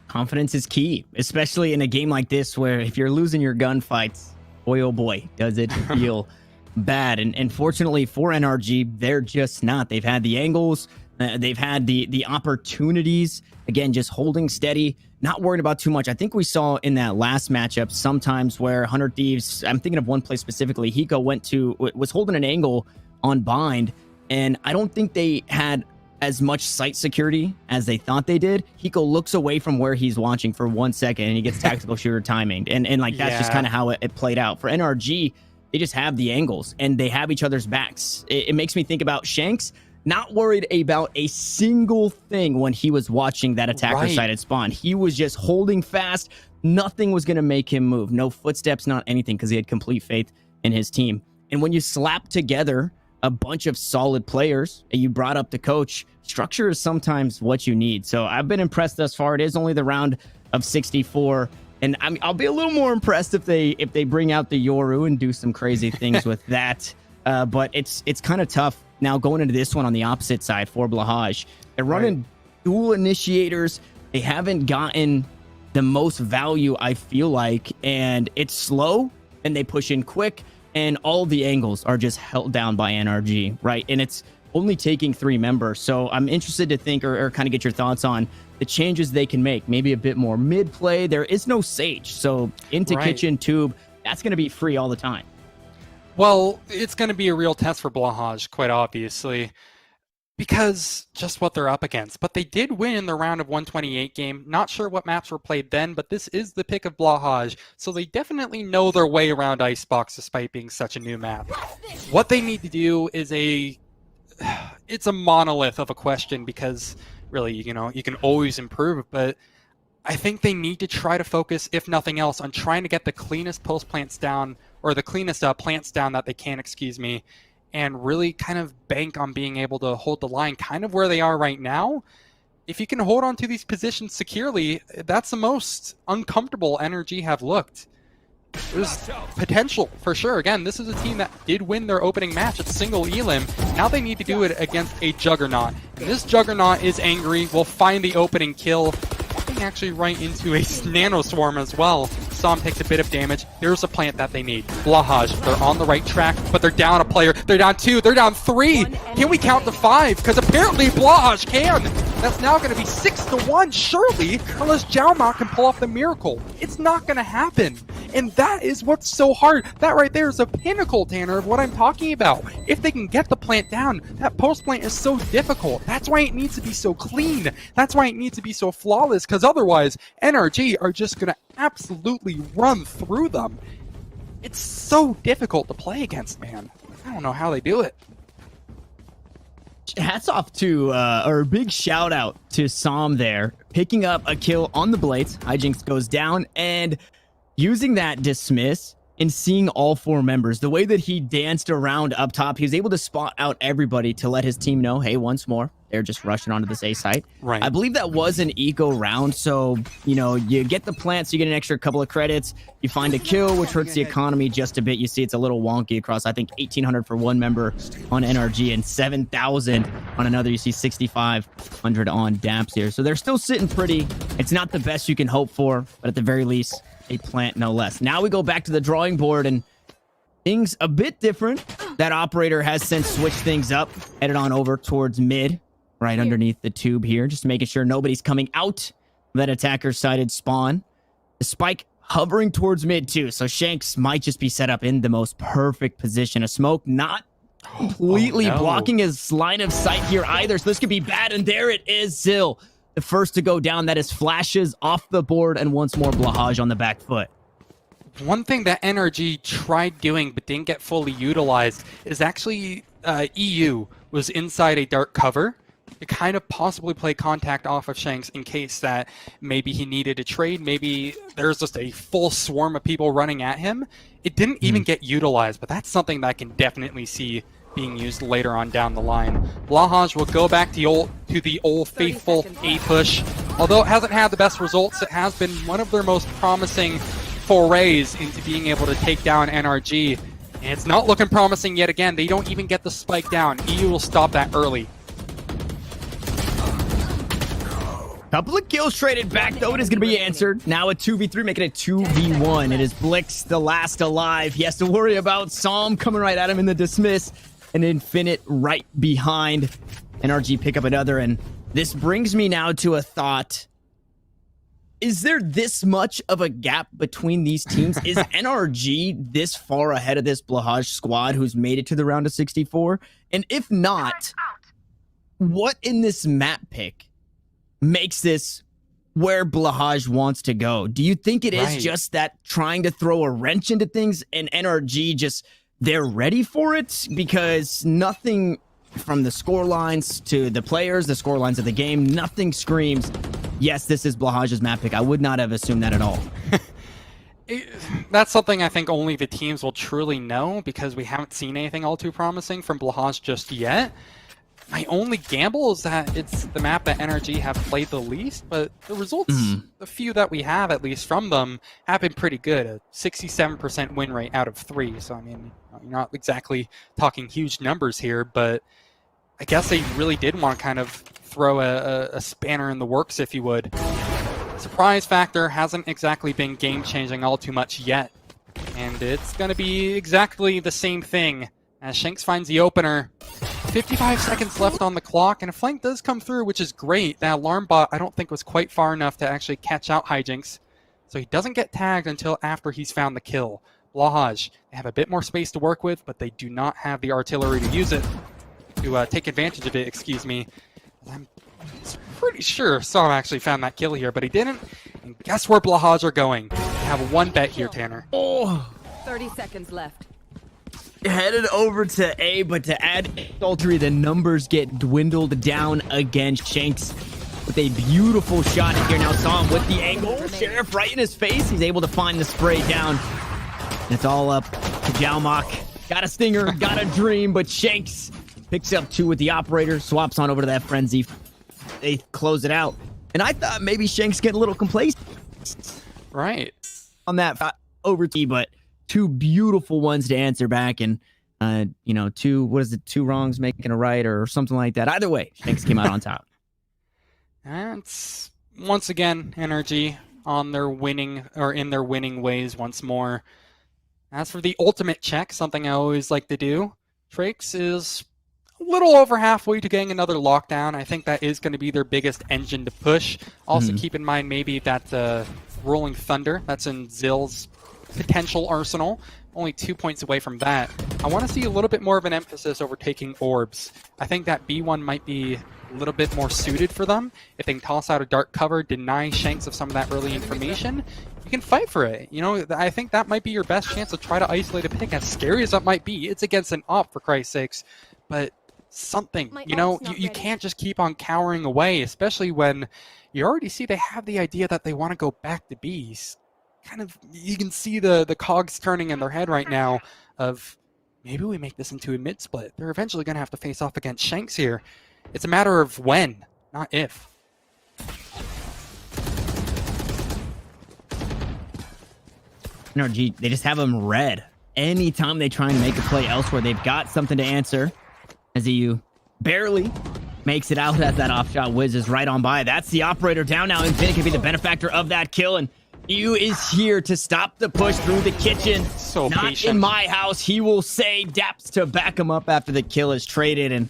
S3: Confidence is key, especially in a game like this where if you're losing your gunfights, boy oh boy, does it feel bad. And fortunately for NRG, they're just not. They've had the angles, they've had the opportunities, again, just holding steady, not worrying about too much. I think we saw in that last matchup sometimes where 100 Thieves, I'm thinking of one play specifically, Hiko was holding an angle on bind, and I don't think they had as much site security as they thought they did. Hiko looks away from where he's watching for 1 second, and he gets tactical shooter timing. And that's just kind of how it played out. For NRG, they just have the angles, and they have each other's backs. It makes me think about Shanks, not worried about a single thing when he was watching that attacker-sided spawn. He was just holding fast. Nothing was going to make him move. No footsteps, not anything, because he had complete faith in his team. And when you slap together a bunch of solid players, and you brought up the coach, structure is sometimes what you need. So I've been impressed thus far. It is only the round of 64. And I'll be a little more impressed if they bring out the Yoru and do some crazy things with that. But it's kind of tough now going into this one on the opposite side for Blahaj. They're running dual initiators. They haven't gotten the most value, I feel like, and it's slow, and they push in quick, and all the angles are just held down by NRG, right? And it's only taking 3 members. So I'm interested to think or kind of get your thoughts on the changes they can make. Maybe a bit more mid play. There is no Sage, so into kitchen tube, that's going to be free all the time.
S6: Well, it's going to be a real test for Blahaj, quite obviously, because just what they're up against. But they did win in the round of 128 game. Not sure what maps were played then, but this is the pick of Blahaj, so they definitely know their way around Icebox despite being such a new map. What they need to do is it's a monolith of a question, because really, you know, you can always improve, but I think they need to try to focus, if nothing else, on trying to get the cleanest post plants down, or the cleanest plants down that they can, and really kind of bank on being able to hold the line kind of where they are right now. If you can hold on to these positions securely, that's the most uncomfortable NRG have looked. There's potential for sure. Again, this is a team that did win their opening match at single elim. Now they need to do it against a Juggernaut. And this Juggernaut is angry, will find the opening kill, walking actually right into a Nano Swarm as well. Som takes a bit of damage. Here's a plant that they need. Blahaj, they're on the right track, but they're down a player. They're down 2, they're down 3. Can we count to 5? Because apparently Blahaj can. That's now going to be 6-1, surely, unless Jauma can pull off the miracle. It's not going to happen. And that is what's so hard. That right there is a pinnacle, Tanner, of what I'm talking about. If they can get the plant down, that post plant is so difficult. That's why it needs to be so clean. That's why it needs to be so flawless, because otherwise, NRG are just going to absolutely run through them. It's so difficult to play against, man. I don't know how they do it.
S3: Hats off to, or a big shout out to Som there, picking up a kill on the Blades. Hijinks goes down, and using that dismiss and seeing all 4 members, the way that he danced around up top, he was able to spot out everybody to let his team know, hey, once more, they're just rushing onto this A site.
S6: Right.
S3: I believe that was an eco round, so, you know, you get the plants, you get an extra couple of credits, you find a kill, which hurts the economy just a bit. You see it's a little wonky across, I think, 1,800 for one member on NRG and 7,000 on another. You see 6,500 on Daps here. So they're still sitting pretty. It's not the best you can hope for, but at the very least, a plant no less. Now we go back to the drawing board, and things a bit different. That operator has since switched things up, headed on over towards mid, right underneath the tube here, just making sure nobody's coming out of that attacker-sided spawn. The spike hovering towards mid too, so Shanks might just be set up in the most perfect position. A smoke not completely blocking his line of sight here either, so this could be bad, and there it is. Zill, the first to go down. That is flashes off the board, and once more Blahaj on the back foot.
S6: One thing that NRG tried doing but didn't get fully utilized is actually EU was inside a dark cover to kind of possibly play contact off of Shanks in case that maybe he needed a trade, maybe there's just a full swarm of people running at him. It didn't even get utilized, but that's something that I can definitely see being used later on down the line. Blahaj will go back to the old faithful A push. Although it hasn't had the best results, it has been one of their most promising forays into being able to take down NRG. And it's not looking promising yet again. They don't even get the spike down. EU will stop that early.
S3: Couple of kills traded back, though. It is going to be answered. Now a 2v3, making it 2v1. It is Blix, the last alive. He has to worry about Som coming right at him in the dismiss. And Infinite right behind. NRG pick up another. And this brings me now to a thought. Is there this much of a gap between these teams? Is NRG this far ahead of this Blahaj squad who's made it to the round of 64? And if not, what in this map pick makes this where Blahaj wants to go? Do you think it is just that trying to throw a wrench into things and NRG just, they're ready for it? Because nothing from the score lines to the players, the score lines of the game, nothing screams, yes, this is Blahaj's map pick. I would not have assumed that at all.
S6: That's something I think only the teams will truly know, because we haven't seen anything all too promising from Blahaj just yet. My only gamble is that it's the map that NRG have played the least, but the results, the few that we have at least from them, have been pretty good. A 67% win rate out of 3. So, I mean, you're not exactly talking huge numbers here, but I guess they really did want to kind of throw a spanner in the works, if you would. Surprise factor hasn't exactly been game-changing all too much yet. And it's going to be exactly the same thing as Shanks finds the opener. 55 seconds left on the clock, and a flank does come through, which is great. That alarm bot, I don't think, was quite far enough to actually catch out Hijinks. So he doesn't get tagged until after he's found the kill. Blahaj, they have a bit more space to work with, but they do not have the artillery to use it, to take advantage of it, excuse me. I'm pretty sure Sam actually found that kill here, but he didn't. And guess where Blahaj are going? They have one bet here, Tanner.
S3: Oh!
S13: 30 seconds left.
S3: Headed over to A, but to add adultery, the numbers get dwindled down again. Shanks with a beautiful shot here. Now Sam with the angle. Sheriff right in his face. He's able to find the spray down. It's all up to Jalmok. Got a stinger, got a dream, but Shanks picks up 2 with the operator, swaps on over to that frenzy. They close it out. And I thought maybe Shanks get a little complacent.
S6: Right.
S3: On that over T, but 2 beautiful ones to answer back, and you know, 2 wrongs making a right or something like that. Either way, Shanks came out on top.
S6: That's once again NRG on their winning, or in their winning ways once more. As for the ultimate check, something I always like to do, Trakes is a little over halfway to getting another lockdown. I think that is going to be their biggest engine to push. Also keep in mind maybe that Rolling Thunder, that's in Zill's potential arsenal, only 2 points away from that. I want to see a little bit more of an emphasis over taking orbs. I think that B1 might be a little bit more suited for them. If they can toss out a dark cover, deny Shanks of some of that early information, you can fight for it. You know, I think that might be your best chance to try to isolate a pick, as scary as that might be. It's against an op, for Christ's sakes, but something, you know, you can't just keep on cowering away, especially when you already see they have the idea that they want to go back to B's. Kind of, you can see the cogs turning in their head right now of, maybe we make this into a mid-split. They're eventually going to have to face off against Shanks here. It's a matter of when, not if.
S3: NRG, they just have them red. Anytime they try and make a play elsewhere, they've got something to answer. As EU barely makes it out as that off-shot whizzes right on by. That's the operator down now. Infinite can be the benefactor of that kill, and EU is here to stop the push through the kitchen.
S6: So
S3: not
S6: patient.
S3: in my house, he will say. Daps to back him up after the kill is traded, and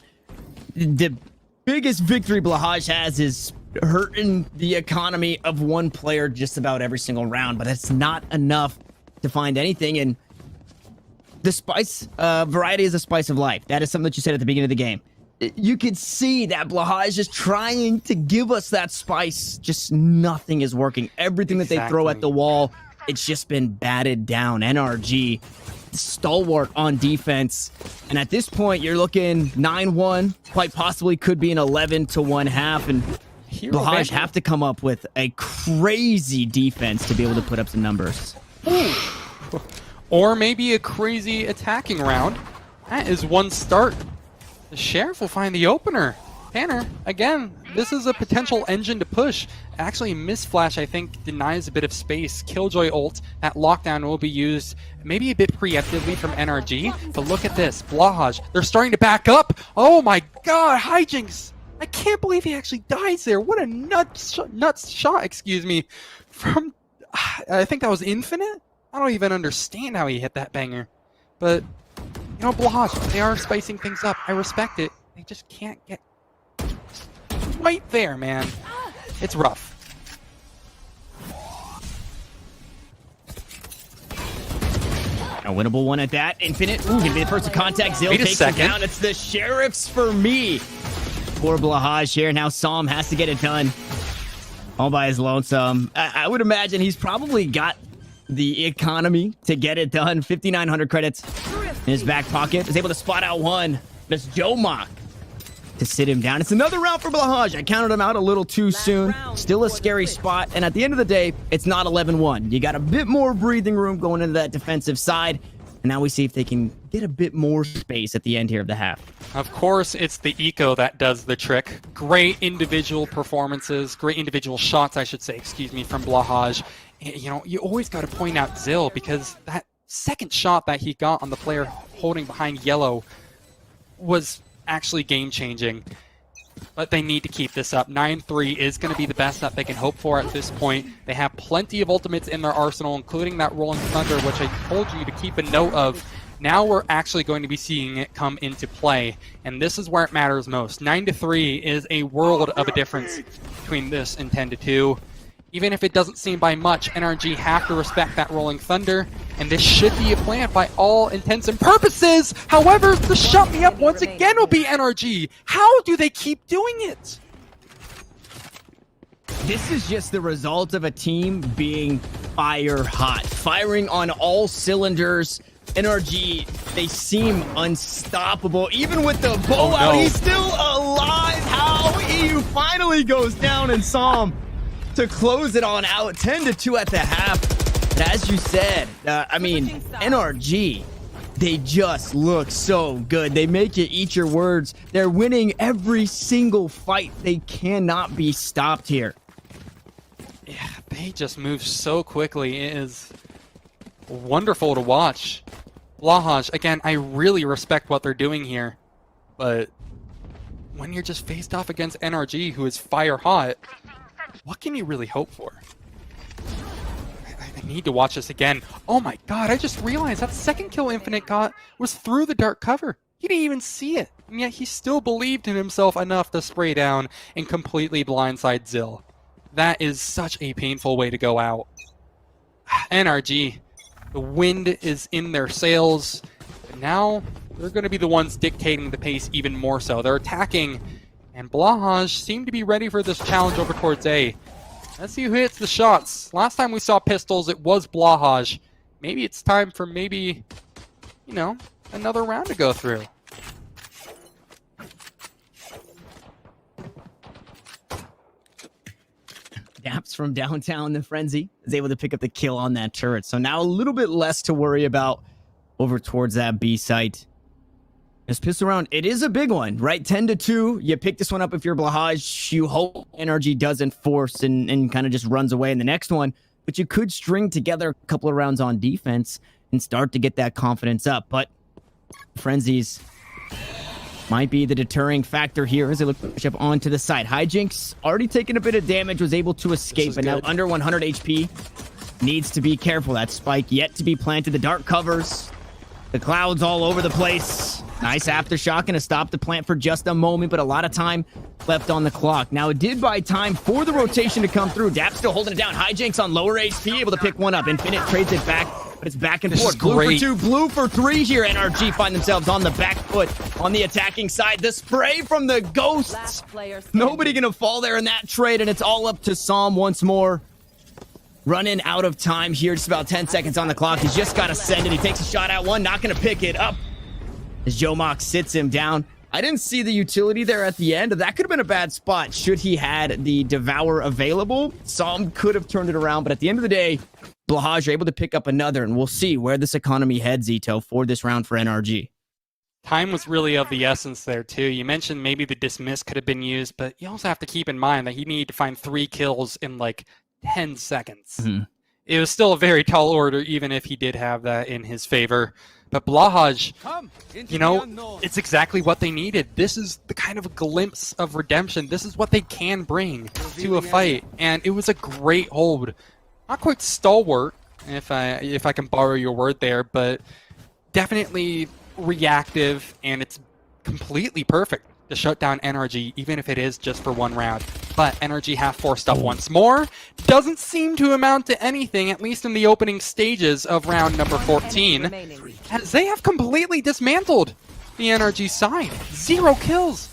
S3: the biggest victory Blahaj has is hurting the economy of one player just about every single round, but it's not enough to find anything. And the spice, variety is a spice of life. That is something that you said at the beginning of the game. You could see that Blahaj is trying to give us that spice. Just nothing is working. Everything that they throw at the wall, it's just been batted down. NRG, stalwart on defense. And at this point, you're looking 9-1. Quite possibly could be an 11-1 half. And Blahaj have to come up with a crazy defense to be able to put up some numbers.
S6: Or maybe a crazy attacking round. That is one start. The Sheriff will find the opener. Tanner, again, this is a potential engine to push. Actually, Misflash, I think, denies a bit of space. Killjoy ult, that lockdown will be used maybe a bit preemptively from NRG. But look at this, Blahaj, they're starting to back up. Oh my god, Hijinks! I can't believe he actually dies there. What a nuts shot, excuse me, from, I think that was Infinite? I don't even understand how he hit that banger. But, you know, Blahaj, they are spicing things up. I respect it. They just can't get right there, man. It's rough.
S3: A winnable one at that. Infinite. Ooh, gonna be the first to contact. Zill takes it down. It's the Sheriffs for me. Poor Blahaj here. Now Sam has to get it done all by his lonesome. I would imagine he's probably got the economy to get it done. 5,900 credits in his back pocket. Is able to spot out one. That's Jalmok to sit him down. It's another round for Blahaj. I counted him out a little too soon. Still a scary spot. And at the end of the day, it's not 11-1. You got a bit more breathing room going into that defensive side. And now we see if they can get a bit more space at the end here of the half.
S6: Of course, it's the eco that does the trick. Great individual performances, great individual shots, I should say, excuse me, from Blahaj. You know, you always got to point out Zill, because that second shot that he got on the player holding behind yellow was actually game-changing. But they need to keep this up. 9-3 is going to be the best that they can hope for at this point. They have plenty of ultimates in their arsenal, including that Rolling Thunder, which I told you to keep a note of. Now we're actually going to be seeing it come into play, and this is where it matters most. 9-3 is a world of a difference between this and 10-2. Even if it doesn't seem by much, NRG have to respect that Rolling Thunder, and this should be a plant by all intents and purposes. However, the shut me up once again will be NRG. How do they keep doing it?
S3: This is just the result of a team being fire hot, firing on all cylinders. NRG, they seem unstoppable. Even with the bow out, he's still alive. How? EU finally goes down in Psalm to close it on out. 10-2 at the half. And as you said, I mean, NRG, they just look so good. They make you eat your words. They're winning every single fight. They cannot be stopped here.
S6: Yeah, they just move so quickly. It is wonderful to watch. Blahaj, again, I really respect what they're doing here, but when you're just faced off against NRG, who is fire hot, what can you really hope for? I need to watch this again. Oh my god, I just realized that second kill Infinite got was through the dark cover. He didn't even see it, and yet he still believed in himself enough to spray down and completely blindside Zill. That is such a painful way to go out. NRG, the wind is in their sails, and now they're going to be the ones dictating the pace even more so. They're attacking, and Blahaj seem to be ready for this challenge over towards A. Let's see who hits the shots. Last time we saw pistols, it was Blahaj. Maybe it's time for you know, another round to go through.
S3: Daps from downtown, the Frenzy is able to pick up the kill on that turret. So now a little bit less to worry about over towards that B site. This pistol round, it is a big one, right? 10-2. You pick this one up if you're Blahaj. You hope NRG doesn't force and kind of just runs away in the next one. But you could string together a couple of rounds on defense and start to get that confidence up. But Frenzies might be the deterring factor here as they look to push up onto the side. Hijinks already taken a bit of damage, was able to escape, but now under 100 HP. Needs to be careful. That spike yet to be planted. The dark covers. The clouds all over the place. Nice aftershock, gonna stop the plant for just a moment, but a lot of time left on the clock. Now, it did buy time for the rotation to come through. Dap still holding it down. Hijinks on lower HP, able to pick one up. Infinite trades it back, but it's back and forth. Blue for 2, blue for 3 here. NRG find themselves on the back foot on the attacking side. The spray from the ghosts. Nobody gonna fall there in that trade, and it's all up to Psalm once more. Running out of time here, just about 10 seconds on the clock. He's just got to send it. He takes a shot at one, not going to pick it up as Joe Mock sits him down. I didn't see the utility there at the end. That could have been a bad spot should he had the Devour available. Psalm could have turned it around, but at the end of the day, Blahaj are able to pick up another, and we'll see where this economy heads, Ito, for this round for NRG.
S6: Time was really of the essence there, too. You mentioned maybe the dismiss could have been used, but you also have to keep in mind that he needed to find 3 kills in, 10 seconds. Mm-hmm. It was still a very tall order, even if he did have that in his favor. But Blahaj, it's exactly what they needed. This is the kind of a glimpse of redemption. This is what they can bring to a fight. And it was a great hold. Not quite stalwart, if I can borrow your word there, but definitely reactive, and it's completely perfect to shut down NRG, even if it is just for 1 round. But NRG have forced up once more. Doesn't seem to amount to anything, at least in the opening stages of round number 14, as they have completely dismantled the NRG side. 0 kills.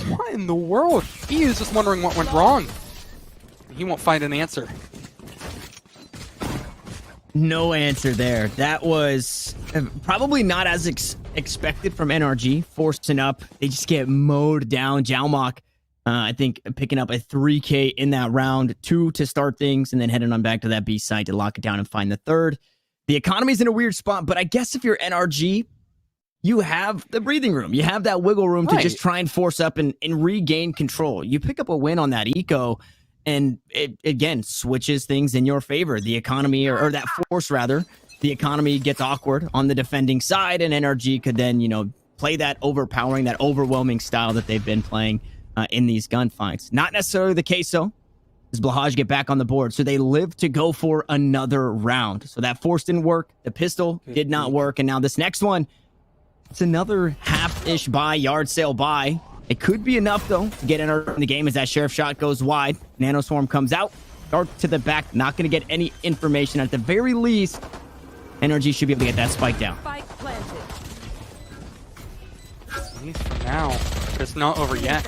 S6: What in the world? He is just wondering what went wrong. He won't find an answer.
S3: No answer there. That was probably not as expected from NRG. Forcing up. They just get mowed down. Jalmok, I think, picking up a 3K in that round. 2 to start things, and then heading on back to that B site to lock it down and find the third. The economy's in a weird spot, but I guess if you're NRG, you have the breathing room. You have that wiggle room to just try and force up and regain control. You pick up a win on that eco, and it, again, switches things in your favor. The economy, or that force, rather, the economy gets awkward on the defending side, and NRG could then, play that overpowering, that overwhelming style that they've been playing in these gunfights. Not necessarily the case, though, as Blahaj get back on the board. So they live to go for another round. So that force didn't work. The pistol did not work. And now this next one, it's another half-ish buy, yard sale buy. It could be enough, though, to get in the game as that sheriff shot goes wide. Nanoswarm comes out. Dart to the back. Not going to get any information. At the very least, NRG should be able to get that spike down.
S13: Spike planted.
S6: At least for now. But it's not over yet.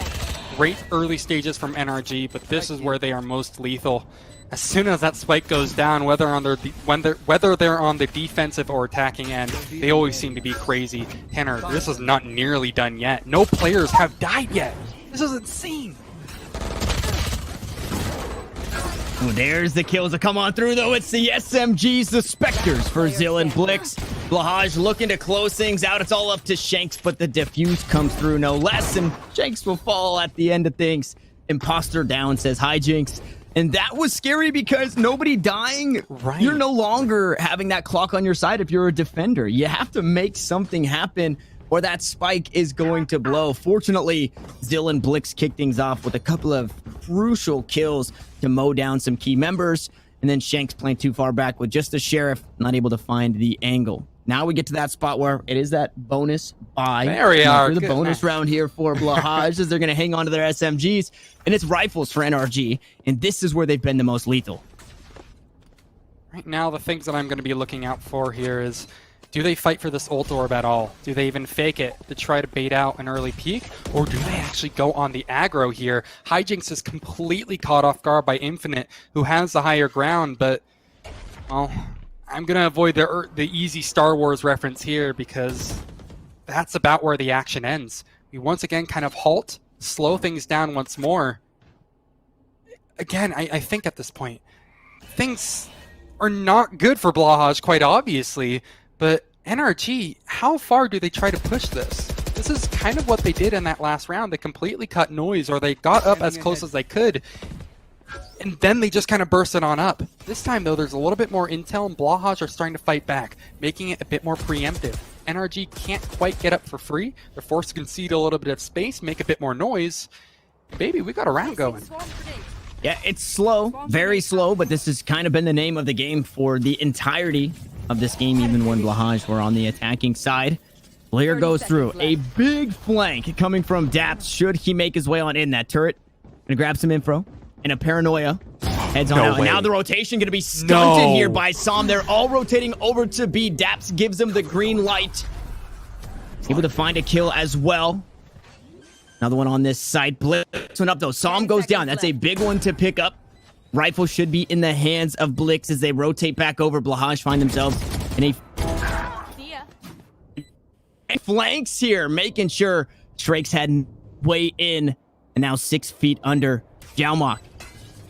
S6: Great early stages from NRG, but this is where they are most lethal. As soon as that spike goes down, whether they're on the defensive or attacking end, they always seem to be crazy. Tanner, this is not nearly done yet. No players have died yet. This is insane.
S3: Oh, there's the kills that come on through, though. It's the SMGs, the Spectres for Zill and Blix. Blahaj looking to close things out. It's all up to Shanks, but the defuse comes through no less, and Shanks will fall at the end of things. Imposter down, says Hijinks. And that was scary because nobody dying, you're no longer having that clock on your side if you're a defender. You have to make something happen or that spike is going to blow. Fortunately, Zill and Blix kick things off with a couple of crucial kills to mow down some key members. And then Shanks playing too far back with just the sheriff, not able to find the angle. Now we get to that spot where it is that bonus buy.
S6: There we are.
S3: The bonus round here for Blahaj as they're going to hang on to their SMGs. And it's rifles for NRG. And this is where they've been the most lethal.
S6: Right now, the things that I'm going to be looking out for here is, do they fight for this ult orb at all? Do they even fake it to try to bait out an early peek? Or do they actually go on the aggro here? Hijinks is completely caught off guard by Infinite, who has the higher ground, but, well, I'm going to avoid the easy Star Wars reference here because that's about where the action ends. We once again kind of halt, slow things down once more. Again, I think at this point, things are not good for Blahaj, quite obviously, but NRG, how far do they try to push this? This is kind of what they did in that last round. They completely cut noise, or they got up as close as they could, and then they just kind of burst it on up. This time, though, there's a little bit more intel, and Blahaj are starting to fight back, making it a bit more preemptive. NRG can't quite get up for free. They're forced to concede a little bit of space, make a bit more noise. Baby, we got a round going.
S3: Yeah, it's slow, very slow, but this has kind of been the name of the game for the entirety of this game, even when Blahaj were on the attacking side. Player goes through a big flank coming from Daps. Should he make his way on in that turret? Gonna grab some info. And a paranoia heads on out. And now the rotation gonna be stunted here by Som. They're all rotating over to B. Daps gives them the green light. Able to find a kill as well. Another one on this side. Blitz one up though. Som goes down. That's a big one to pick up. Rifle should be in the hands of Blix as they rotate back over. Blahaj find themselves in a flanks here, making sure Strake's heading way in. And now 6 feet under. Jalmok,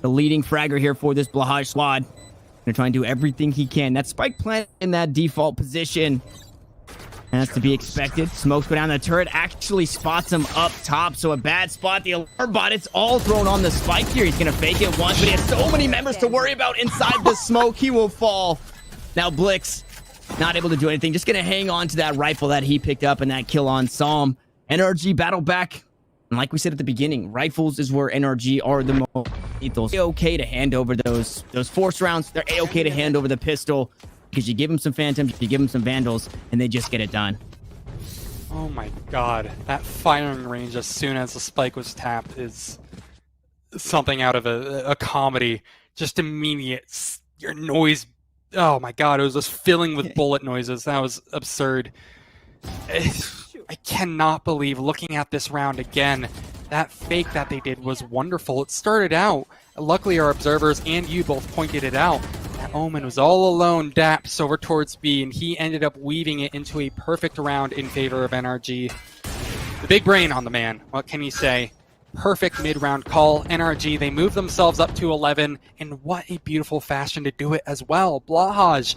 S3: the leading fragger here for this Blahaj squad. Gonna try and do everything he can. That spike plant in that default position has to be expected. Smokes go down the turret, actually spots him up top, so a bad spot. The alarm bot, it's all thrown on the spike here. He's gonna fake it once, but he has so many members to worry about inside the smoke. He will fall. Now Blix, not able to do anything. Just gonna hang on to that rifle that he picked up and that kill on Som. NRG battle back. And like we said at the beginning, rifles is where NRG are the most lethal. It's okay to hand over those force rounds. They're A-okay to hand over the pistol. Because you give them some Phantoms, you give them some Vandals, and they just get it done.
S6: Oh my god. That firing range as soon as the spike was tapped is something out of a comedy. Just immediate. Your noise. Oh my god, it was just filling with bullet noises. That was absurd. I cannot believe, looking at this round again, that fake that they did was wonderful. It started out, luckily our observers and you both pointed it out, that Omen was all alone, Daps over towards B, and he ended up weaving it into a perfect round in favor of NRG. The big brain on the man, what can you say? Perfect mid-round call. NRG, they move themselves up to 11, and what a beautiful fashion to do it as well. Blahaj,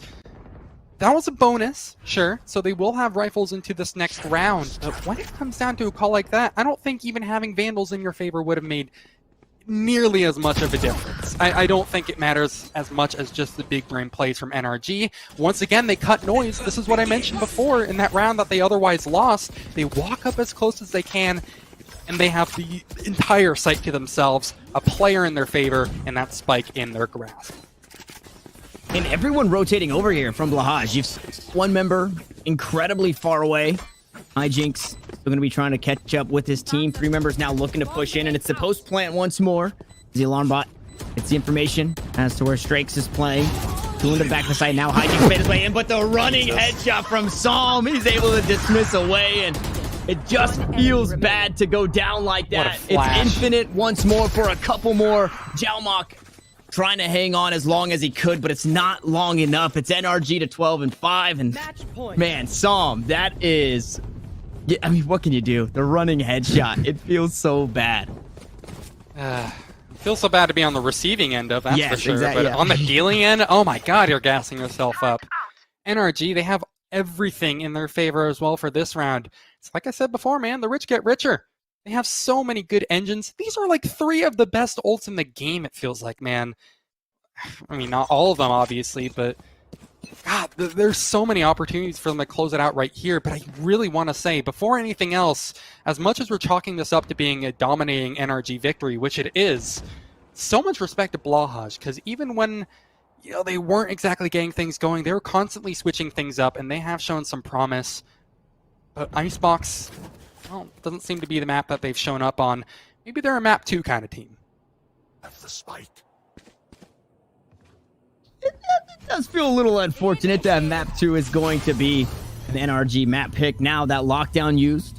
S6: that was a bonus, sure, so they will have rifles into this next round, but when it comes down to a call like that, I don't think even having Vandals in your favor would have made nearly as much of a difference. I don't think it matters as much as just the big brain plays from NRG. Once again, they cut noise. This is what I mentioned before in that round that they otherwise lost. They walk up as close as they can, and they have the entire site to themselves, a player in their favor, and that spike in their grasp.
S3: And everyone rotating over here from Blahaj. You've one member incredibly far away. Hijinks still going to be trying to catch up with his team. 3 members now looking to push in, and it's the post plant once more. The alarm bot gets the information as to where Strakes is playing. Doing the back of the side now. Hijinks made his way in, but the running headshot from Psalm, he's able to dismiss away, and it just feels bad to go down like that. It's infinite once more for a couple more. Jalmok trying to hang on as long as he could, but it's not long enough. It's NRG to 12 and 5, and man, Psalm, that is... Yeah, I mean, what can you do? The running headshot. It feels so bad.
S6: Feels so bad to be on the receiving end of, that's for sure.
S3: Exactly,
S6: but on the dealing end, oh my god, you're gassing yourself up. NRG, they have everything in their favor as well for this round. It's like I said before, man, the rich get richer. They have so many good engines. These are like 3 of the best ults in the game, it feels like, man. I mean, not all of them, obviously, but... God, there's so many opportunities for them to close it out right here, but I really want to say, before anything else, as much as we're chalking this up to being a dominating NRG victory, which it is, so much respect to Blahaj, because even when they weren't exactly getting things going, they were constantly switching things up, and they have shown some promise. But Icebox, well, doesn't seem to be the map that they've shown up on. Maybe they're a map 2 kind of team.
S1: That's the spike.
S3: It does feel a little unfortunate that map 2 is going to be an NRG map pick. Now that lockdown used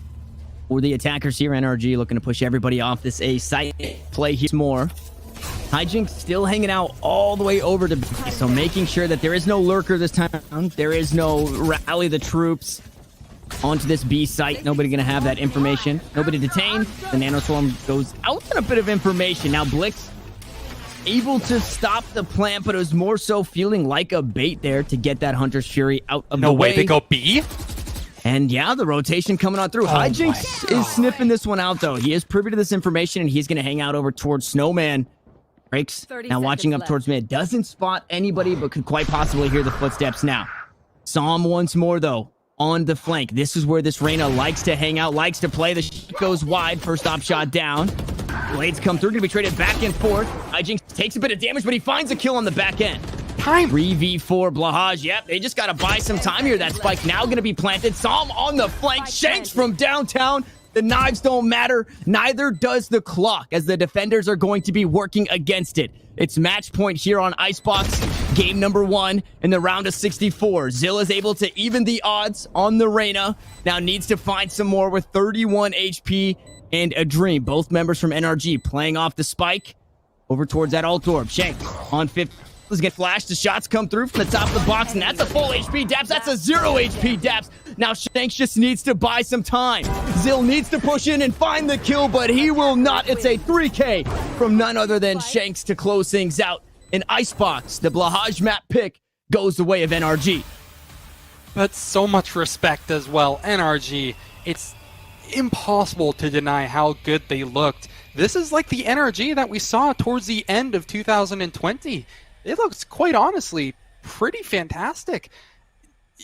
S3: for the attackers here, NRG looking to push everybody off this A site. Play here more. Hijinks still hanging out all the way over to B, so making sure that there is no lurker this time. There is no rally the troops onto this B site. Nobody gonna have that information. Nobody detained. The nanoswarm goes out with a bit of information. Now Blix able to stop the plant, but it was more so feeling like a bait there to get that Hunter's Fury out of the way.
S6: No way, they go B?
S3: And yeah, the rotation coming on through. Hijinks is sniffing this one out, though. He is privy to this information, and he's going to hang out over towards Snowman. Breaks now watching up towards mid. Doesn't spot anybody, but could quite possibly hear the footsteps now. Psalm once more, though, on the flank. This is where this Reyna likes to hang out, likes to play. The shot goes wide. First op shot down. Blades come through, gonna be traded back and forth. Hijinks takes a bit of damage, but he finds a kill on the back end.
S6: Time.
S3: 3v4 Blahaj. Yep, they just gotta buy some time here. That spike now gonna be planted. Psalm on the flank. Shanks from downtown. The knives don't matter. Neither does the clock, as the defenders are going to be working against it. It's match point here on Icebox. Game number 1 in the round of 64. Zill is able to even the odds on the Reyna. Now needs to find some more with 31 HP and a Dream. Both members from NRG playing off the spike over towards that alt orb. Shank on 5th. Let's get flashed. The shots come through from the top of the box, and that's a full HP Daps. That's a 0 HP Daps. Now Shanks just needs to buy some time. Zill needs to push in and find the kill, but he will not. It's a 3K from none other than Shanks to close things out. In Icebox, the Blahaj map pick goes the way of NRG.
S6: But so much respect as well. NRG, it's impossible to deny how good they looked. This is like the NRG that we saw towards the end of 2020. It looks, quite honestly, pretty fantastic.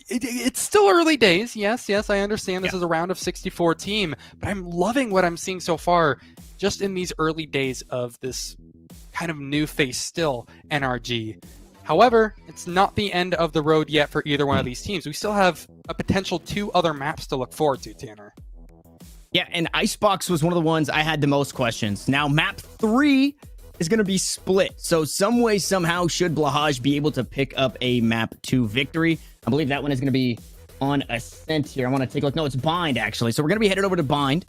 S6: It's still early days. Yes, I understand this is a round of 64 team, but I'm loving what I'm seeing so far just in these early days of this kind of new face still, NRG. However, it's not the end of the road yet for either one of these teams. We still have a potential 2 other maps to look forward to, Tanner.
S3: Yeah, and Icebox was one of the ones I had the most questions. Now, map 3 is going to be split. So some way, somehow, should Blahaj be able to pick up a map 2 victory. I believe that one is going to be on Ascent here. I want to take a look. No, it's Bind, actually. So we're going to be headed over to Bind.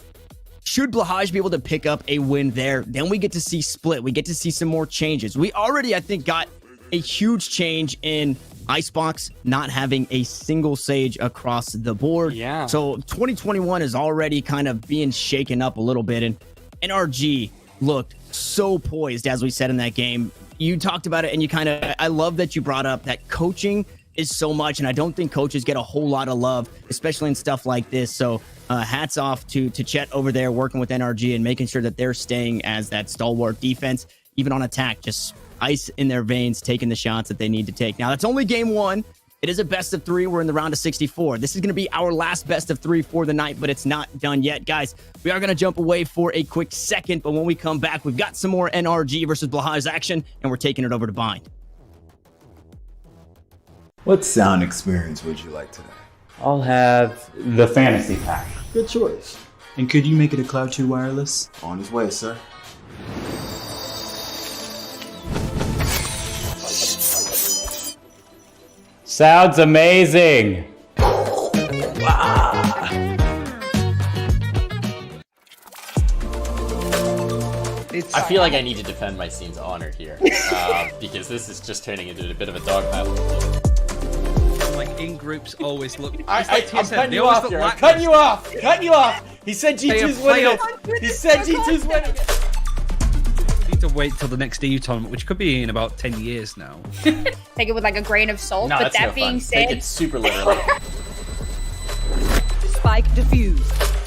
S3: Should Blahaj be able to pick up a win there, then we get to see split. We get to see some more changes. We already, I think, got a huge change in Icebox not having a single Sage across the board.
S6: Yeah.
S3: So 2021 is already kind of being shaken up a little bit, and NRG looked so poised, as we said in that game. You talked about it, and I love that you brought up that coaching is so much, and I don't think coaches get a whole lot of love, especially in stuff like this. So hats off to Chet over there working with NRG and making sure that they're staying as that stalwart defense, even on attack, just ice in their veins, taking the shots that they need to take. Now, that's only game one. It is a best of 3. We're in the round of 64. This is going to be our last best of 3 for the night, but it's not done yet. Guys, we are going to jump away for a quick second, but when we come back, we've got some more NRG versus Blahaj action, and we're taking it over to Bind.
S7: What sound experience would you like today?
S8: I'll have the fantasy pack.
S7: Good choice.
S9: And could you make it a Cloud 2 wireless?
S7: On his way, sir.
S8: Sounds amazing.
S10: I feel like I need to defend my scene's honor here because this is just turning into a bit of a dog battle.
S11: Like in groups, always look.
S10: I'm cutting you off here. I'm cutting you off. Cutting you off. He said G2's winning it. He said G2's winning it.
S11: Need to wait till the next EU tournament, which could be in about 10 years now.
S12: Take it with like a grain of salt.
S10: No,
S12: but
S10: that's
S12: that
S10: no
S12: being
S10: fun.
S12: said,
S10: Take it super literally.
S13: Spike defused.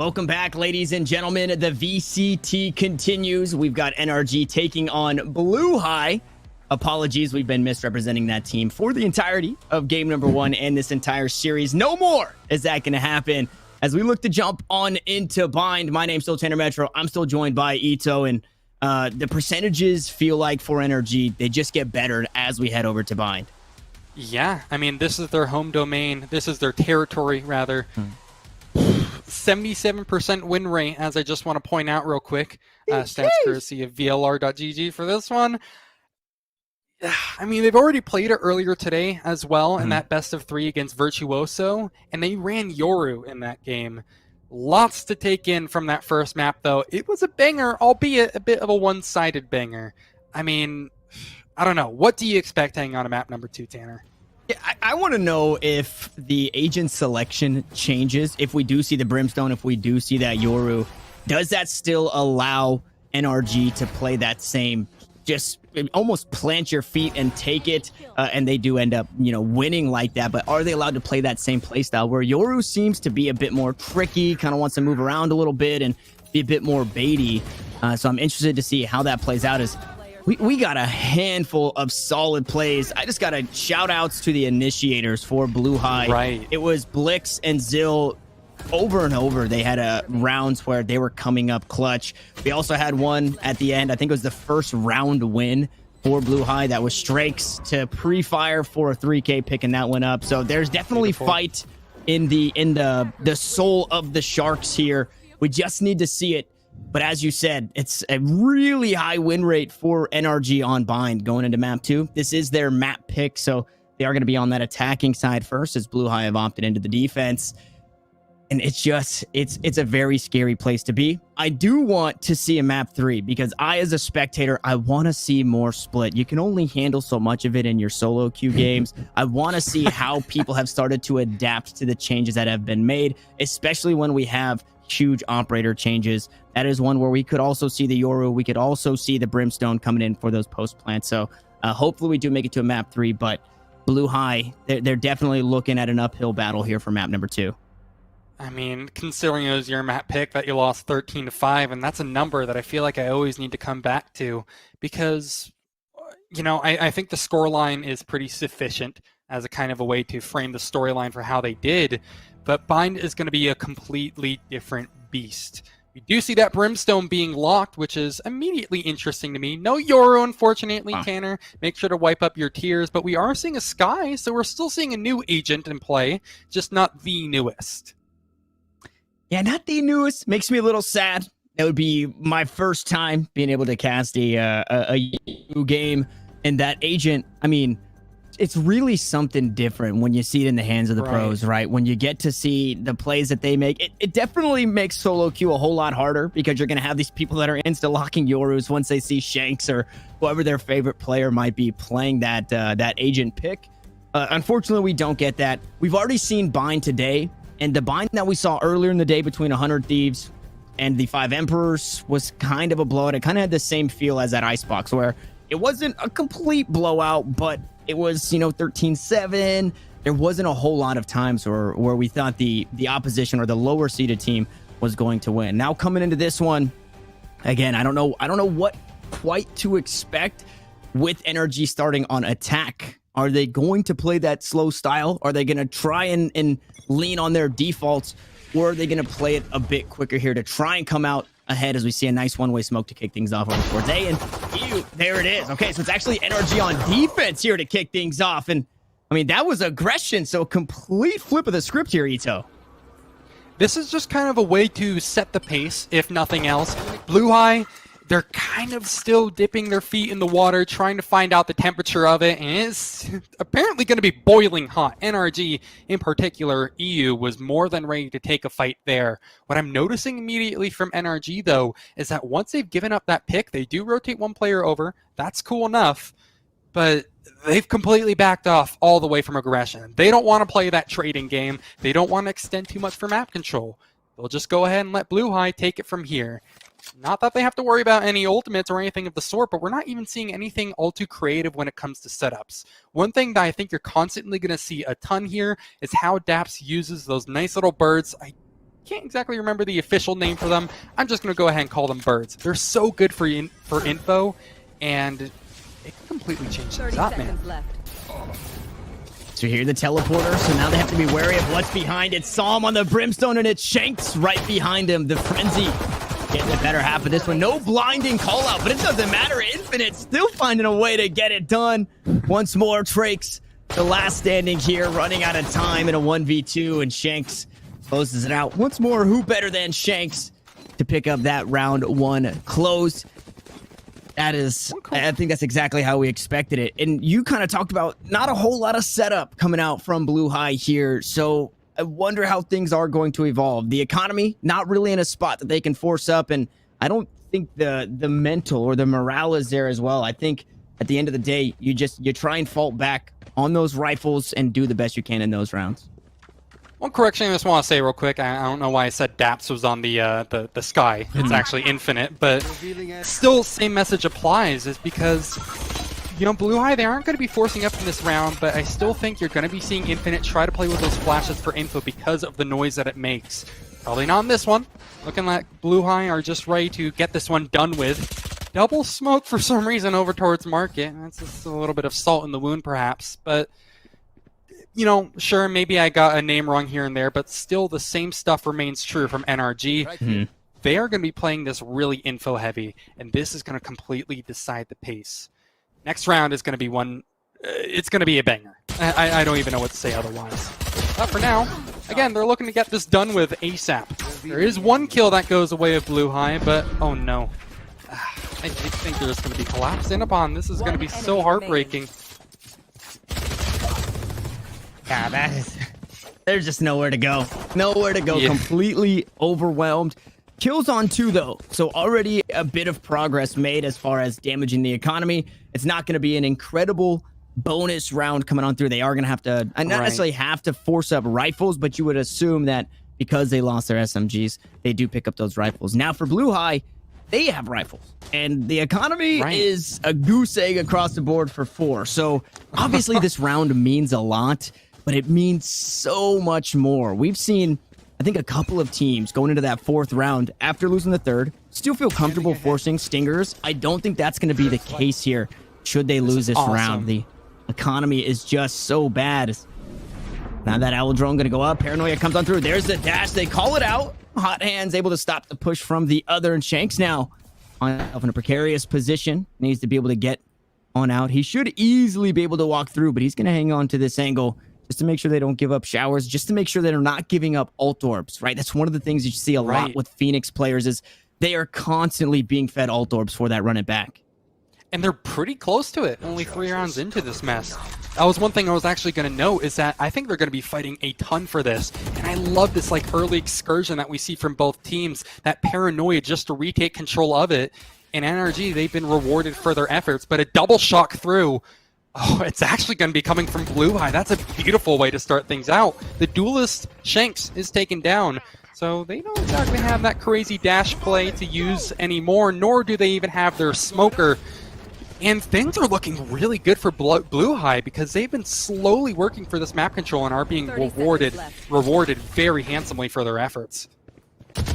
S3: Welcome back, ladies and gentlemen. The VCT continues. We've got NRG taking on Blue High. Apologies, we've been misrepresenting that team for the entirety of game number 1 and this entire series. No more is that going to happen as we look to jump on into Bind. My name's still Tanner Metro. I'm still joined by Ito, and the percentages feel like for NRG, they just get better as we head over to Bind.
S6: Yeah, I mean, this is their home domain. This is their territory, rather. 77% win rate, as I just want to point out real quick. Stats courtesy of VLR.gg for this one. I mean, they've already played it earlier today as well in that best of 3 against Virtuoso, and they ran Yoru in that game. Lots to take in from that first map, though. It was a banger, albeit a bit of a one-sided banger. I mean, I don't know. What do you expect hanging on a map number 2, Tanner?
S3: Yeah, I want to know if the agent selection changes, if we do see the Brimstone, if we do see that Yoru. Does that still allow NRG to play that same, just almost plant your feet and take it, and they do end up, winning like that, but are they allowed to play that same playstyle where Yoru seems to be a bit more tricky, kind of wants to move around a little bit and be a bit more baity? So I'm interested to see how that plays out. As we got a handful of solid plays. I just got to shout outs to the initiators for Blue High.
S6: Right.
S3: It was Blix and Zill over and over. They had rounds where they were coming up clutch. We also had one at the end. I think it was the first round win for Blue High. That was Strakes to pre-fire for a 3K, picking that one up. So there's definitely fight in the soul of the Sharks here. We just need to see it. But as you said, it's a really high win rate for NRG on Bind going into map 2. This is their map pick, so they are going to be on that attacking side first, as Blue High have opted into the defense. And it's a very scary place to be. I do want to see a map 3 because as a spectator, I want to see more split. You can only handle so much of it in your solo queue games. I want to see how people have started to adapt to the changes that have been made, especially when we have huge operator changes. That is one where we could also see the Yoru. We could also see the Brimstone coming in for those post plants. So hopefully we do make it to a map 3, but Blue High, they're definitely looking at an uphill battle here for map number 2.
S6: I mean, considering it was your map pick that you lost 13-5, and that's a number that I feel like I always need to come back to because, I think the scoreline is pretty sufficient as a kind of a way to frame the storyline for how they did, but Bind is going to be a completely different beast. We do see that Brimstone being locked, which is immediately interesting to me. No Yoru, unfortunately, Tanner. Make sure to wipe up your tears, but we are seeing a Sky, so we're still seeing a new agent in play, just not the newest.
S3: Yeah, not the newest. Makes me a little sad. That would be my first time being able to cast a new game. And that agent, I mean, it's really something different when you see it in the hands of the pros, right? When you get to see the plays that they make, it definitely makes solo queue a whole lot harder because you're going to have these people that are insta-locking Yorus once they see Shanks or whoever their favorite player might be playing that agent pick. Unfortunately, we don't get that. We've already seen Bind today. And the bind that we saw earlier in the day between 100 Thieves and the 5 Emperors was kind of a blowout. It kind of had the same feel as that Icebox, where it wasn't a complete blowout, but it was, 13-7. There wasn't a whole lot of times where we thought the opposition or the lower seeded team was going to win. Now coming into this one, again, I don't know what quite to expect with NRG starting on attack. Are they going to play that slow style? Are they going to try and lean on their defaults? Or are they going to play it a bit quicker here to try and come out ahead as we see a nice one-way smoke to kick things off over towards A? And there it is. Okay, so it's actually NRG on defense here to kick things off. And, I mean, that was aggression. So complete flip of the script here, Ito.
S6: This is just kind of a way to set the pace, if nothing else. Blue High, they're kind of still dipping their feet in the water, trying to find out the temperature of it, and it's apparently going to be boiling hot. NRG, in particular, EU, was more than ready to take a fight there. What I'm noticing immediately from NRG, though, is that once they've given up that pick, they do rotate one player over. That's cool enough, but they've completely backed off all the way from aggression. They don't want to play that trading game. They don't want to extend too much for map control. They'll just go ahead and let Blue High take it from here. Not that they have to worry about any ultimates or anything of the sort, but we're not even seeing anything all too creative when it comes to setups. One thing that I think you're constantly going to see a ton here is how Daps uses those nice little birds. I can't exactly remember the official name for them. I'm just going to go ahead and call them birds. They're so good for info, and it can completely change things up, man.
S3: So here the teleporter, so now they have to be wary of what's behind it. Saw him on the brimstone, and it's Shanks right behind him. The frenzy getting the better half of this one. No blinding call out, but it doesn't matter. Infinite still finding a way to get it done. Once more, Trakes, the last standing here, running out of time in a 1v2, and Shanks closes it out. Once more, who better than Shanks to pick up that round one close? That is, I think that's exactly how we expected it. And you kind of talked about not a whole lot of setup coming out from Blue High here. So I wonder how things are going to evolve. The economy, not really in a spot that they can force up. And I don't think the mental or the morale is there as well. I think at the end of the day, you try and fall back on those rifles and do the best you can in those rounds.
S6: One correction I just want to say real quick. I don't know why I said Daps was on the sky. It's actually Infinite, but still same message applies, is because, you know, Blue High, they aren't going to be forcing up in this round, but I still think you're going to be seeing Infinite try to play with those flashes for info because of the noise that it makes. Probably not in this one. Looking like Blue High are just ready to get this one done with. Double smoke for some reason over towards Market. That's just a little bit of salt in the wound, perhaps, but you know, sure, maybe I got a name wrong here and there, but still the same stuff remains true from NRG. They are going to be playing this really info heavy, and this is going to completely decide the pace. Next round is going to be one, it's going to be a banger. I don't even know what to say otherwise. But for now, again, they're looking to get this done with ASAP. There is one kill that goes away of Blue High, but oh no. I think they're just going to be collapsed in upon. This is going to be so heartbreaking.
S3: Yeah, that is... There's just nowhere to go. Nowhere to go. Yeah. Completely overwhelmed. Kills on 2, though. So already a bit of progress made as far as damaging the economy. It's not going to be an incredible bonus round coming on through. They are going to have to... not necessarily have to force up rifles, but you would assume that because they lost their SMGs, they do pick up those rifles. Now for Blue High, they have rifles. And the economy is a goose egg across the board for 4. So obviously this round means a lot, but it means so much more. We've seen, I think, a couple of teams going into that 4th round after losing the 3rd still feel comfortable forcing stingers. I don't think that's going to be the case here should they lose this round. The economy is just so bad. Now that owl drone going to go up. Paranoia comes on through. There's the dash. They call it out. Hot Hands able to stop the push from the other, and Shanks now on in a precarious position. Needs to be able to get on out. He should easily be able to walk through, but he's going to hang on to this angle just to make sure they don't give up showers, just to make sure they're not giving up ult orbs, right? That's one of the things you see a lot with Phoenix players is they are constantly being fed ult orbs for that run it back.
S6: And they're pretty close to it, only 3 rounds into this mess. That was one thing I was actually going to note, is that I think they're going to be fighting a ton for this. And I love this like early excursion that we see from both teams, that paranoia just to retake control of it. And NRG, they've been rewarded for their efforts, but a double shock through. Oh, it's actually going to be coming from Blue High. That's a beautiful way to start things out. The duelist, Shanks, is taken down. So they don't exactly have that crazy dash play to use anymore, nor do they even have their smoker. And things are looking really good for Blue High because they've been slowly working for this map control and are being rewarded very handsomely for their efforts.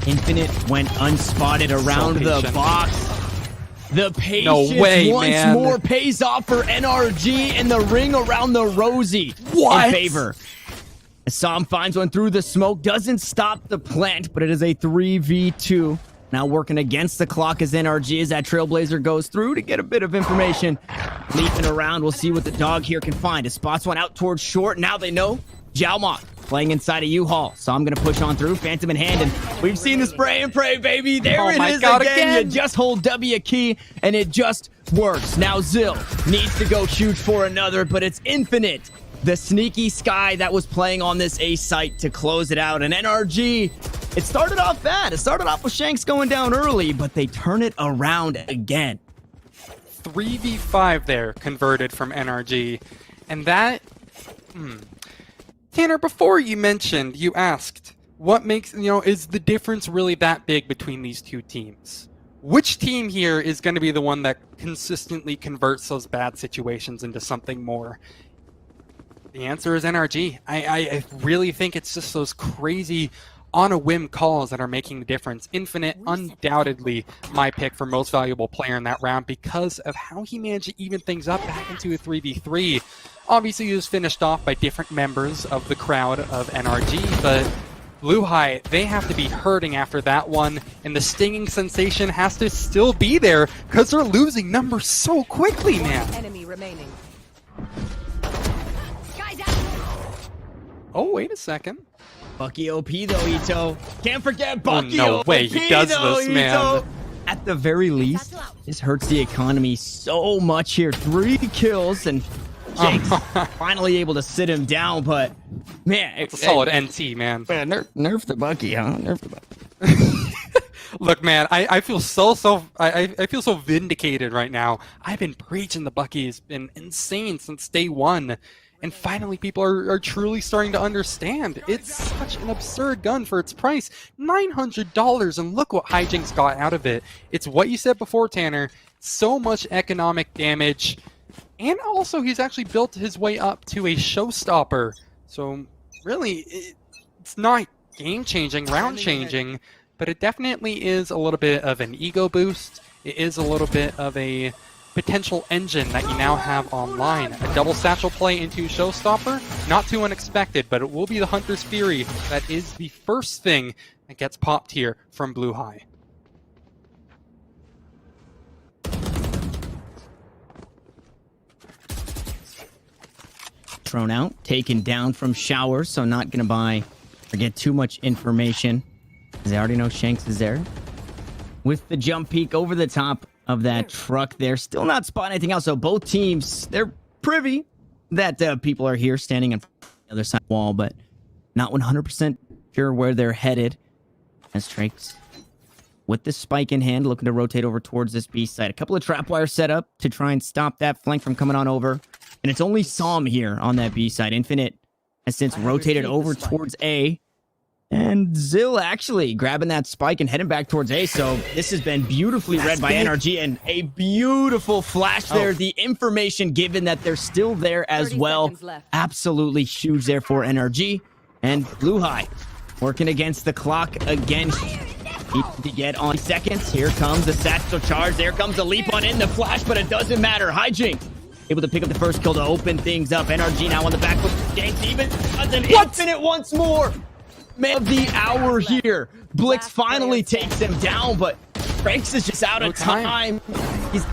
S3: Infinite went unspotted around the box. The patience once more pays off for NRG in the ring around the Rosie in favor. Assam finds one through the smoke, doesn't stop the plant, but it is a 3v2. Now working against the clock as NRG as that Trailblazer goes through to get a bit of information. Leaping around, we'll see what the dog here can find. It spots one out towards short. Now they know. Jalmoth playing inside a U-Haul. So I'm going to push on through. Phantom in hand. And we've seen the spray and pray, baby. There it is again. You just hold W key and it just works. Now Zill needs to go shoot for another, but it's Infinite. The sneaky Sky that was playing on this A site to close it out. And NRG, it started off bad. It started off with Shanks going down early, but they turn it around again.
S6: 3v5 there converted from NRG. And that... Tanner, before you asked, what makes, is the difference really that big between these two teams? Which team here is going to be the one that consistently converts those bad situations into something more? The answer is NRG. I really think it's just those crazy on a whim calls that are making the difference. Infinite, undoubtedly my pick for most valuable player in that round because of how he managed to even things up back into a 3v3. Obviously, he was finished off by different members of the crowd of NRG, but Blue High, they have to be hurting after that one, and the stinging sensation has to still be there because they're losing numbers so quickly, man.
S13: Enemy remaining.
S6: Oh, wait a second.
S3: Bucky OP though, Ito. Can't forget Bucky
S6: no
S3: OP
S6: way he does
S3: though,
S6: this, man.
S3: Ito. At the very least, this hurts the economy so much here. 3 kills and Jake's finally able to sit him down, but man,
S6: it's a solid NT, man.
S3: Nerf the Bucky, huh? Nerf the Bucky.
S6: Look, man, I feel I feel so vindicated right now. I've been preaching the Bucky has been insane since day one. And finally, people are truly starting to understand. It's such an absurd gun for its price. $900, and look what Hijinks got out of it. It's what you said before, Tanner. So much economic damage. And also, he's actually built his way up to a showstopper. So, really, it's not game-changing, round-changing, but it definitely is a little bit of an ego boost. It is a little bit of a potential engine that you now have online. A double satchel play into showstopper, not too unexpected, but it will be the Hunter's Fury that is the first thing that gets popped here from Blue High.
S3: Thrown out, taken down from showers, so not gonna buy or get too much information, because they already know Shanks is there. With the jump peek over the top of that truck there, still not spotting anything else. So both teams, they're privy that people are here standing on the other side of the wall, but not 100% sure where they're headed. As Trakes, with the spike in hand, looking to rotate over towards this B side. A couple of trap wires set up to try and stop that flank from coming on over. And it's only Psalm here on that B side. Infinite has since rotated over towards A. And Zill actually grabbing that spike and heading back towards A. So this has been beautifully read by NRG, and a beautiful flash there. The information given that they're still there as well. Absolutely huge there for NRG. And Blue High working against the clock again. Need to get on seconds. Here comes the satchel charge. There comes the leap on in the flash, but it doesn't matter. Hijinks able to pick up the first kill to open things up. NRG now on the back foot. Shanks even does an infinite once more. Man of the hour here. Blix finally takes him down, but Franks is just out of time. He's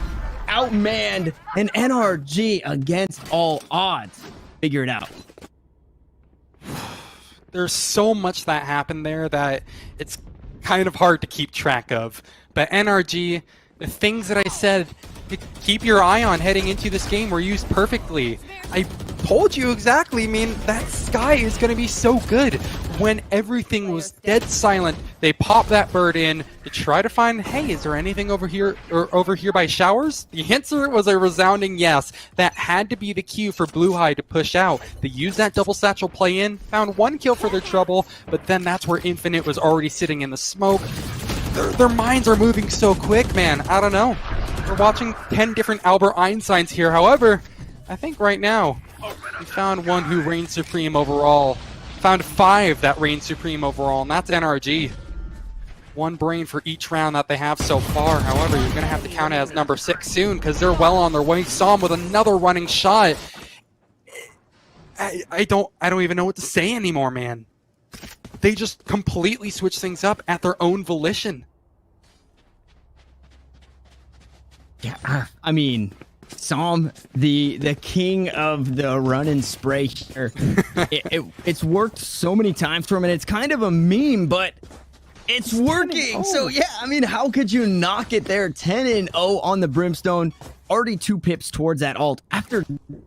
S3: outmanned, and NRG against all odds figure it out.
S6: There's so much that happened there that it's kind of hard to keep track of. But NRG, the things that I said to keep your eye on heading into this game were used perfectly. I told you exactly. I mean, that sky is going to be so good. When everything was dead silent, they popped that bird in to try to find, hey, is there anything over here or over here by showers? The answer was a resounding yes. That had to be the cue for Blue High to push out. They used that double satchel play in, found 1 kill for their trouble, but then that's where Infinite was already sitting in the smoke. Their minds are moving so quick, man. I don't know. We're watching 10 different Albert Einsteins here. However, I think right now we found one who reigns supreme overall. Found 5 that reign supreme overall, and that's NRG. 1 brain for each round that they have so far. However, you're going to have to count it as number 6 soon because they're well on their way. Saw him with another running shot. I don't even know what to say anymore, man. They just completely switch things up at their own volition.
S3: Yeah, I mean, Psalm, the king of the run and spray here. It's worked so many times for him, and it's kind of a meme, but it's working. So yeah, I mean, how could you knock it there? 10-0 on the Brimstone. Already 2 pips towards that ult after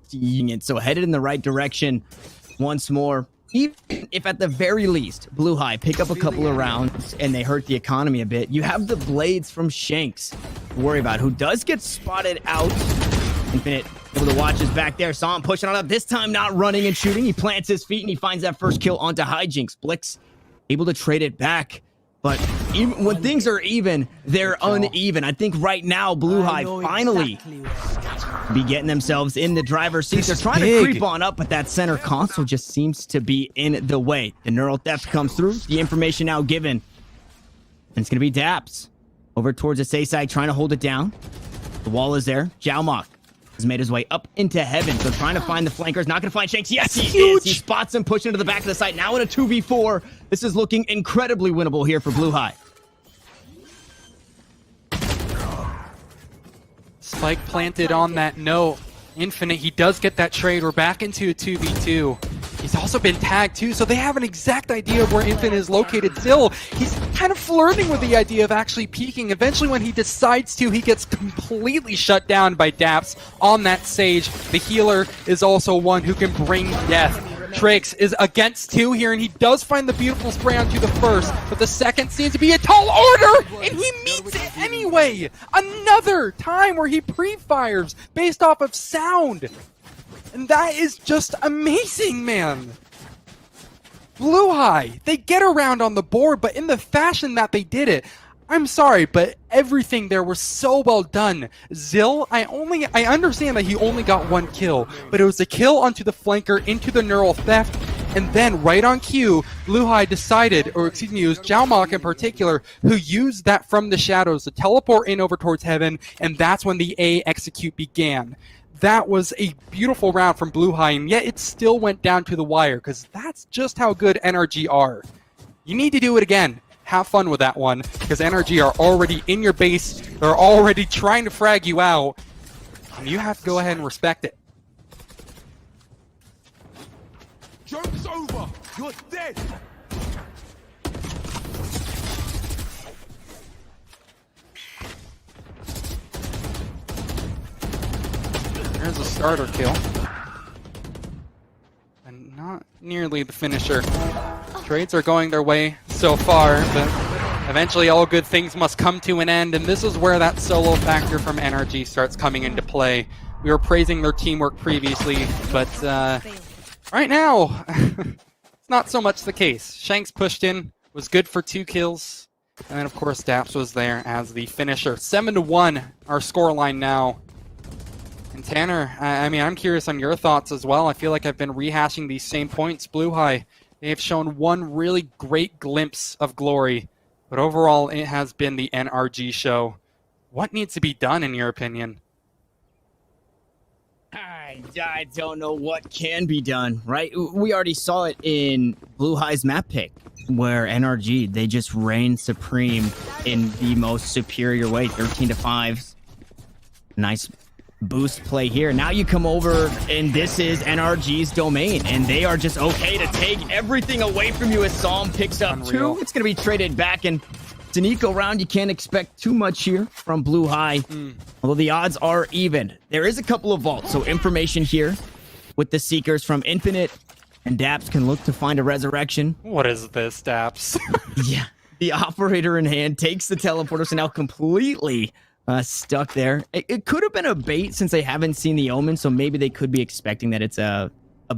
S3: seeing it. So headed in the right direction once more. Even if at the very least, Blue High pick up a couple of rounds and they hurt the economy a bit, you have the blades from Shanks to worry about, who does get spotted out. Infinite able to watch his back there. Saw him pushing on up. This time not running and shooting. He plants his feet and he finds that first kill onto Hijinks. Blix able to trade it back, but Even when things are even, they're uneven. I think right now, Blue High finally be getting themselves in the driver's seat. They're trying to creep on up, but that center console just seems to be in the way. The neural theft comes through. The information now given. And it's going to be Daps over towards the safe side, trying to hold it down. The wall is there. Xiaomok has made his way up into heaven. So trying to find the flankers. Not going to find Shanks. Yes, he is. He spots him, pushing to the back of the site. Now in a 2v4. This is looking incredibly winnable here for Blue High.
S6: Spike planted on that note. Infinite, he does get that trade. We're back into a 2v2. He's also been tagged too, so they have an exact idea of where Infinite is located. Still, he's kind of flirting with the idea of actually peeking. Eventually, when he decides to, he gets completely shut down by Daps on that Sage. The healer is also one who can bring death. Trix is against 2 here, and he does find the beautiful spray onto the first, but the second seems to be a tall order, and he meets it anyway! Another time where he pre-fires based off of sound! And that is just amazing, man! Blue High, they get around on the board, but in the fashion that they did it, I'm sorry, but everything there was so well done. Zill, I understand that he only got 1 kill, but it was a kill onto the flanker into the neural theft, and then right on cue, Blue High decided, or excuse me, it was Xiaomok in particular, who used that from the shadows to teleport in over towards heaven, and that's when the A execute began. That was a beautiful round from Blue High, and yet it still went down to the wire, because that's just how good NRG are. You need to do it again. Have fun with that one, because NRG are already in your base. They're already trying to frag you out, and you have to go ahead and respect it.
S1: Joke's over. You're dead.
S6: There's a starter kill. And not nearly the finisher. Trades are going their way so far, but eventually all good things must come to an end, and this is where that solo factor from NRG starts coming into play. We were praising their teamwork previously, but right now, it's not so much the case. Shanks pushed in, was good for 2 kills, and then of course Daps was there as the finisher. 7-1, our scoreline now. And Tanner, I mean, I'm curious on your thoughts as well. I feel like I've been rehashing these same points. Blue High, they have shown one really great glimpse of glory, but overall it has been the NRG show. What needs to be done in your opinion?
S3: I don't know what can be done, right? We already saw it in Blue High's map pick, where NRG, they just reign supreme in the most superior way, 13-5. Nice boost play here. Now you come over, and this is NRG's domain, and they are just okay to take everything away from you as Psalm picks up
S6: Unreal.
S3: 2. It's going to be traded back, and it's an eco round. You can't expect too much here from Blue High, although the odds are even. There is a couple of vaults, so information here with the Seekers from Infinite, and Daps can look to find a resurrection.
S6: What is this, Daps?
S3: Yeah, the operator in hand takes the teleporter, so now completely stuck there. It could have been a bait since they haven't seen the omen, so maybe they could be expecting that it's a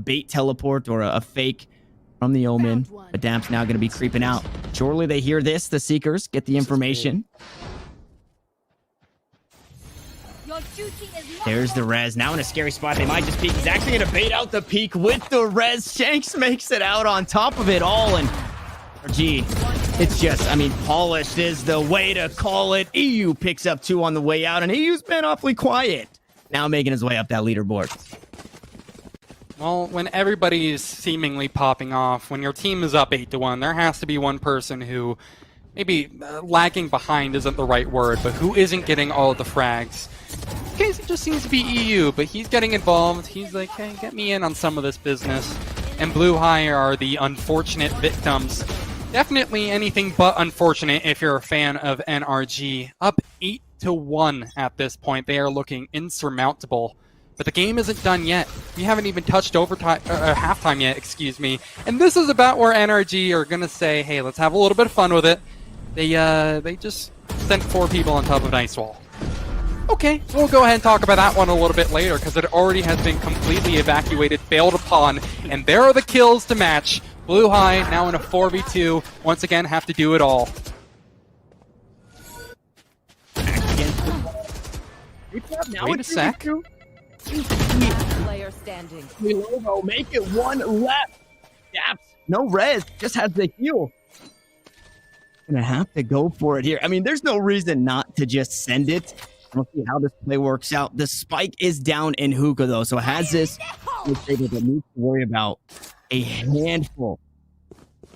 S3: bait teleport or a fake from the omen. But Damp's now going to be creeping out. Surely they hear this, the Seekers get the information. There's the res. Now in a scary spot. They might just peek. He's actually going to bait out the peek with the res. Shanks makes it out on top of it all, and gee, it's just, I mean, polished is the way to call it. EU picks up 2 on the way out, and EU's been awfully quiet. Now making his way up that leaderboard.
S6: Well, when everybody is seemingly popping off, when your team is up 8-1, there has to be one person who, maybe lagging behind isn't the right word, but who isn't getting all of the frags. In this case, it just seems to be EU, but he's getting involved. He's like, hey, get me in on some of this business. And Blue High are the unfortunate victims. Definitely anything but unfortunate if you're a fan of NRG. Up 8-1 at this point. They are looking insurmountable. But the game isn't done yet. We haven't even touched overtime, halftime yet, excuse me. And this is about where NRG are going to say, hey, let's have a little bit of fun with it. They just sent 4 people on top of an ice wall. Okay, we'll go ahead and talk about that one a little bit later, because it already has been completely evacuated, bailed upon, and there are the kills to match. Blue High now in a 4v2, once again have to do it all.
S3: Now
S6: Wait a sec.
S13: Last player standing.
S3: Logo, make it one left. Daps, no res, just has the heal. Gonna have to go for it here. I mean, there's no reason not to just send it. We'll see how this play works out. The spike is down in Hookah, though, so has this that needs to worry about a handful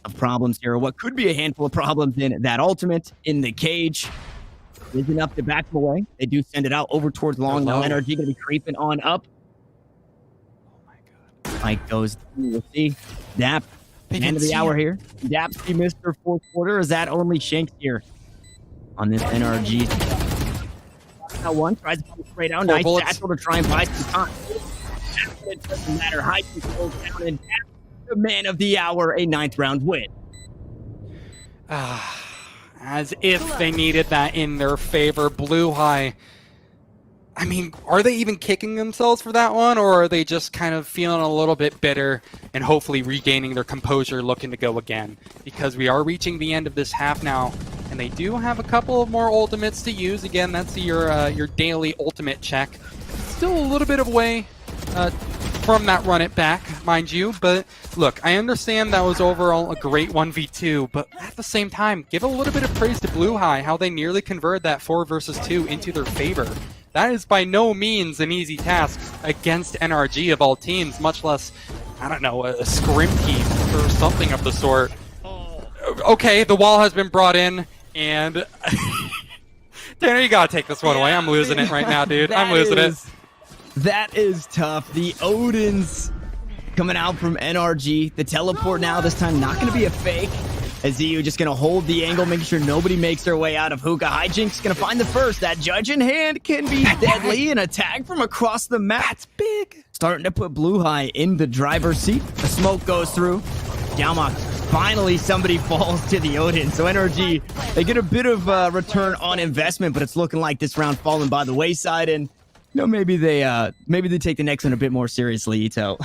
S3: of problems here. What could be a handful of problems in that ultimate in the cage is enough to back them away. They do send it out over towards long. Now energy gonna be creeping on up. Oh my god. Spike goes. We'll see. Dap. End of the hour here. Dap's the Mr. Fourth Quarter. Is that only Shanks here on this NRG? Now one tries to come straight down. Nice tackle to try and buy some time. It doesn't matter. High control down, and Dap, the man of the hour, a 9th round win.
S6: As if they needed that in their favor. Blue High. I mean, are they even kicking themselves for that one, or are they just kind of feeling a little bit bitter and hopefully regaining their composure, looking to go again? Because we are reaching the end of this half now, and they do have a couple of more ultimates to use. Again, that's your daily ultimate check. Still a little bit of way from that run it back, mind you. But look, I understand that was overall a great 1v2, but at the same time, give a little bit of praise to Blue High, how they nearly converted that 4 versus 2 into their favor. That is by no means an easy task against NRG of all teams, much less, I don't know, a scrim team or something of the sort. Okay, the wall has been brought in, and Tanner, you gotta take this one away. I'm losing it right now, dude. I'm losing it.
S3: That is tough. The Odins coming out from NRG. The teleport now, this time not going to be a fake. As EU just going to hold the angle, making sure nobody makes their way out of Hookah. Hijinks going to find the first. That judge in hand can be deadly. An attack from across the map. That's big. Starting to put Blue High in the driver's seat. The smoke goes through. Yama, finally somebody falls to the Odin. So NRG, they get a bit of return on investment, but it's looking like this round falling by the wayside. And you know, maybe they take the next one a bit more seriously, Ito.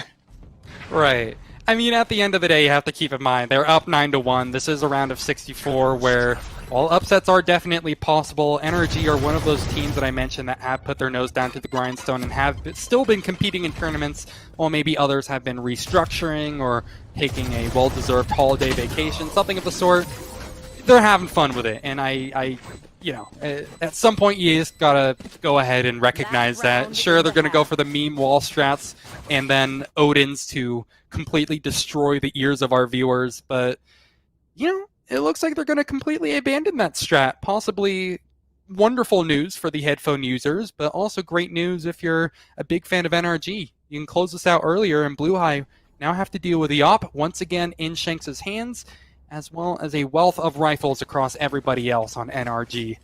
S6: Right. I mean, at the end of the day, you have to keep in mind, they're up 9-1. This is a round of 64 where while upsets are definitely possible, NRG are one of those teams that I mentioned that have put their nose down to the grindstone and have still been competing in tournaments, while maybe others have been restructuring or taking a well-deserved holiday vacation, something of the sort. They're having fun with it, and I you know, at some point you just gotta go ahead and recognize that. Sure, they're gonna go for the meme wall strats and then Odins to completely destroy the ears of our viewers, but, you know, it looks like they're gonna completely abandon that strat. Possibly wonderful news for the headphone users, but also great news if you're a big fan of NRG. You can close this out earlier, and Blue High now have to deal with the op once again in Shanks' hands, as well as a wealth of rifles across everybody else on NRG.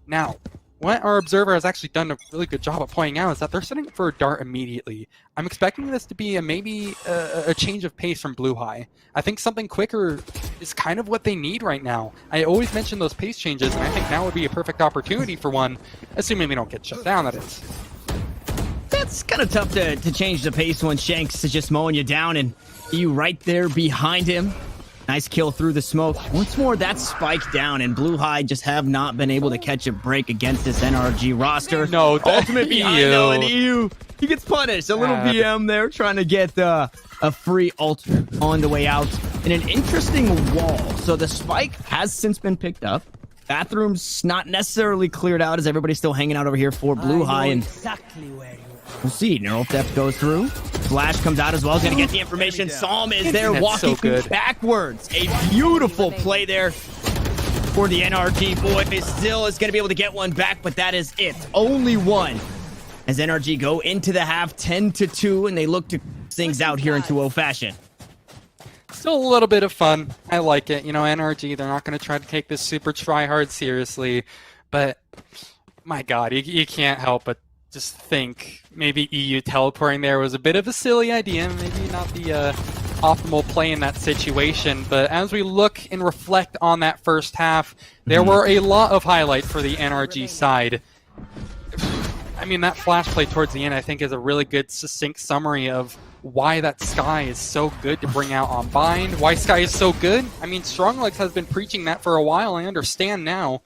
S6: Now, what our observer has actually done a really good job of pointing out is that they're setting for a dart immediately. I'm expecting this to be maybe a change of pace from Blue High. I think something quicker is kind of what they need right now. I always mention those pace changes, and I think now would be a perfect opportunity for one, assuming they don't get shut down, that is.
S3: That's kind of tough to change the pace when Shanks is just mowing you down, and you right there behind him. Nice kill through the smoke. Once more, that's spiked down, and Blue High just have not been able to catch a break against this NRG roster.
S6: No,
S3: ultimate behind though, and EU, he gets punished. A little VM there, trying to get a free ult on the way out. In an interesting wall. So the spike has since been picked up. Bathroom's not necessarily cleared out, as everybody's still hanging out over here for Blue High. And
S5: exactly where you are.
S3: We'll see. Neural Theft goes through. Flash comes out as well. He's going to get the information. Psalm is there walking backwards. A beautiful play there for the NRG boy. Still is going to be able to get one back, but that is it. Only one. As NRG go into the half 10-2, and they look to things out here in 2-0 fashion.
S6: Still a little bit of fun. I like it. You know, NRG, they're not going to try to take this super try-hard seriously, but my God, you can't help but just think maybe EU teleporting there was a bit of a silly idea, maybe not the optimal play in that situation. But as we look and reflect on that first half, there were a lot of highlights for the NRG side. I mean, that flash play towards the end, I think, is a really good, succinct summary of why that Sky is so good to bring out on Bind, why Sky is so good. I mean, Stronglegs has been preaching that for a while, I understand now.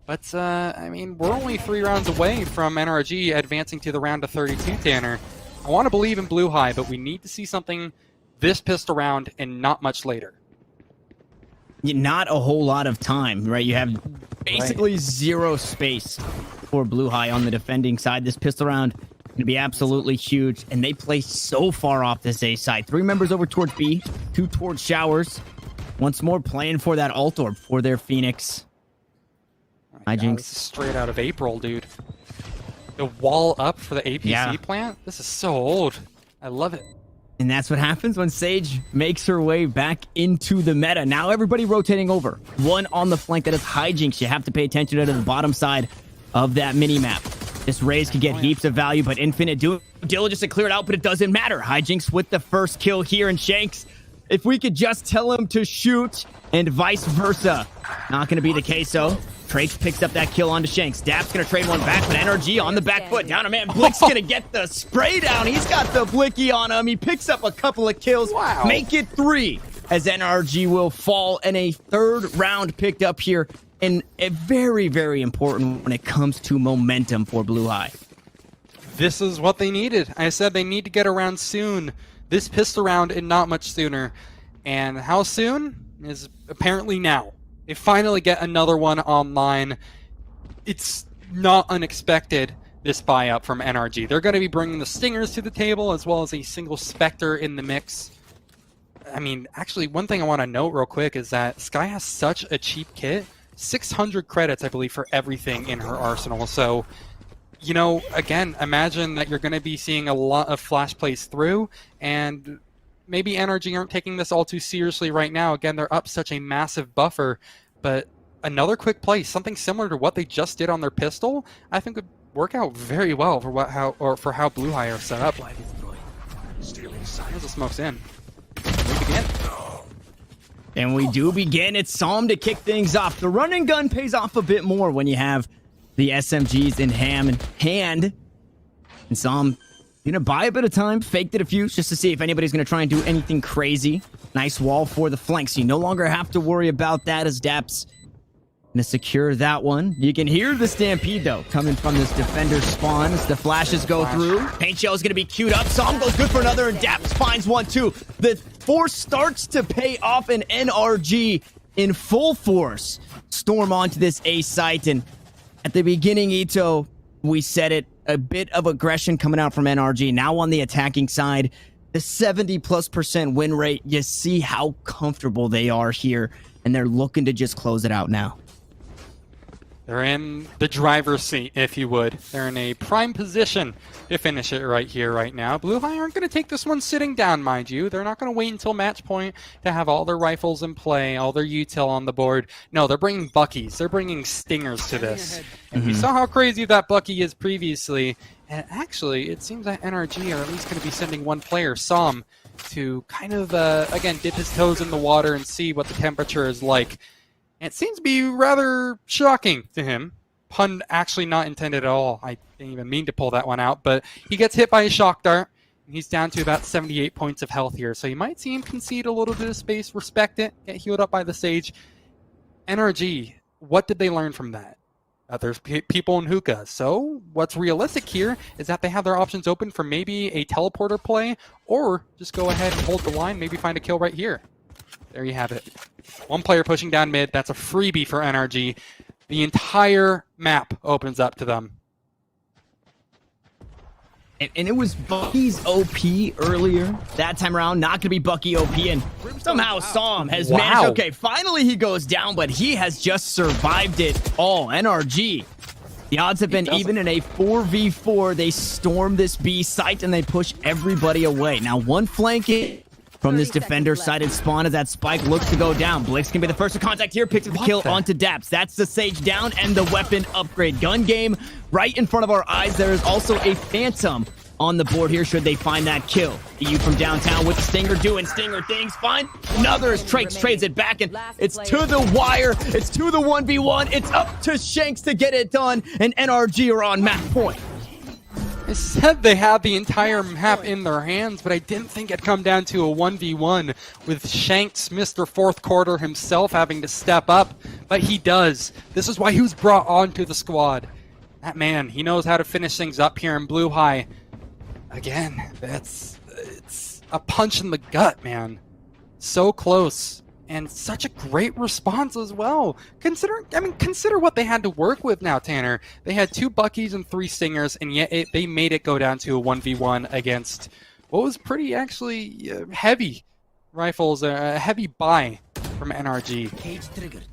S6: But, I mean, we're only 3 rounds away from NRG advancing to the round of 32, Tanner. I want to believe in Blue High, but we need to see something this pistol round and not much later.
S3: Not a whole lot of time, right? You have basically zero space for Blue High on the defending side. This pistol round going to be absolutely huge, and they play so far off this A side. 3 members over towards B, 2 towards Showers. Once more playing for that alt orb for their Phoenix.
S6: This is straight out of April, dude. The wall up for the APC plant? This is so old. I love it.
S3: And that's what happens when Sage makes her way back into the meta. Now everybody rotating over. 1 on the flank, that is Hijinks. You have to pay attention to the bottom side of that mini-map. This raise could get heaps of value, but Infinite due diligence to clear it out, but it doesn't matter. Hijinks with the first kill here, and Shanks, if we could just tell him to shoot and vice versa. Not going to be the case, though. Trace picks up that kill onto Shanks. Dap's going to trade one back, but NRG on the back foot. Down a man. Blick's going to get the spray down. He's got the Blicky on him. He picks up a couple of kills.
S6: Wow.
S3: Make it 3 as NRG will fall, and a 3rd round picked up here. And a very, very important when it comes to momentum for Blue High.
S6: This is what they needed. I said they need to get around soon. This pistol round and not much sooner. And how soon is apparently now. They finally get another one online. It's not unexpected, this buy-up from NRG. They're going to be bringing the Stingers to the table, as well as a single Spectre in the mix. I mean, actually, one thing I want to note real quick is that Skye has such a cheap kit. 600 credits, I believe, for everything in her arsenal. So, you know, again, imagine that you're going to be seeing a lot of flash plays through, and maybe NRG aren't taking this all too seriously right now. Again, they're up such a massive buffer, but another quick play, something similar to what they just did on their pistol, I think would work out very well for how Blue High are set up. Here's the smokes in. We begin.
S3: And we do begin. It's Psalm to kick things off. The run and gun pays off a bit more when you have the SMGs in hand. And Psalm gonna buy a bit of time, faked it a few just to see if anybody's gonna try and do anything crazy. Nice wall for the flanks. You no longer have to worry about that as Daps gonna secure that one. You can hear the stampede though coming from this defender spawn as the flashes go through. Paint shell is gonna be queued up. Psalm goes good for another, and Daps finds one too. The force starts to pay off, and NRG in full force storm onto this A site. And at the beginning, Ito, we said it, a bit of aggression coming out from NRG. Now on the attacking side, the 70+% win rate, you see how comfortable they are here, and they're looking to just close it out now.
S6: They're in the driver's seat, if you would. They're in a prime position to finish it right here, right now. Blue High aren't going to take this one sitting down, mind you. They're not going to wait until match point to have all their rifles in play, all their util on the board. No, they're bringing Buckies. They're bringing Stingers to this. And we saw how crazy that Bucky is previously. And actually, it seems that NRG are at least going to be sending one player, Psalm, to kind of, again, dip his toes in the water and see what the temperature is like. It seems to be rather shocking to him. Pun actually not intended at all. I didn't even mean to pull that one out, but he gets hit by a shock dart. And he's down to about 78 points of health here, so you might see him concede a little bit of space, respect it, get healed up by the Sage. NRG, what did they learn from that? There's people in hookah, so what's realistic here is that they have their options open for maybe a teleporter play, or just go ahead and hold the line, maybe find a kill right here. There you have it. One player pushing down mid. That's a freebie for NRG. The entire map opens up to them.
S3: And it was Bucky's OP earlier. That time around, not going to be Bucky OP. And somehow Psalm has managed. Okay, finally he goes down, but he has just survived it all. NRG. The odds have been even in a 4v4. They storm this B site and they push everybody away. Now one flanking from this defender-sided spawn as that spike looks to go down. Blix can be the first to contact here, picks up the kill onto Daps. That's the Sage down and the weapon upgrade. Gun game right in front of our eyes. There is also a Phantom on the board here should they find that kill. EU from downtown with the Stinger doing Stinger things. Fine. Another as Trace trades it back, and it's to the wire. It's to the 1v1. It's up to Shanks to get it done, and NRG are on match point.
S6: I said they had the entire map in their hands, but I didn't think it'd come down to a 1v1 with Shanks, Mr. Fourth Quarter himself, having to step up, but he does. This is why he was brought onto the squad. That man, he knows how to finish things up here in Blue High. Again, it's a punch in the gut, man. So close. And such a great response as well. Consider what they had to work with now, Tanner. They had 2 Buckies and 3 Stingers, and yet they made it go down to a 1v1 against what was pretty actually heavy rifles, a heavy buy from NRG.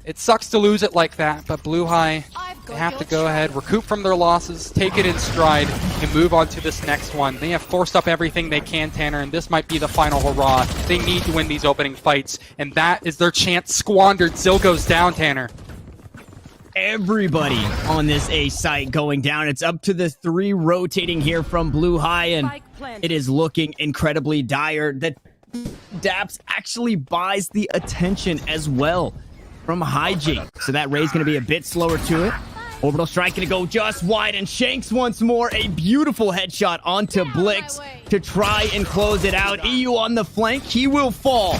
S6: It sucks to lose it like that, but Blue High, they have to go ahead, recoup from their losses, take it in stride, and move on to this next one. They have forced up everything they can, Tanner, and this might be the final hurrah. They need to win these opening fights, and that is their chance squandered. Zill goes down, Tanner.
S3: Everybody on this A site going down. It's up to the 3 rotating here from Blue High, and it is looking incredibly dire. That Daps actually buys the attention as well from Hygiene. So that raid's going to be a bit slower to it. Orbital Strike going to go just wide, and Shanks once more. A beautiful headshot onto Blix to try and close it out. EU on the flank. He will fall.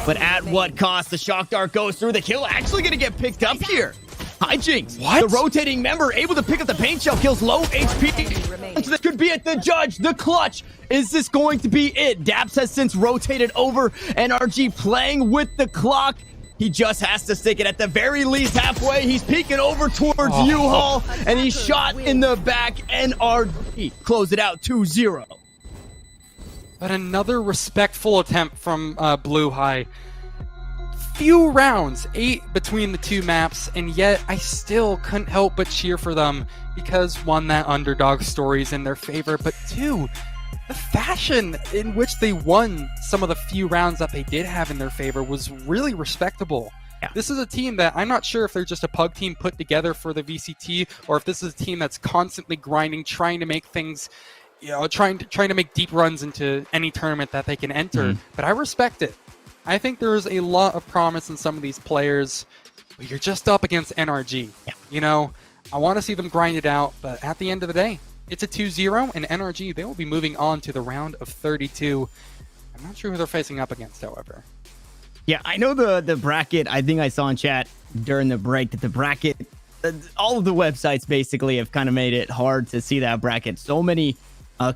S3: But at what cost? The Shock Dart goes through. The kill actually going to get picked up here. Hijinks, the rotating member, able to pick up the paint shell, kills low HP. So this could be it. The judge, the clutch. Is this going to be it? Daps has since rotated over. NRG playing with the clock. He just has to stick it at the very least halfway. He's peeking over towards U-Haul, and he's shot in the back. NRG close it out 2-0.
S6: But another respectful attempt from Blue High. Few rounds, 8 between the 2 maps, and yet I still couldn't help but cheer for them because 1, that underdog story is in their favor, but 2, the fashion in which they won some of the few rounds that they did have in their favor was really respectable. Yeah. This is a team that I'm not sure if they're just a pug team put together for the VCT, or if this is a team that's constantly grinding, trying to make things, trying to make deep runs into any tournament that they can enter. But I respect it. I think there's a lot of promise in some of these players, but you're just up against NRG. Yeah. I want to see them grind it out, but at the end of the day, it's a 2-0, and NRG, they will be moving on to the round of 32. I'm not sure who they're facing up against, however.
S3: Yeah, I know the bracket. I think I saw in chat during the break that the bracket, all of the websites basically have kind of made it hard to see that bracket. So many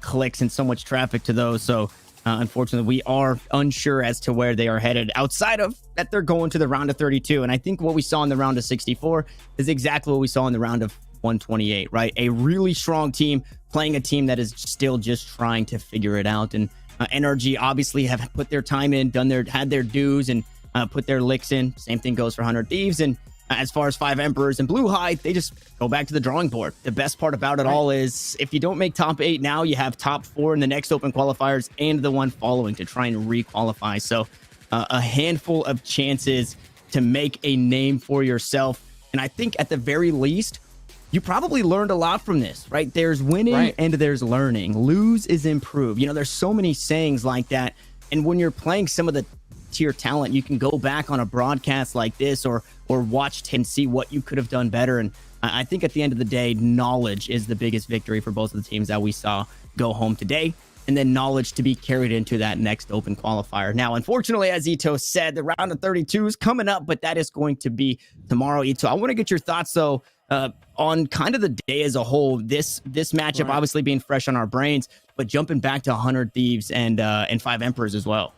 S3: clicks and so much traffic to those, so unfortunately, we are unsure as to where they are headed outside of that they're going to the round of 32. And I think what we saw in the round of 64 is exactly what we saw in the round of 128, right? A really strong team playing a team that is still just trying to figure it out. And NRG obviously have put their time in, had their dues, and put their licks in. Same thing goes for 100 Thieves. And as far as 5 Emperors and Blue High, they just go back to the drawing board. The best part about it all is if you don't make top 8 now, you have top 4 in the next open qualifiers and the one following to try and re-qualify. So a handful of chances to make a name for yourself. And I think at the very least, you probably learned a lot from this, right? There's winning and there's learning. Lose is improve. There's so many sayings like that. And when you're playing some of the tier talent, you can go back on a broadcast like this or watch and see what you could have done better. And I think at the end of the day, knowledge is the biggest victory for both of the teams that we saw go home today, and then knowledge to be carried into that next open qualifier. Now, unfortunately, as Ito said, the round of 32 is coming up, but that is going to be tomorrow. Ito, I want to get your thoughts though on kind of the day as a whole. This matchup obviously being fresh on our brains, but jumping back to 100 Thieves and 5 Emperors as well.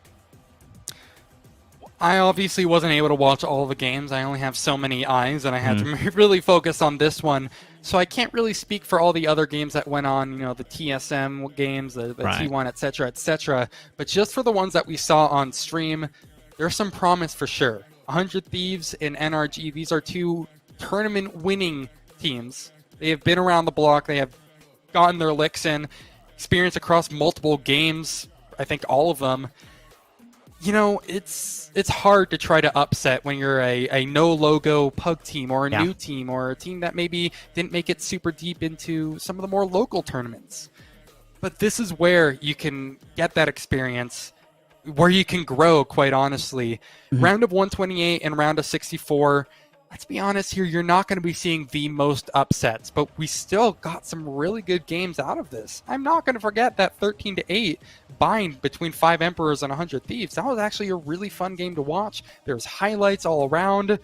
S6: I obviously wasn't able to watch all the games. I only have so many eyes, and I had to really focus on this one. So I can't really speak for all the other games that went on, the TSM games, the T1, etc., etc. But just for the ones that we saw on stream, there's some promise for sure. 100 Thieves and NRG, these are 2 tournament-winning teams. They have been around the block. They have gotten their licks in, experience across multiple games, I think all of them. It's hard to try to upset when you're a no-logo pug team or a new team or a team that maybe didn't make it super deep into some of the more local tournaments. But this is where you can get that experience, where you can grow, quite honestly. Round of 128 and round of 64, let's be honest here, you're not going to be seeing the most upsets, but we still got some really good games out of this. I'm not going to forget that 13-8 bind between 5 Emperors and 100 Thieves. That was actually a really fun game to watch. There's highlights all around.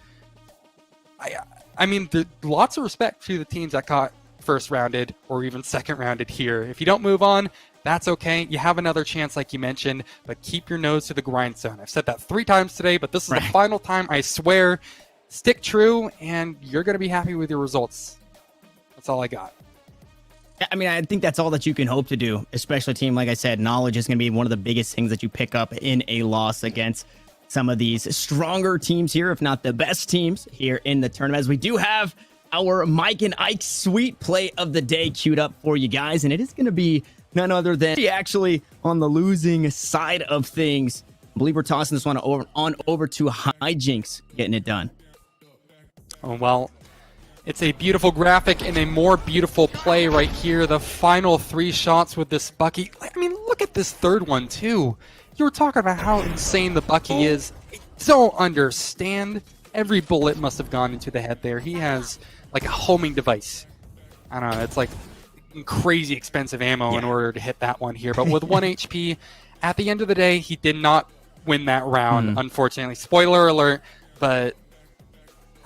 S6: I mean, lots of respect to the teams that got first rounded or even second rounded here. If you don't move on, that's okay. You have another chance, like you mentioned, but keep your nose to the grindstone. I've said that 3 times today, but this is the final time. I swear. Stick true, and you're going to be happy with your results. That's all I got.
S3: I mean, I think that's all that you can hope to do, especially a team, like I said, knowledge is going to be one of the biggest things that you pick up in a loss against some of these stronger teams here, if not the best teams here in the tournament. As we do have our Mike and Ike sweet play of the day queued up for you guys, and it is going to be none other than actually on the losing side of things. I believe we're tossing this one over to Hijinks, getting it done.
S6: Oh, well, it's a beautiful graphic and a more beautiful play right here. The final 3 shots with this Bucky. I mean, look at this third one, too. You were talking about how insane the Bucky is. I don't understand. Every bullet must have gone into the head there. He has, like, a homing device. I don't know. It's, like, crazy expensive ammo in order to hit that one here. But with 1 HP, at the end of the day, he did not win that round, unfortunately. Spoiler alert, but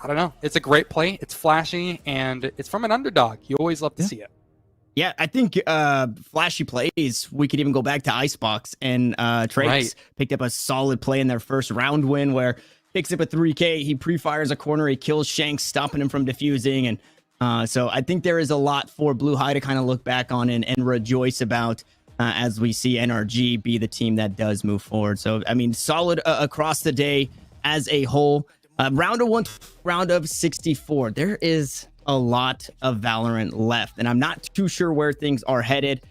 S6: I don't know. It's a great play. It's flashy, and it's from an underdog. You always love to see it.
S3: Yeah, I think flashy plays, we could even go back to Icebox, and Trace picked up a solid play in their first round win where picks up a 3K, he pre-fires a corner, he kills Shanks, stopping him from defusing, and so I think there is a lot for Blue High to kind of look back on and rejoice about as we see NRG be the team that does move forward. So, I mean, solid across the day as a whole. Round of 64. There is a lot of Valorant left, and I'm not too sure where things are headed.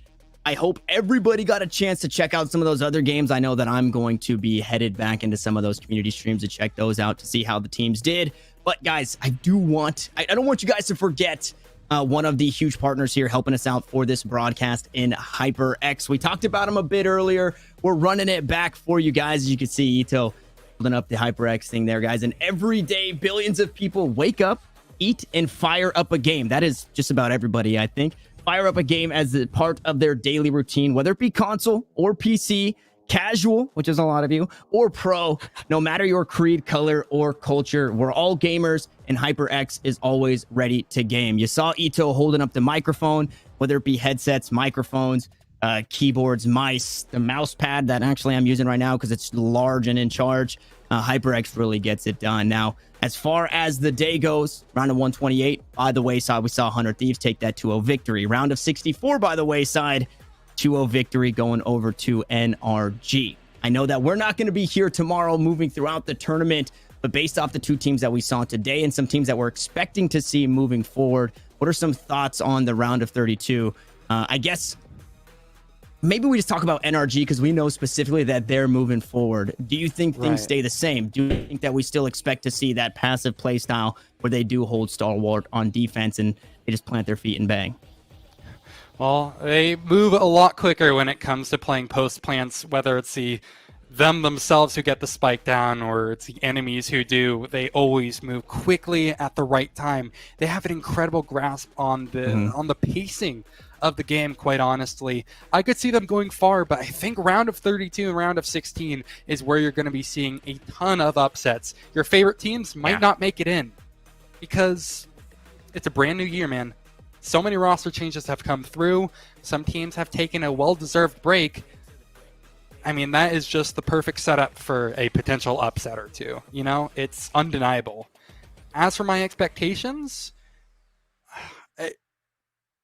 S3: I hope everybody got a chance to check out some of those other games. I know that I'm going to be headed back into some of those community streams to check those out to see how the teams did. But guys, I don't want you guys to forget one of the huge partners here helping us out for this broadcast in HyperX. We talked about them a bit earlier. We're running it back for you guys. As you can see, Ito holding up the HyperX thing there, guys. And every day, billions of people wake up, eat, and fire up a game. That is just about everybody, I think. Fire up a game as a part of their daily routine, whether it be console or PC, casual, which is a lot of you, or pro. No matter your creed, color, or culture, we're all gamers, and HyperX is always ready to game. You saw Ito holding up the microphone, whether it be headsets, microphones, keyboards, mice, the mouse pad that actually I'm using right now because it's large and in charge. HyperX really gets it done. Now, as far as the day goes, round of 128, by the wayside, we saw 100 Thieves take that 2-0 victory. Round of 64 by the wayside, 2-0 victory going over to NRG. I know that we're not going to be here tomorrow moving throughout the tournament, but based off the 2 teams that we saw today and some teams that we're expecting to see moving forward, what are some thoughts on the round of 32? I guess maybe we just talk about NRG because we know specifically that they're moving forward. Do you think things stay the same? Do you think that we still expect to see that passive play style where they do hold stalwart on defense and they just plant their feet and bang?
S6: Well, they move a lot quicker when it comes to playing post plants, whether it's them themselves who get the spike down or it's the enemies who do. They always move quickly at the right time. They have an incredible grasp on the pacing of the game, quite honestly. I could see them going far, but I think round of 32 and round of 16 is where you're going to be seeing a ton of upsets. Your favorite teams might not make it in because it's a brand new year, man. So many roster changes have come through. Some teams have taken a well-deserved break. I mean, that is just the perfect setup for a potential upset or two. You know, it's undeniable. As for my expectations,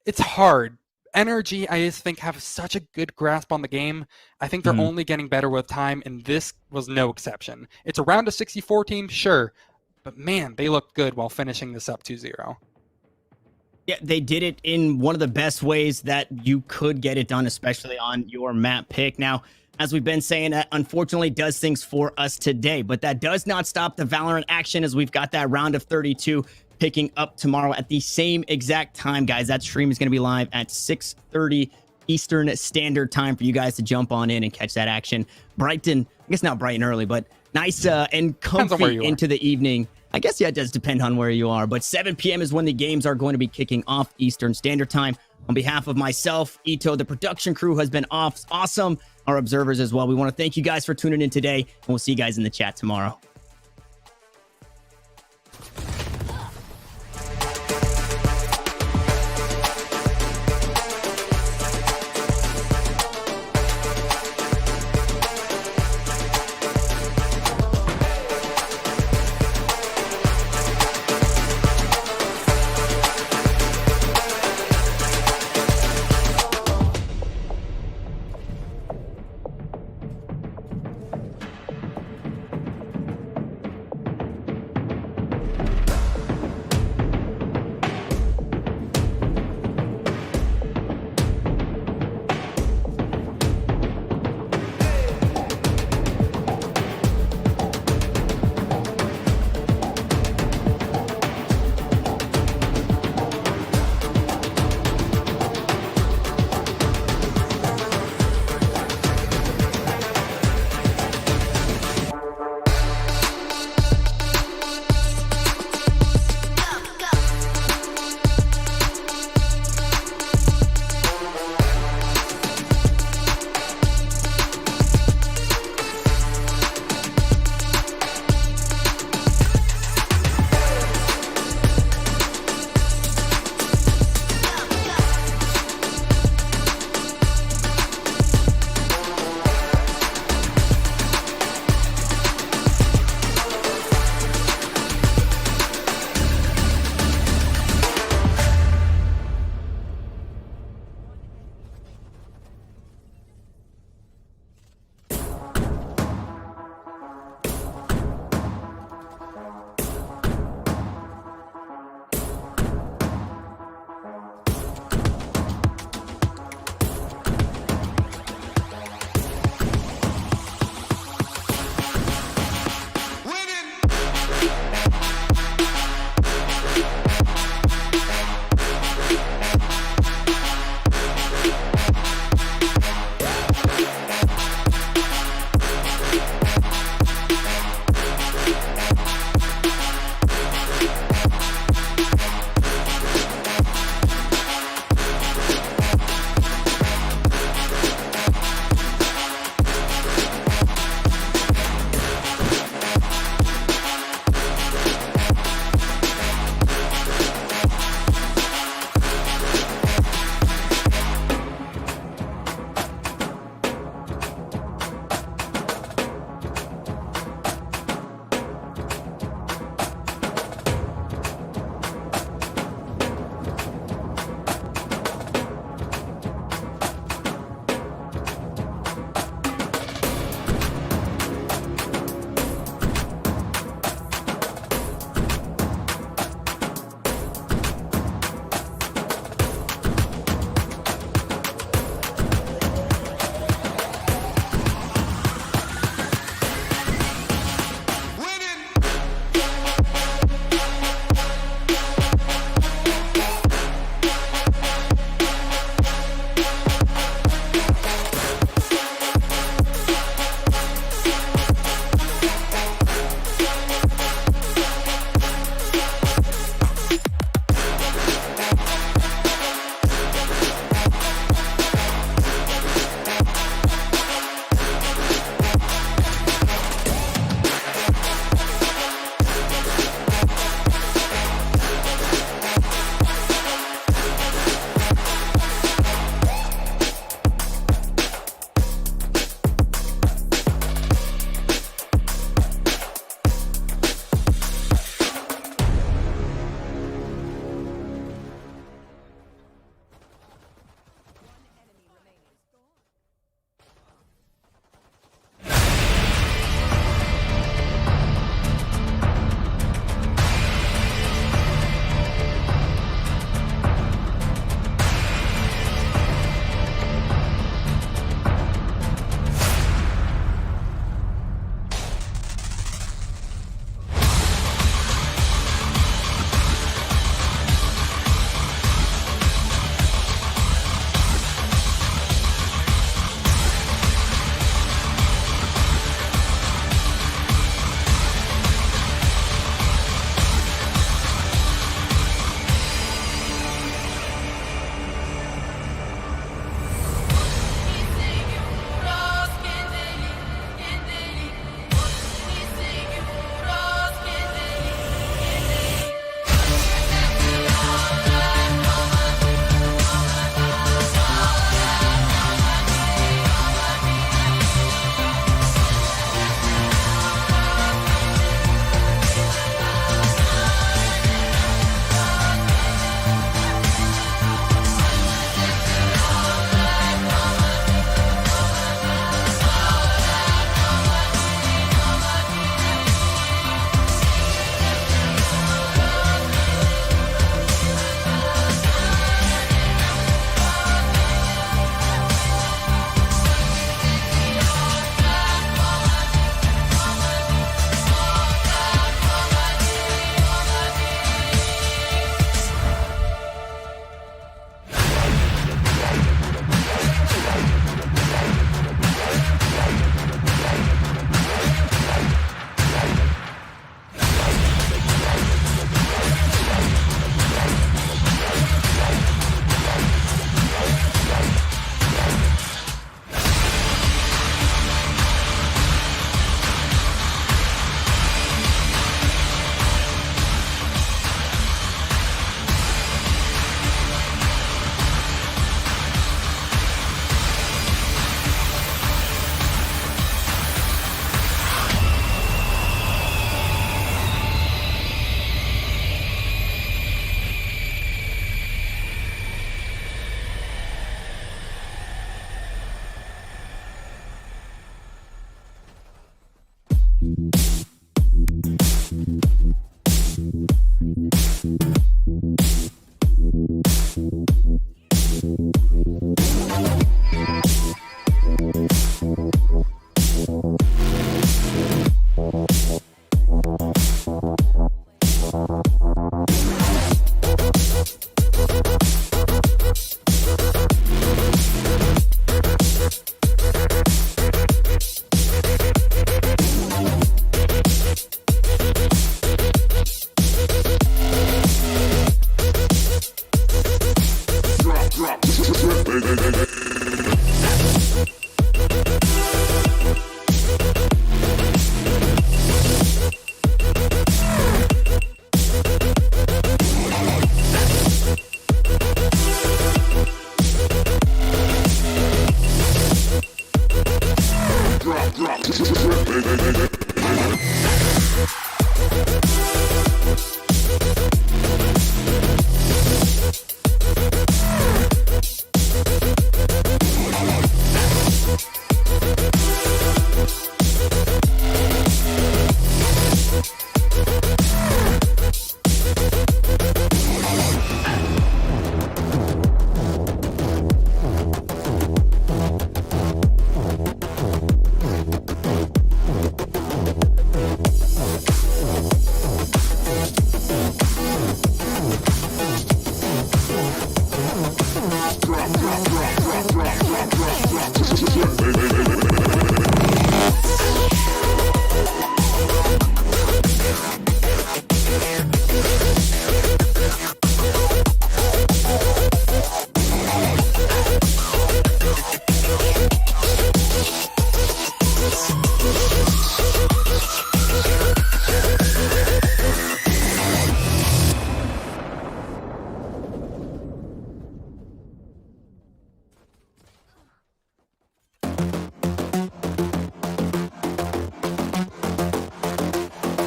S6: it's hard. NRG, I just think, have such a good grasp on the game. I think they're only getting better with time, and this was no exception. It's a round of 64 team, sure, but man, they looked good while finishing this up 2-0.
S3: Yeah, they did it in one of the best ways that you could get it done, especially on your map pick. Now, as we've been saying, that unfortunately does things for us today, but that does not stop the Valorant action as we've got that round of 32 picking up tomorrow at the same exact time, guys. That stream is going to be live at 6:30 Eastern Standard Time for you guys to jump on in and catch that action. Brighton, I guess not bright and early, but nice and comfy into the evening I guess, yeah, it does depend on where you are. But 7 p.m. is when the games are going to be kicking off Eastern Standard Time. On behalf of myself, Ito, the production crew has been awesome. Our observers as well. We want to thank you guys for tuning in today, and we'll see you guys in the chat tomorrow.